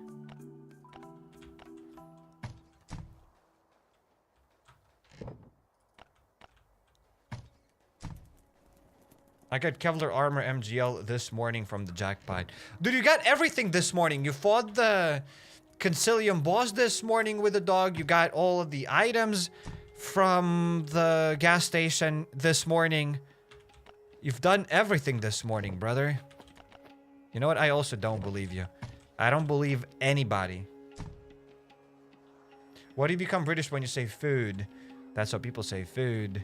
I got Kevlar armor MGL this morning from the jackpot. Dude, you got everything this morning. You fought the Concilium boss this morning with the dog. You got all of the items from the gas station this morning. You've done everything this morning, brother. You know what? I also don't believe you. I don't believe anybody. Why do you become British when you say food? That's what people say, food.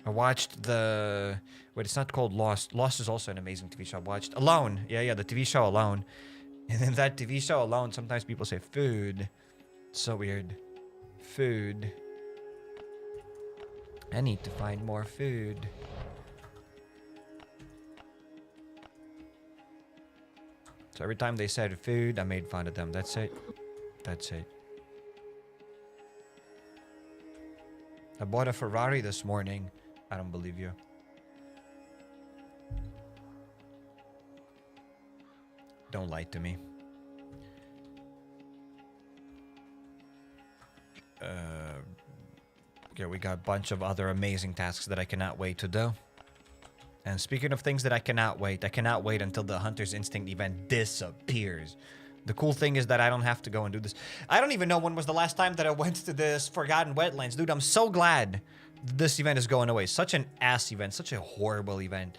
I watched the... Wait, it's not called Lost. Lost is also an amazing TV show. I watched Alone. Yeah, the TV show Alone. And in that TV show Alone, sometimes people say food. So weird. Food. I need to find more food. So every time they said food, I made fun of them. That's it. That's it. I bought a Ferrari this morning. I don't believe you. Don't lie to me. Okay, we got a bunch of other amazing tasks that I cannot wait to do. And speaking of things that I cannot wait until the Hunter's Instinct event disappears. The cool thing is that I don't have to go and do this. I don't even know when was the last time that I went to this Forgotten Wetlands. Dude, I'm so glad this event is going away. Such an ass event. Such a horrible event.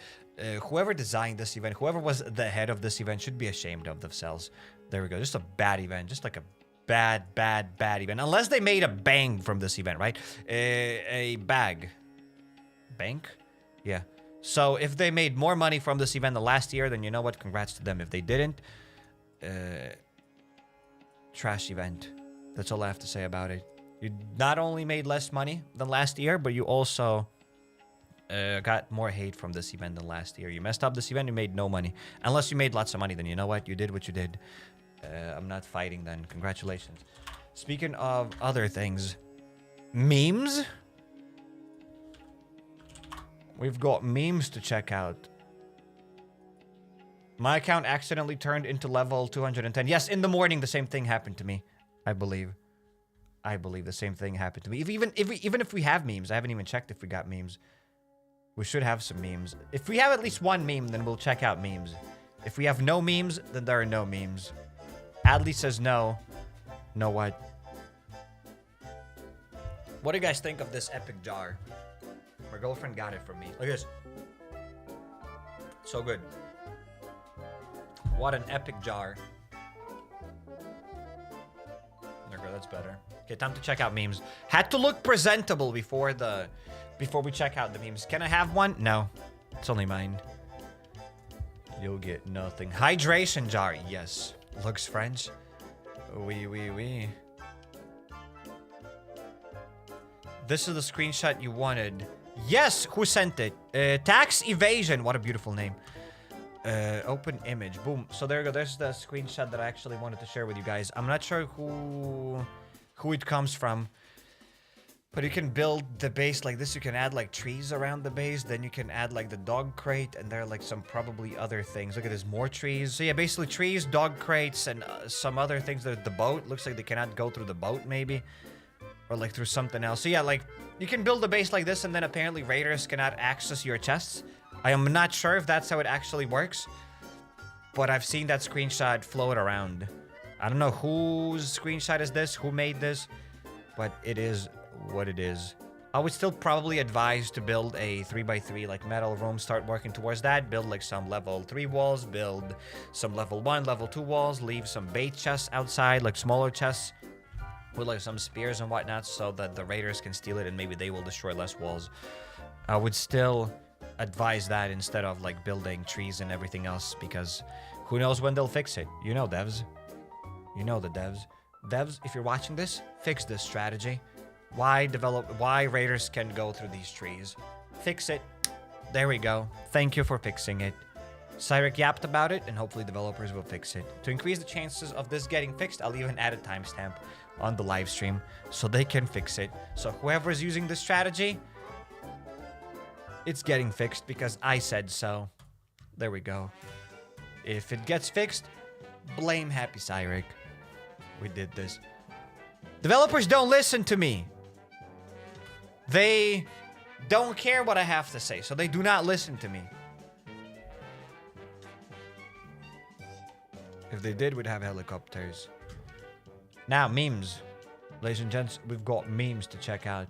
Whoever designed this event, whoever was the head of this event should be ashamed of themselves. There we go. Just a bad event. Just like a bad event. Unless they made a bang from this event, right? A bag. Bank? Yeah. So if they made more money from this event the last year, then you know what? Congrats to them. If they didn't, trash event. That's all I have to say about it. You not only made less money than last year, but you also got more hate from this event than last year. You messed up this event, you made no money. Unless you made lots of money, then you know what? You did what you did. I'm not fighting then. Congratulations. Speaking of other things, memes? We've got memes to check out. My account accidentally turned into level 210. Yes, in the morning, the same thing happened to me. I believe the same thing happened to me. Even if we have memes, I haven't even checked if we got memes. We should have some memes. If we have at least one meme, then we'll check out memes. If we have no memes, then there are no memes. Adley says no. No what? What do you guys think of this epic jar? My girlfriend got it from me. Look at this. So good. What an epic jar. There we go, that's better. Okay, time to check out memes. Had to look presentable before we check out the memes. Can I have one? No. It's only mine. You'll get nothing. Hydration jar, yes. Looks French. Oui. This is the screenshot you wanted. Yes, who sent it? Tax evasion. What a beautiful name. Open image. Boom. So there you go. There's the screenshot that I actually wanted to share with you guys. I'm not sure who it comes from, but you can build the base like this. You can add like trees around the base. Then you can add like the dog crate, and there are like some probably other things. Look at this, more trees. So yeah, basically trees, dog crates, and some other things. The boat looks like they cannot go through the boat, maybe, or like through something else. So yeah, like you can build a base like this, and then apparently raiders cannot access your chests. I am not sure if that's how it actually works, but I've seen that screenshot float around. I don't know whose screenshot is this, who made this, but it is what it is. I would still probably advise to build a 3x3 like metal room, start working towards that, build like some level 3 walls, build some level 1, level 2 walls, leave some bait chests outside, like smaller chests, with like some spears and whatnot, so that the raiders can steal it and maybe they will destroy less walls. I would still advise that instead of like building trees and everything else, because who knows when they'll fix it. You know, devs. You know the devs. Devs, if you're watching this, fix this strategy. Why raiders can go through these trees? Fix it. There we go. Thank you for fixing it. Cyrek yapped about it, and hopefully developers will fix it. To increase the chances of this getting fixed, I'll even add a timestamp on the live stream so they can fix it. So whoever's using this strategy, It's getting fixed because I said so. There we go. If it gets fixed, blame HappyCairek. We did this. Developers don't listen to me. They don't care what I have to say, so they do not listen to me. If they did, we'd have helicopters. Now, memes. Ladies and gents, we've got memes to check out.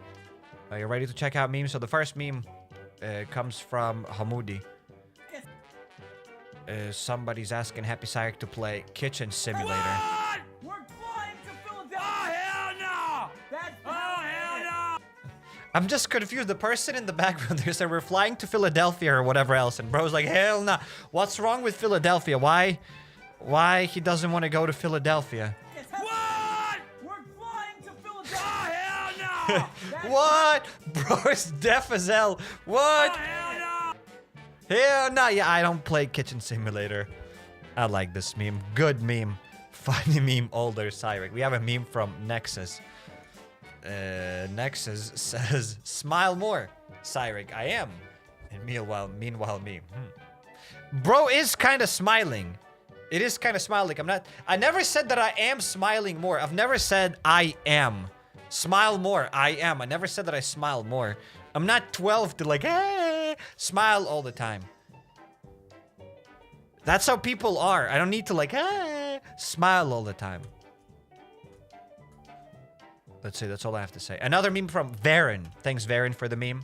Are you ready to check out memes? So the first meme comes from Hamoudi. Somebody's asking HappyCairek to play Kitchen Simulator. What? We're flying to Philadelphia! Oh, hell no! That's hell no! I'm just confused. The person in the background there said we're flying to Philadelphia or whatever else, and bro's like, hell no. What's wrong with Philadelphia? Why he doesn't want to go to Philadelphia? What? We're flying to Philadelphia! Oh, hell no! What? Bro is deaf as hell. What? Oh, hell no! Hell no. Yeah, I don't play Kitchen Simulator. I like this meme. Good meme. Funny meme, older Cairek. We have a meme from Nexus. Nexus says, smile more, Cairek. I am. And meanwhile me. Bro is kind of smiling. It is kind of smiling. I never said that I am smiling more. I've never said I am. Smile more. I am. I never said that I smile more. I'm not 12 to like, hey, smile all the time. That's how people are. I don't need to like, hey, smile all the time. Let's see. That's all I have to say. Another meme from Varen. Thanks, Varen, for the meme.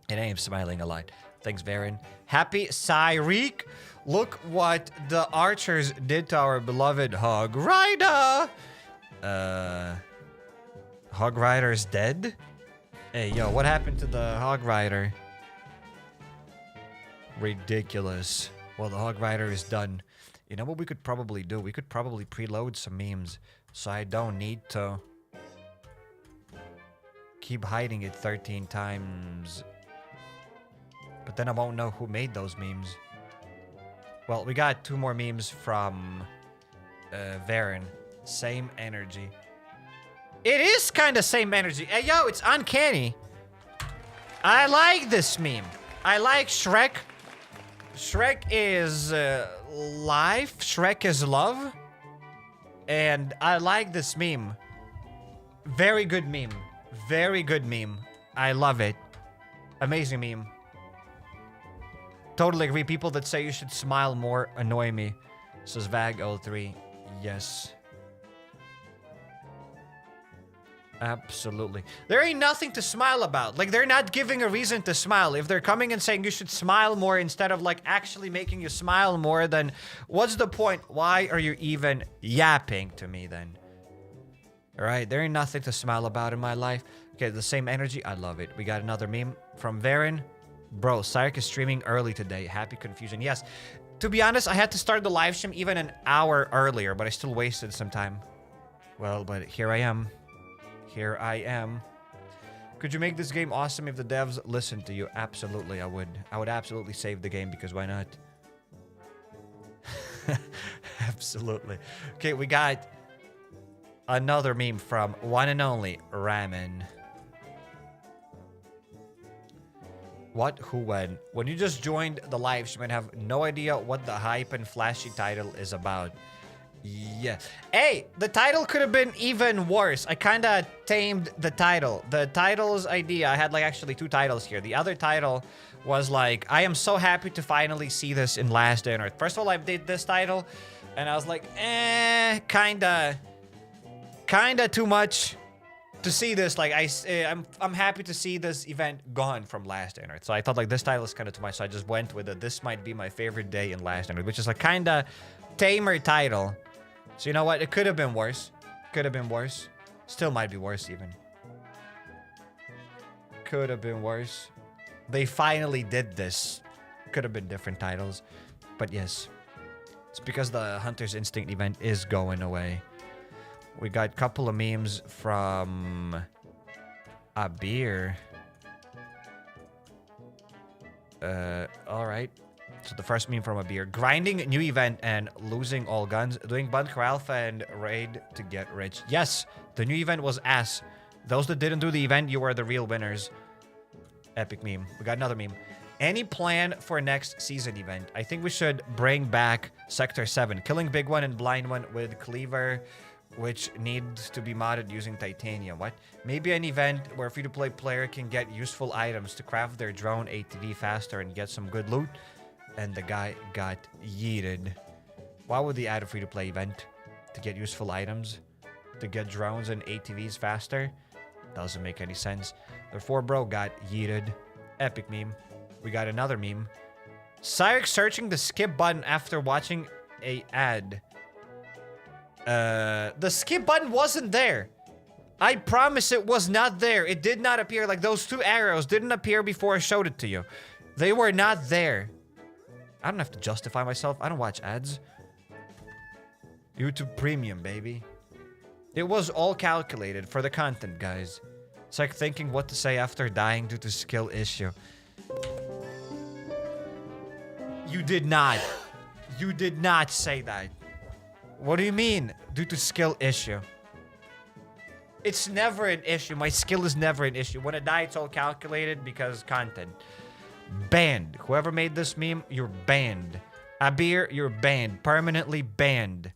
And I am smiling a lot. Thanks, Varen. HappyCairek. Look what the archers did to our beloved Hog Rider. Hog Rider's dead? Hey, yo, what happened to the Hog Rider? Ridiculous. Well, the Hog Rider is done. You know what we could probably do? We could probably preload some memes so I don't need to keep hiding it 13 times. But then I won't know who made those memes. Well, we got 2 more memes from Varen. Same energy. It is kind of same energy. Hey, yo, it's uncanny. I like this meme. I like Shrek. Shrek is life. Shrek is love. And I like this meme. Very good meme. Very good meme. I love it. Amazing meme. Totally agree. People that say you should smile more annoy me. Says Vag03. Yes. Absolutely. There ain't nothing to smile about. Like, they're not giving a reason to smile. If they're coming and saying you should smile more instead of, like, actually making you smile more, then what's the point? Why are you even yapping to me, then? Alright, there ain't nothing to smile about in my life. Okay, the same energy. I love it. We got another meme from Varen. Bro, Cairek is streaming early today. Happy confusion. Yes. To be honest, I had to start the live stream even an hour earlier, but I still wasted some time. Well, but here I am. Here I am. Could you make this game awesome if the devs listened to you? Absolutely, I would. I would absolutely save the game because why not? Absolutely. Okay, we got another meme from one and only Ramen. What, who, when? When you just joined the live stream and have no idea what the hype and flashy title is about. Yeah. Hey, the title could have been even worse. I kind of tamed the title. The title's idea, I had like actually 2 titles here. The other title was like, I am so happy to finally see this in Last Day on Earth. First of all, I did this title and I was like, kinda too much to see this. Like, I'm happy to see this event gone from Last Day on Earth. So I thought like this title is kind of too much. So I just went with it. This might be my favorite day in Last Day on Earth, which is like kind of tamer title. So you know what? It could have been worse. Could have been worse. Still might be worse even. Could have been worse. They finally did this. Could have been different titles. But yes. It's because the Hunter's Instinct event is going away. We got a couple of memes from a beer. Alright. So the first meme from a beer. Grinding new event and losing all guns. Doing Bunker Alfa and Raid to get rich. Yes, the new event was ass. Those that didn't do the event, you were the real winners. Epic meme. We got another meme. Any plan for next season event? I think we should bring back Sector 7. Killing Big One and Blind One with Cleaver, which needs to be modded using titanium. What? Maybe an event where a free-to-play player can get useful items to craft their drone ATV faster and get some good loot. And the guy got yeeted. Why would they add a free-to-play event? To get useful items? To get drones and ATVs faster? Doesn't make any sense. Therefore, bro got yeeted. Epic meme. We got another meme. HappyCairek searching the skip button after watching a ad. The skip button wasn't there. I promise it was not there. It did not appear. Like, those two arrows didn't appear before I showed it to you. They were not there. I don't have to justify myself. I don't watch ads. YouTube Premium, baby. It was all calculated for the content, guys. It's like thinking what to say after dying due to skill issue. You did not. You did not say that. What do you mean? Due to skill issue. It's never an issue. My skill is never an issue. When I die, it's all calculated because content. Banned. Whoever made this meme, you're banned. Abir, you're banned. Permanently banned.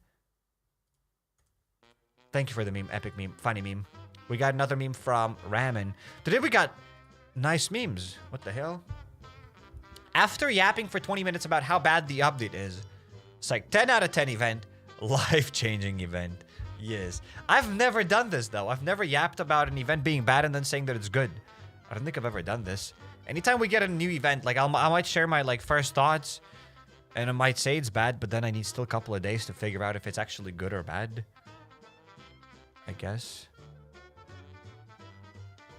Thank you for the meme. Epic meme. Funny meme. We got another meme from Ramen. Today we got nice memes. What the hell? After yapping for 20 minutes about how bad the update is, it's like 10 out of 10 event. Life-changing event. Yes. I've never done this, though. I've never yapped about an event being bad and then saying that it's good. I don't think I've ever done this. Anytime we get a new event, like I might share my like first thoughts, and I might say it's bad, but then I need still a couple of days to figure out if it's actually good or bad. I guess.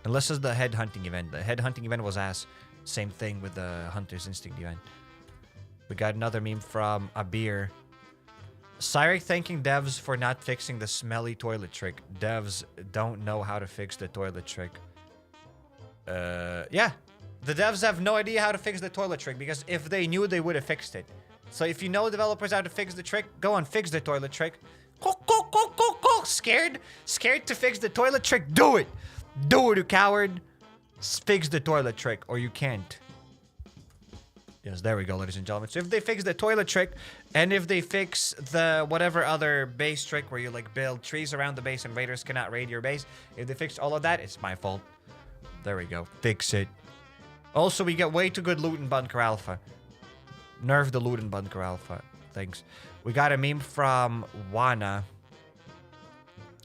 Unless it's the head hunting event. The head hunting event was ass. Same thing with the Hunter's Instinct event. We got another meme from Abir. HappyCairek thanking devs for not fixing the smelly toilet trick. Devs don't know how to fix the toilet trick. Yeah. The devs have no idea how to fix the toilet trick because if they knew, they would have fixed it. So if you know developers how to fix the trick, go and fix the toilet trick. Scared? Scared to fix the toilet trick? Do it! Do it, you coward! Fix the toilet trick, or you can't. Yes, there we go, ladies and gentlemen. So if they fix the toilet trick, and if they fix the whatever other base trick where you like build trees around the base and raiders cannot raid your base, if they fix all of that, it's my fault. There we go. Fix it. Also, we get way too good loot in Bunker Alfa. Nerf the loot in Bunker Alfa. Thanks. We got a meme from Wana.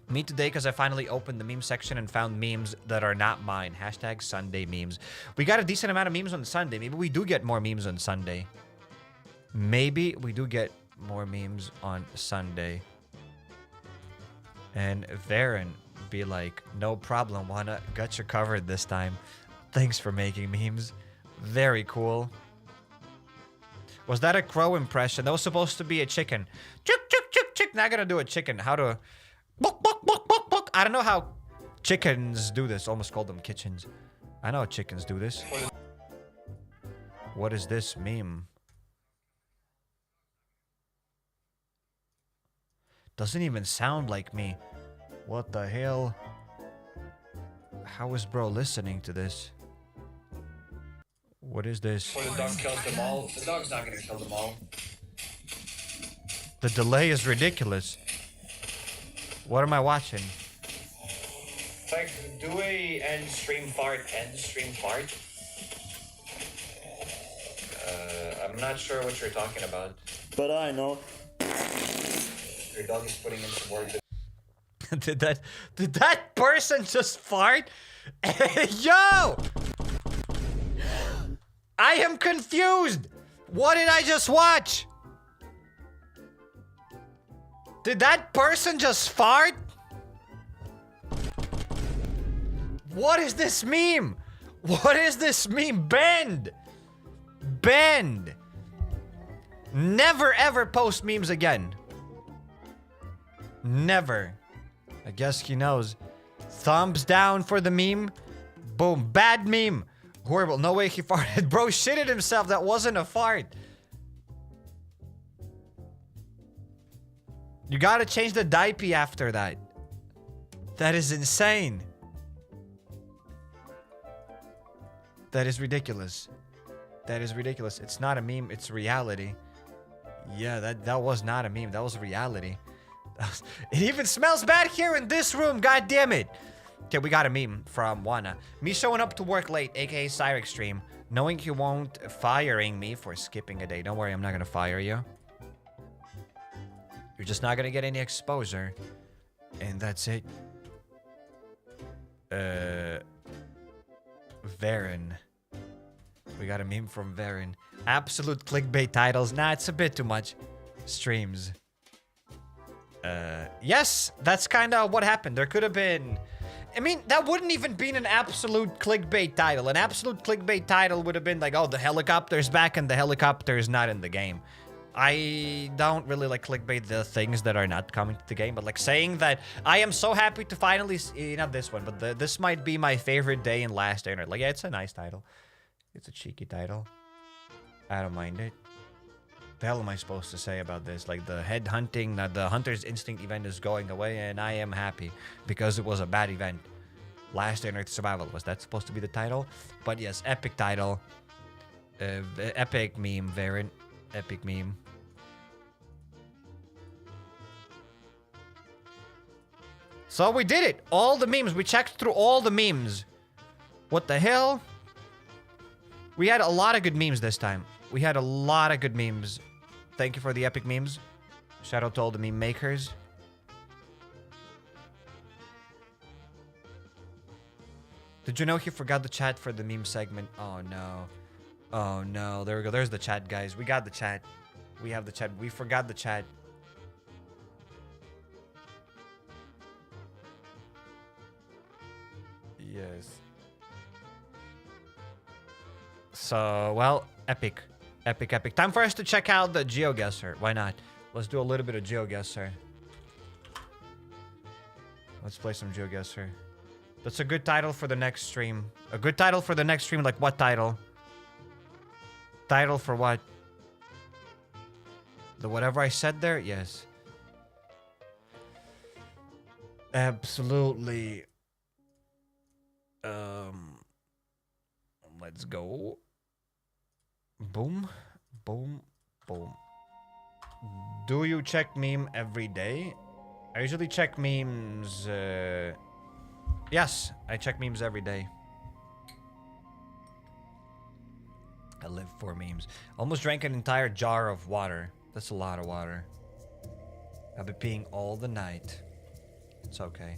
Me today because I finally opened the meme section and found memes that are not mine. Hashtag Sunday memes. We got a decent amount of memes on Sunday. Maybe we do get more memes on Sunday. Maybe we do get more memes on Sunday. And Varen be like, no problem, Wana. Got you covered this time. Thanks for making memes. Very cool. Was that a crow impression? That was supposed to be a chicken. Chick, chick, chick, chick. Not gonna do a chicken. How to... Buck, buck, buck, buck, buck. I don't know how chickens do this. Almost called them kitchens. I know how chickens do this. What is this meme? Doesn't even sound like me. What the hell? How is bro listening to this? What is this? Before the dog kills them all. The dog's not gonna kill them all. The delay is ridiculous. What am I watching? Like, do a end stream fart. I'm not sure what you're talking about. But I know. Your dog is putting in some work. Did that person just fart? Yo! I am confused. What did I just watch? Did that person just fart? What is this meme? What is this meme? Bend! Bend! Never ever post memes again. Never. I guess he knows. Thumbs down for the meme. Boom. Bad meme. Horrible. No way he farted. Bro shitted himself. That wasn't a fart. You gotta change the diaper after that. That is insane. That is ridiculous. That is ridiculous. It's not a meme. It's reality. Yeah, that was not a meme. That was reality. It even smells bad here in this room. God damn it. Okay, we got a meme from Wana. Me showing up to work late, aka Cairek stream, knowing he won't firing me for skipping a day. Don't worry, I'm not gonna fire you. You're just not gonna get any exposure. And that's it. Varen. We got a meme from Varen. Absolute clickbait titles. Nah, it's a bit too much. Streams. Yes, that's kind of what happened. There could have been... I mean, that wouldn't even be an absolute clickbait title. An absolute clickbait title would have been like, oh, the helicopter's back and the helicopter is not in the game. I don't really like clickbait the things that are not coming to the game, but like saying that I am so happy to finally see, not this one, but this might be my favorite day in Last Day on Earth. Like, yeah, it's a nice title. It's a cheeky title. I don't mind it. The hell am I supposed to say about this? Like, the head hunting, that the Hunter's Instinct event is going away, and I am happy because it was a bad event. Last Day on Earth Survival, was that supposed to be the title? But yes, epic title. Epic meme variant. Epic meme. So we did it. All the memes. We checked through all the memes. What the hell? We had a lot of good memes this time. We had a lot of good memes. Thank you for the epic memes. Shout out to all the meme makers. Did you know he forgot the chat for the meme segment? Oh no. Oh no. There we go. There's the chat, guys. We got the chat. We have the chat. We forgot the chat. Yes. So, well, epic. Epic, epic. Time for us to check out the GeoGuessr. Why not? Let's do a little bit of GeoGuessr. Let's play some GeoGuessr. That's a good title for the next stream. A good title for the next stream, like what title? Title for what? The whatever I said there? Yes. Absolutely. Let's go. Boom. Boom. Boom. Do you check meme every day? I usually check memes, yes, I check memes every day. I live for memes. Almost drank an entire jar of water. That's a lot of water. I've been peeing all the night. It's okay.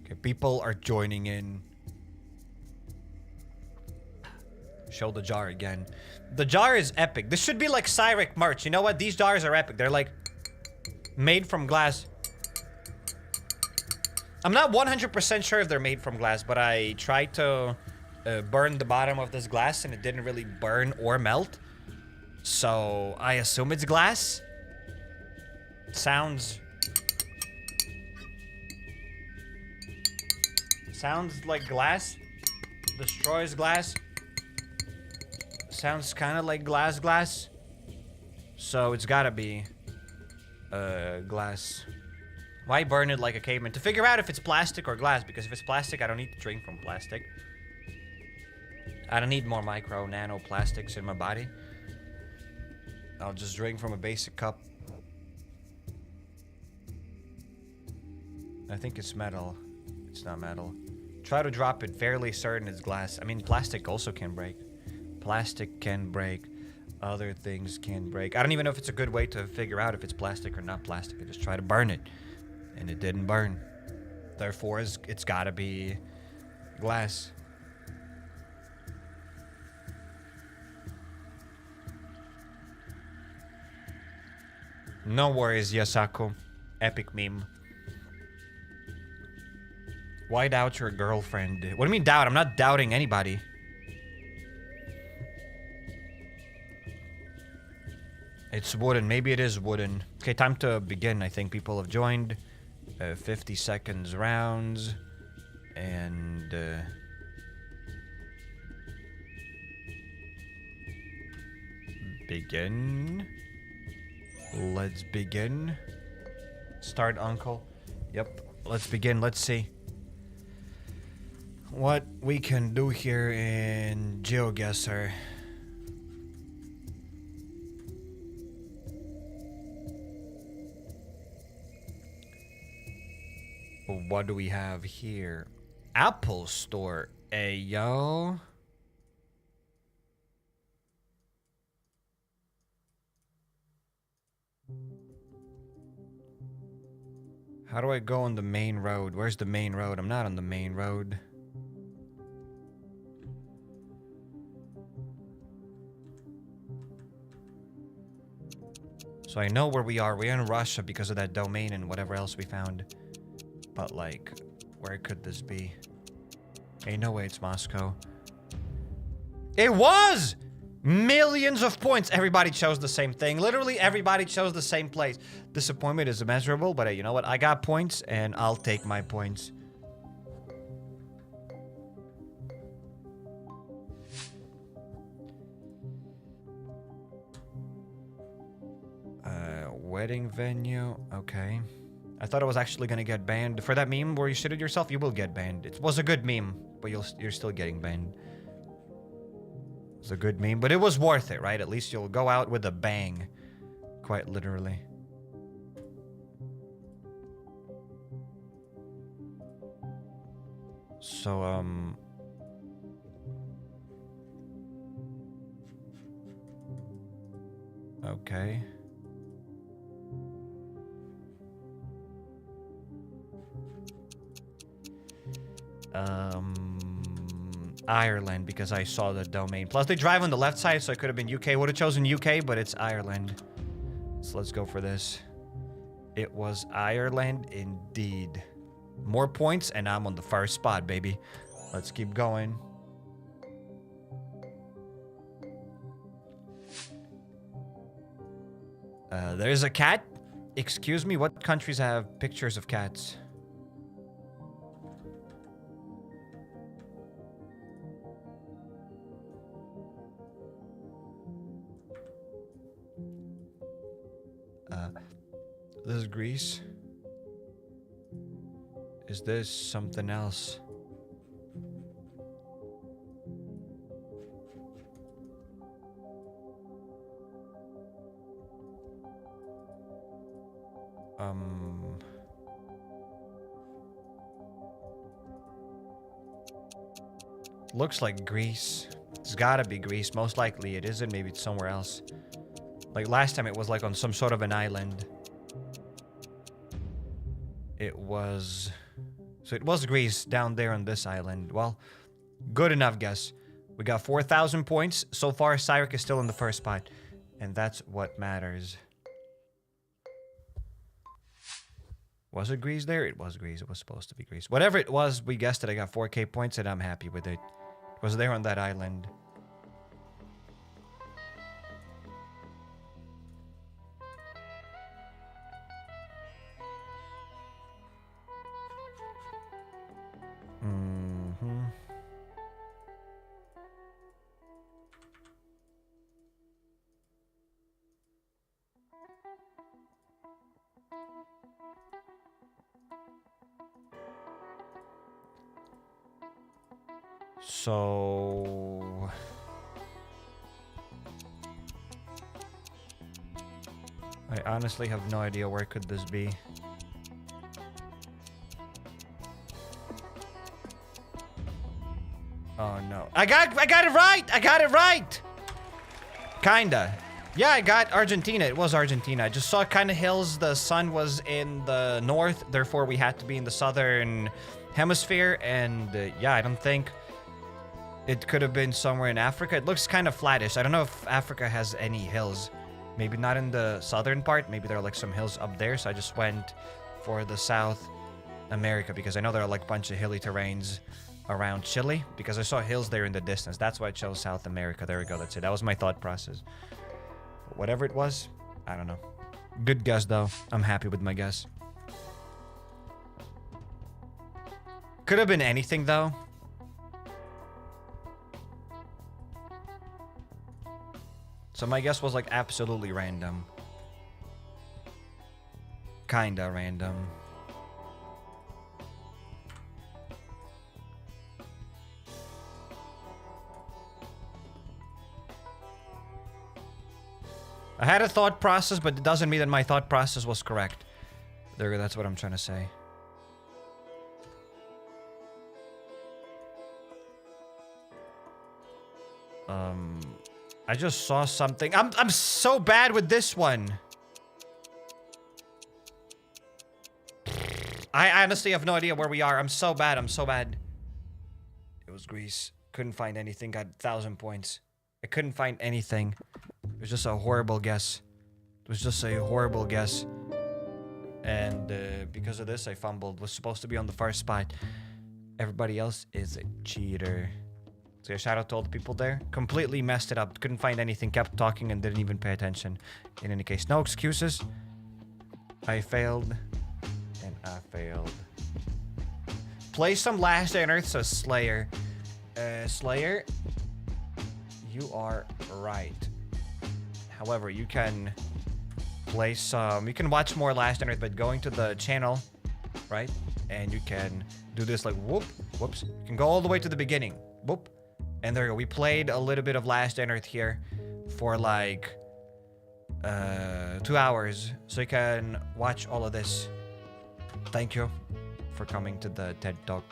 Okay, people are joining in. Show the jar again. The jar is epic. This should be like Cairek merch. You know what? These jars are epic. They're like made from glass. I'm not 100% sure if they're made from glass, but I tried to burn the bottom of this glass and it didn't really burn or melt. So I assume it's glass. Sounds like glass. Destroys glass. Sounds kind of like glass. So it's gotta be glass. Why burn it like a caveman? To figure out if it's plastic or glass, because if it's plastic, I don't need to drink from plastic. I don't need more micro nano plastics in my body. I'll just drink from a basic cup. I think it's metal. It's not metal. Try to drop it, fairly certain it's glass. I mean, plastic also can break. Plastic can break. Other things can break. I don't even know if it's a good way to figure out if it's plastic or not plastic. I just try to burn it. And it didn't burn. Therefore, it's gotta be glass. No worries, Yasako. Epic meme. Why doubt your girlfriend? What do you mean doubt? I'm not doubting anybody. It's wooden. Maybe it is wooden. Okay, time to begin. I think people have joined. 50 seconds rounds. And... begin. Let's begin. Start, uncle. Yep. let's begin. Let's see what we can do here in GeoGuessr. What do we have here? Apple Store. Hey, yo. How do I go on the main road? Where's the main road? I'm not on the main road. So I know where we are. We're in Russia because of that domain and whatever else we found. But, like, where could this be? Ain't no way it's Moscow. It was! Millions of points. Everybody chose the same thing. Literally, everybody chose the same place. Disappointment is immeasurable, but hey, you know what? I got points, and I'll take my points. Wedding venue. Okay. I thought it was actually gonna get banned. For that meme where you shitted yourself, you will get banned. It was a good meme, but you're still getting banned. It's a good meme, but it was worth it, right? At least you'll go out with a bang. Quite literally. So, okay. Ireland, because I saw the domain. Plus, they drive on the left side, so it could have been UK. Would have chosen UK, but it's Ireland. So let's go for this. It was Ireland indeed. More points, and I'm on the first spot, baby. Let's keep going. There's a cat. Excuse me, what countries have pictures of cats? This is Greece. Is this something else? Looks like Greece. It's gotta be Greece. Most likely it isn't. Maybe it's somewhere else. Like last time it was like on some sort of an island. It was... So it was Greece down there on this island. Well, good enough guess. We got 4,000 points. So far, CairekK is still in the first spot. And that's what matters. Was it Greece there? It was Greece. It was supposed to be Greece. Whatever it was, we guessed it. I got 4K points and I'm happy with it. It was there on that island. So... I honestly have no idea where could this be. Oh no. I got it right! I got it right! Kinda. Yeah, I got Argentina. It was Argentina. I just saw kind of hills. The sun was in the north, therefore we had to be in the southern hemisphere. And yeah, I don't think it could have been somewhere in Africa. It looks kind of flattish. I don't know if Africa has any hills. Maybe not in the southern part. Maybe there are like some hills up there. So I just went for the South America because I know there are like a bunch of hilly terrains around Chile because I saw hills there in the distance. That's why I chose South America. There we go. That's it. That was my thought process. But whatever it was, I don't know. Good guess though. I'm happy with my guess. Could have been anything though. So my guess was like absolutely random. Kinda random. I had a thought process, but it doesn't mean that my thought process was correct. There, that's what I'm trying to say. I just saw something. I'm so bad with this one. I honestly have no idea where we are. I'm so bad. I'm so bad. It was Greece. Couldn't find anything. Got 1,000 points. I couldn't find anything. It was just a horrible guess. It was just a horrible guess. And because of this, I fumbled. Was supposed to be on the first spot. Everybody else is a cheater. So yeah, shout out to all the people there. Completely messed it up. Couldn't find anything. Kept talking and didn't even pay attention. In any case, no excuses. I failed. And I failed. Play some Last Day on Earth, so Slayer. Slayer, you are right. However, you can play some... You can watch more Last Day on Earth by going to the channel, right? And you can do this like whoop, whoops. You can go all the way to the beginning. Whoop. And there you go. We played a little bit of Last Day on Earth here for like 2 hours. So you can watch all of this. Thank you for coming to the TED Talk.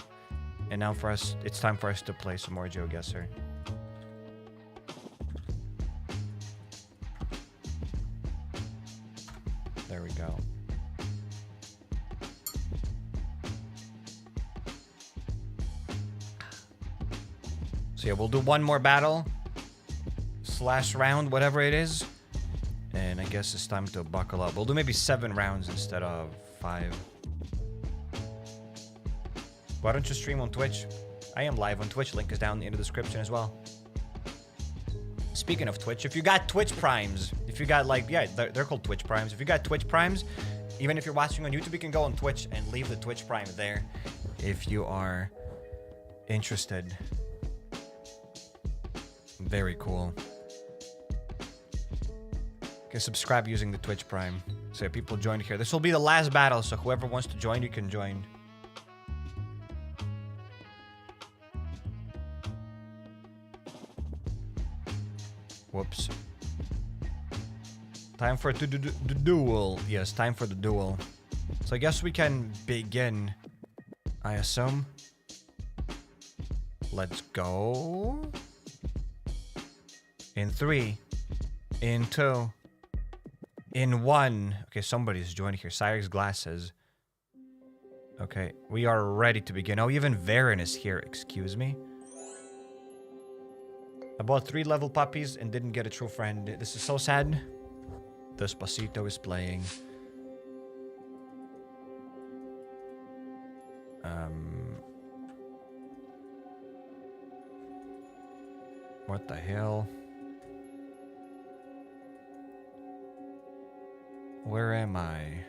And now for us, it's time for us to play some more GeoGuessr. There we go. So yeah, we'll do one more battle. / round, whatever it is. And I guess it's time to buckle up. We'll do maybe 7 rounds instead of 5. Why don't you stream on Twitch? I am live on Twitch. Link is down in the description as well. Speaking of Twitch, if you got Twitch Primes, if you got like, yeah, they're called Twitch Primes. If you got Twitch Primes, even if you're watching on YouTube, you can go on Twitch and leave the Twitch Prime there if you are interested. Very cool. You can subscribe using the Twitch Prime. So yeah, people join here. This will be the last battle, so whoever wants to join, you can join. Whoops. Time for the duel. Yes, time for the duel. So I guess we can begin, I assume. Let's go. In 3. In 2. In 1. Okay, somebody's joining here. Cyrix Glasses. Okay, we are ready to begin. Oh, even Varen is here. Excuse me. I bought 3 level puppies and didn't get a true friend. This is so sad. Despacito is playing. What the hell? Where am I?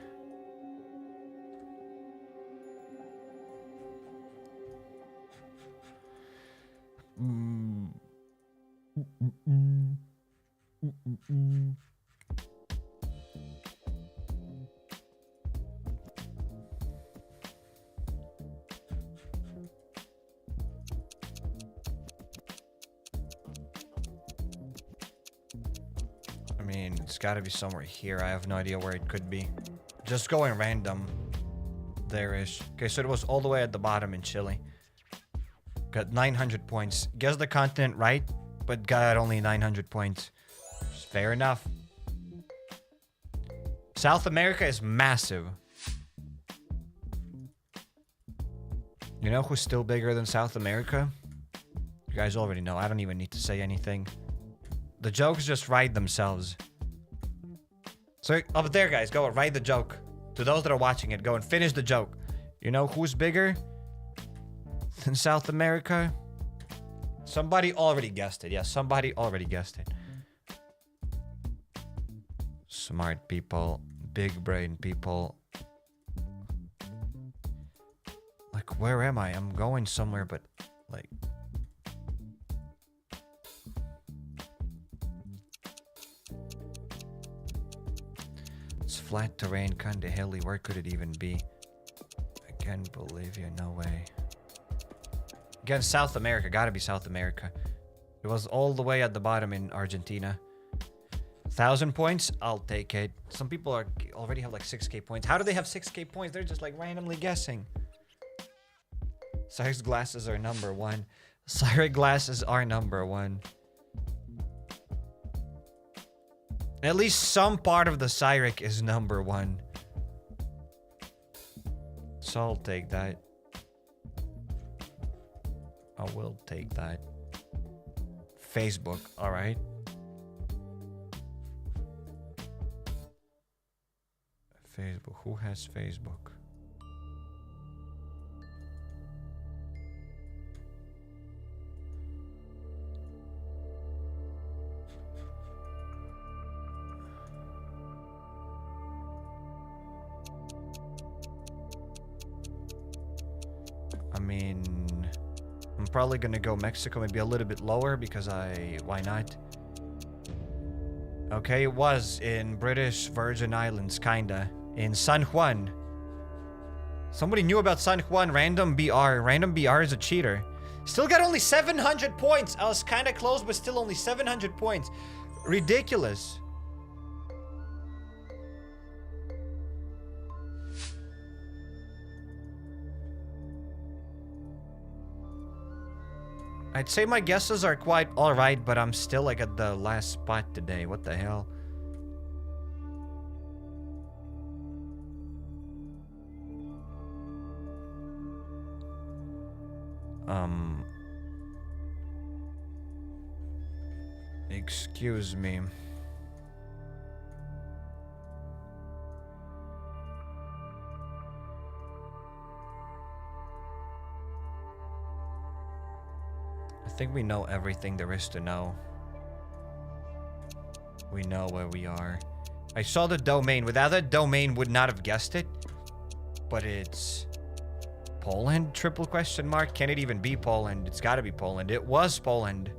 I mean, it's gotta be somewhere here. I have no idea where it could be. Just going random. There-ish. Okay, so it was all the way at the bottom in Chile. Got 900 points. Guess the continent right, but got only 900 points. Fair enough. South America is massive. You know who's still bigger than South America? You guys already know. I don't even need to say anything. The jokes just write themselves. So up there, guys, go and write the joke. To those that are watching it, go and finish the joke. You know who's bigger than South America? Somebody already guessed it. Yes, somebody already guessed it. Smart people, big brain people. Like, where am I? I'm going somewhere, but like... It's flat terrain, kinda hilly. Where could it even be? I can't believe you. No way. Again, South America. Gotta be South America. It was all the way at the bottom in Argentina. 1,000 points? I'll take it. Some people already have like 6k points. How do they have 6k points? They're just like randomly guessing. Cyrix glasses are number 1. Cyrix glasses are number 1. At least some part of the Cyrix is number 1. So I'll take that. I will take that. Facebook, alright. Facebook, who has Facebook? I mean, I'm probably gonna go Mexico, maybe a little bit lower because why not? Okay, it was in British Virgin Islands, kinda. In San Juan. Somebody knew about San Juan. Random BR. Random BR is a cheater. Still got only 700 points. I was kinda close, but still only 700 points. Ridiculous. I'd say my guesses are quite alright, but I'm still like at the last spot today. What the hell? Excuse me. I think we know everything there is to know. We know where we are. I saw the domain. Without that domain, would not have guessed it. But it's Poland? Triple question mark. Can it even be Poland? It's got to be Poland. It was Poland.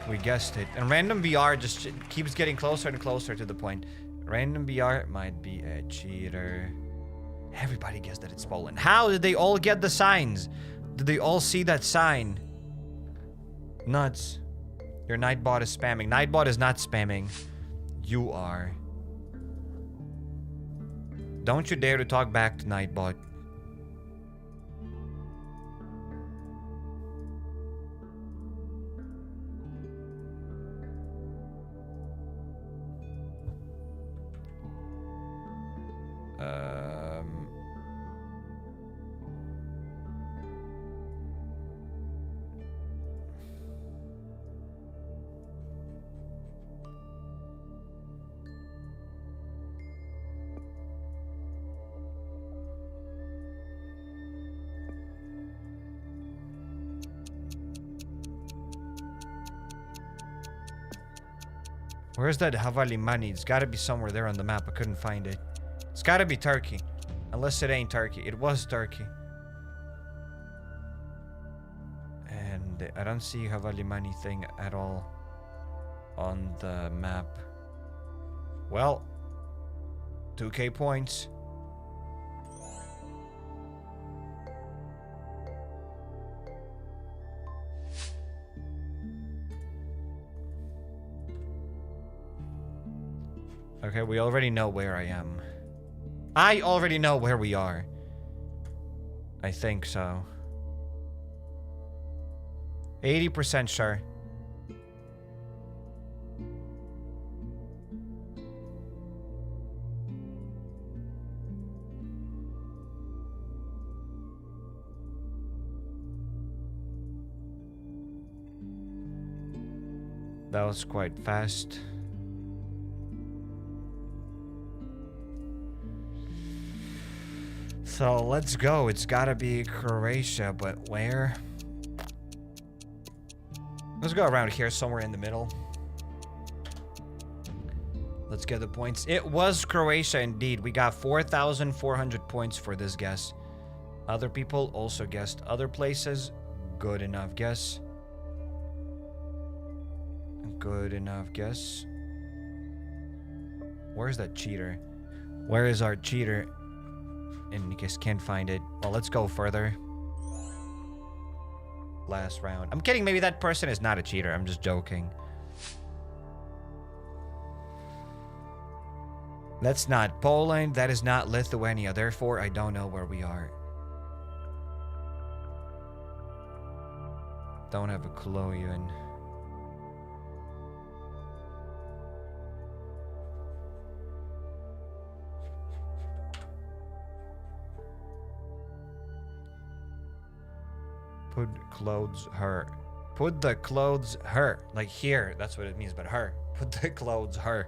We guessed it. And random VR just keeps getting closer and closer to the point. Random VR might be a cheater. Everybody guessed that it's Poland. How did they all get the signs? Did they all see that sign? Nuts. Your Nightbot is spamming. Nightbot is not spamming. You are. Don't you dare to talk back to Nightbot. Where's that Havalimani? It's gotta be somewhere there on the map. I couldn't find it. It's gotta be Turkey. Unless it ain't Turkey. It was Turkey. And I don't see Havalimani thing at all on the map. Well, 2k points. Okay, we already know where I am. I already know where we are. I think so. 80% sure. That was quite fast. So let's go. It's gotta be Croatia, but where? Let's go around here somewhere in the middle. Let's get the points. It was Croatia indeed. We got 4,400 points for this guess. Other people also guessed other places. Good enough guess. Good enough guess. Where's that cheater? Where is our cheater? And you guys can't find it. Well, let's go further. Last round. I'm kidding. Maybe that person is not a cheater. I'm just joking. That's not Poland. That is not Lithuania. Therefore, I don't know where we are. Don't have a clue even. Put clothes her. Put the clothes her. Like here. That's what it means, but her. Put the clothes her.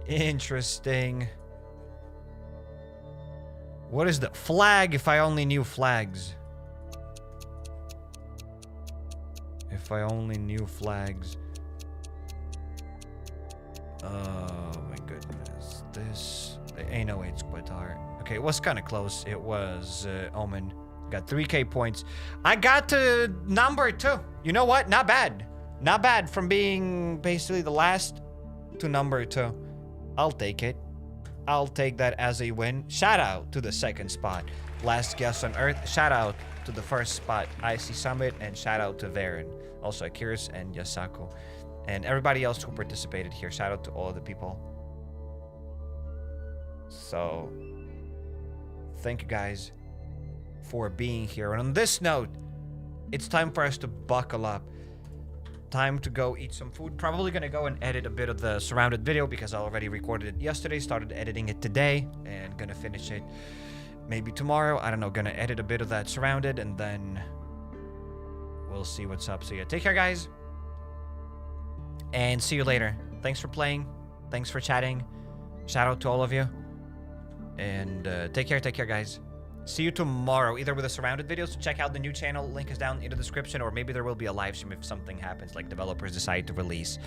Interesting. What is the flag? If I only knew flags. If I only knew flags. Oh my goodness. This. Ain't no it's Qatar. Okay, it was kind of close. It was Omen. Got 3k points. I got to number 2. You know what? Not bad. Not bad from being basically the last to number 2. I'll take it. I'll take that as a win. Shout out to the second spot. Last guest on Earth. Shout out to the first spot. IC Summit. And shout out to Varen. Also Akiris and Yasako. And everybody else who participated here. Shout out to all of the people. So, thank you guys for being here. And on this note, it's time for us to buckle up. Time to go eat some food. Probably gonna go and edit a bit of the surrounded video because I already recorded it yesterday, started editing it today, and gonna finish it maybe tomorrow. I don't know, gonna edit a bit of that surrounded, and then we'll see what's up. So yeah, take care guys, and see you later. Thanks for playing, thanks for chatting, shout out to all of you, and take care guys. See you tomorrow, either with a surrounded video, so check out the new channel, link is down in the description, or maybe there will be a live stream if something happens, like developers decide to release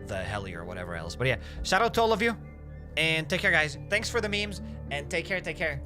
the heli or whatever else. But yeah, shout out to all of you, and take care guys. Thanks for the memes, and take care. Take care.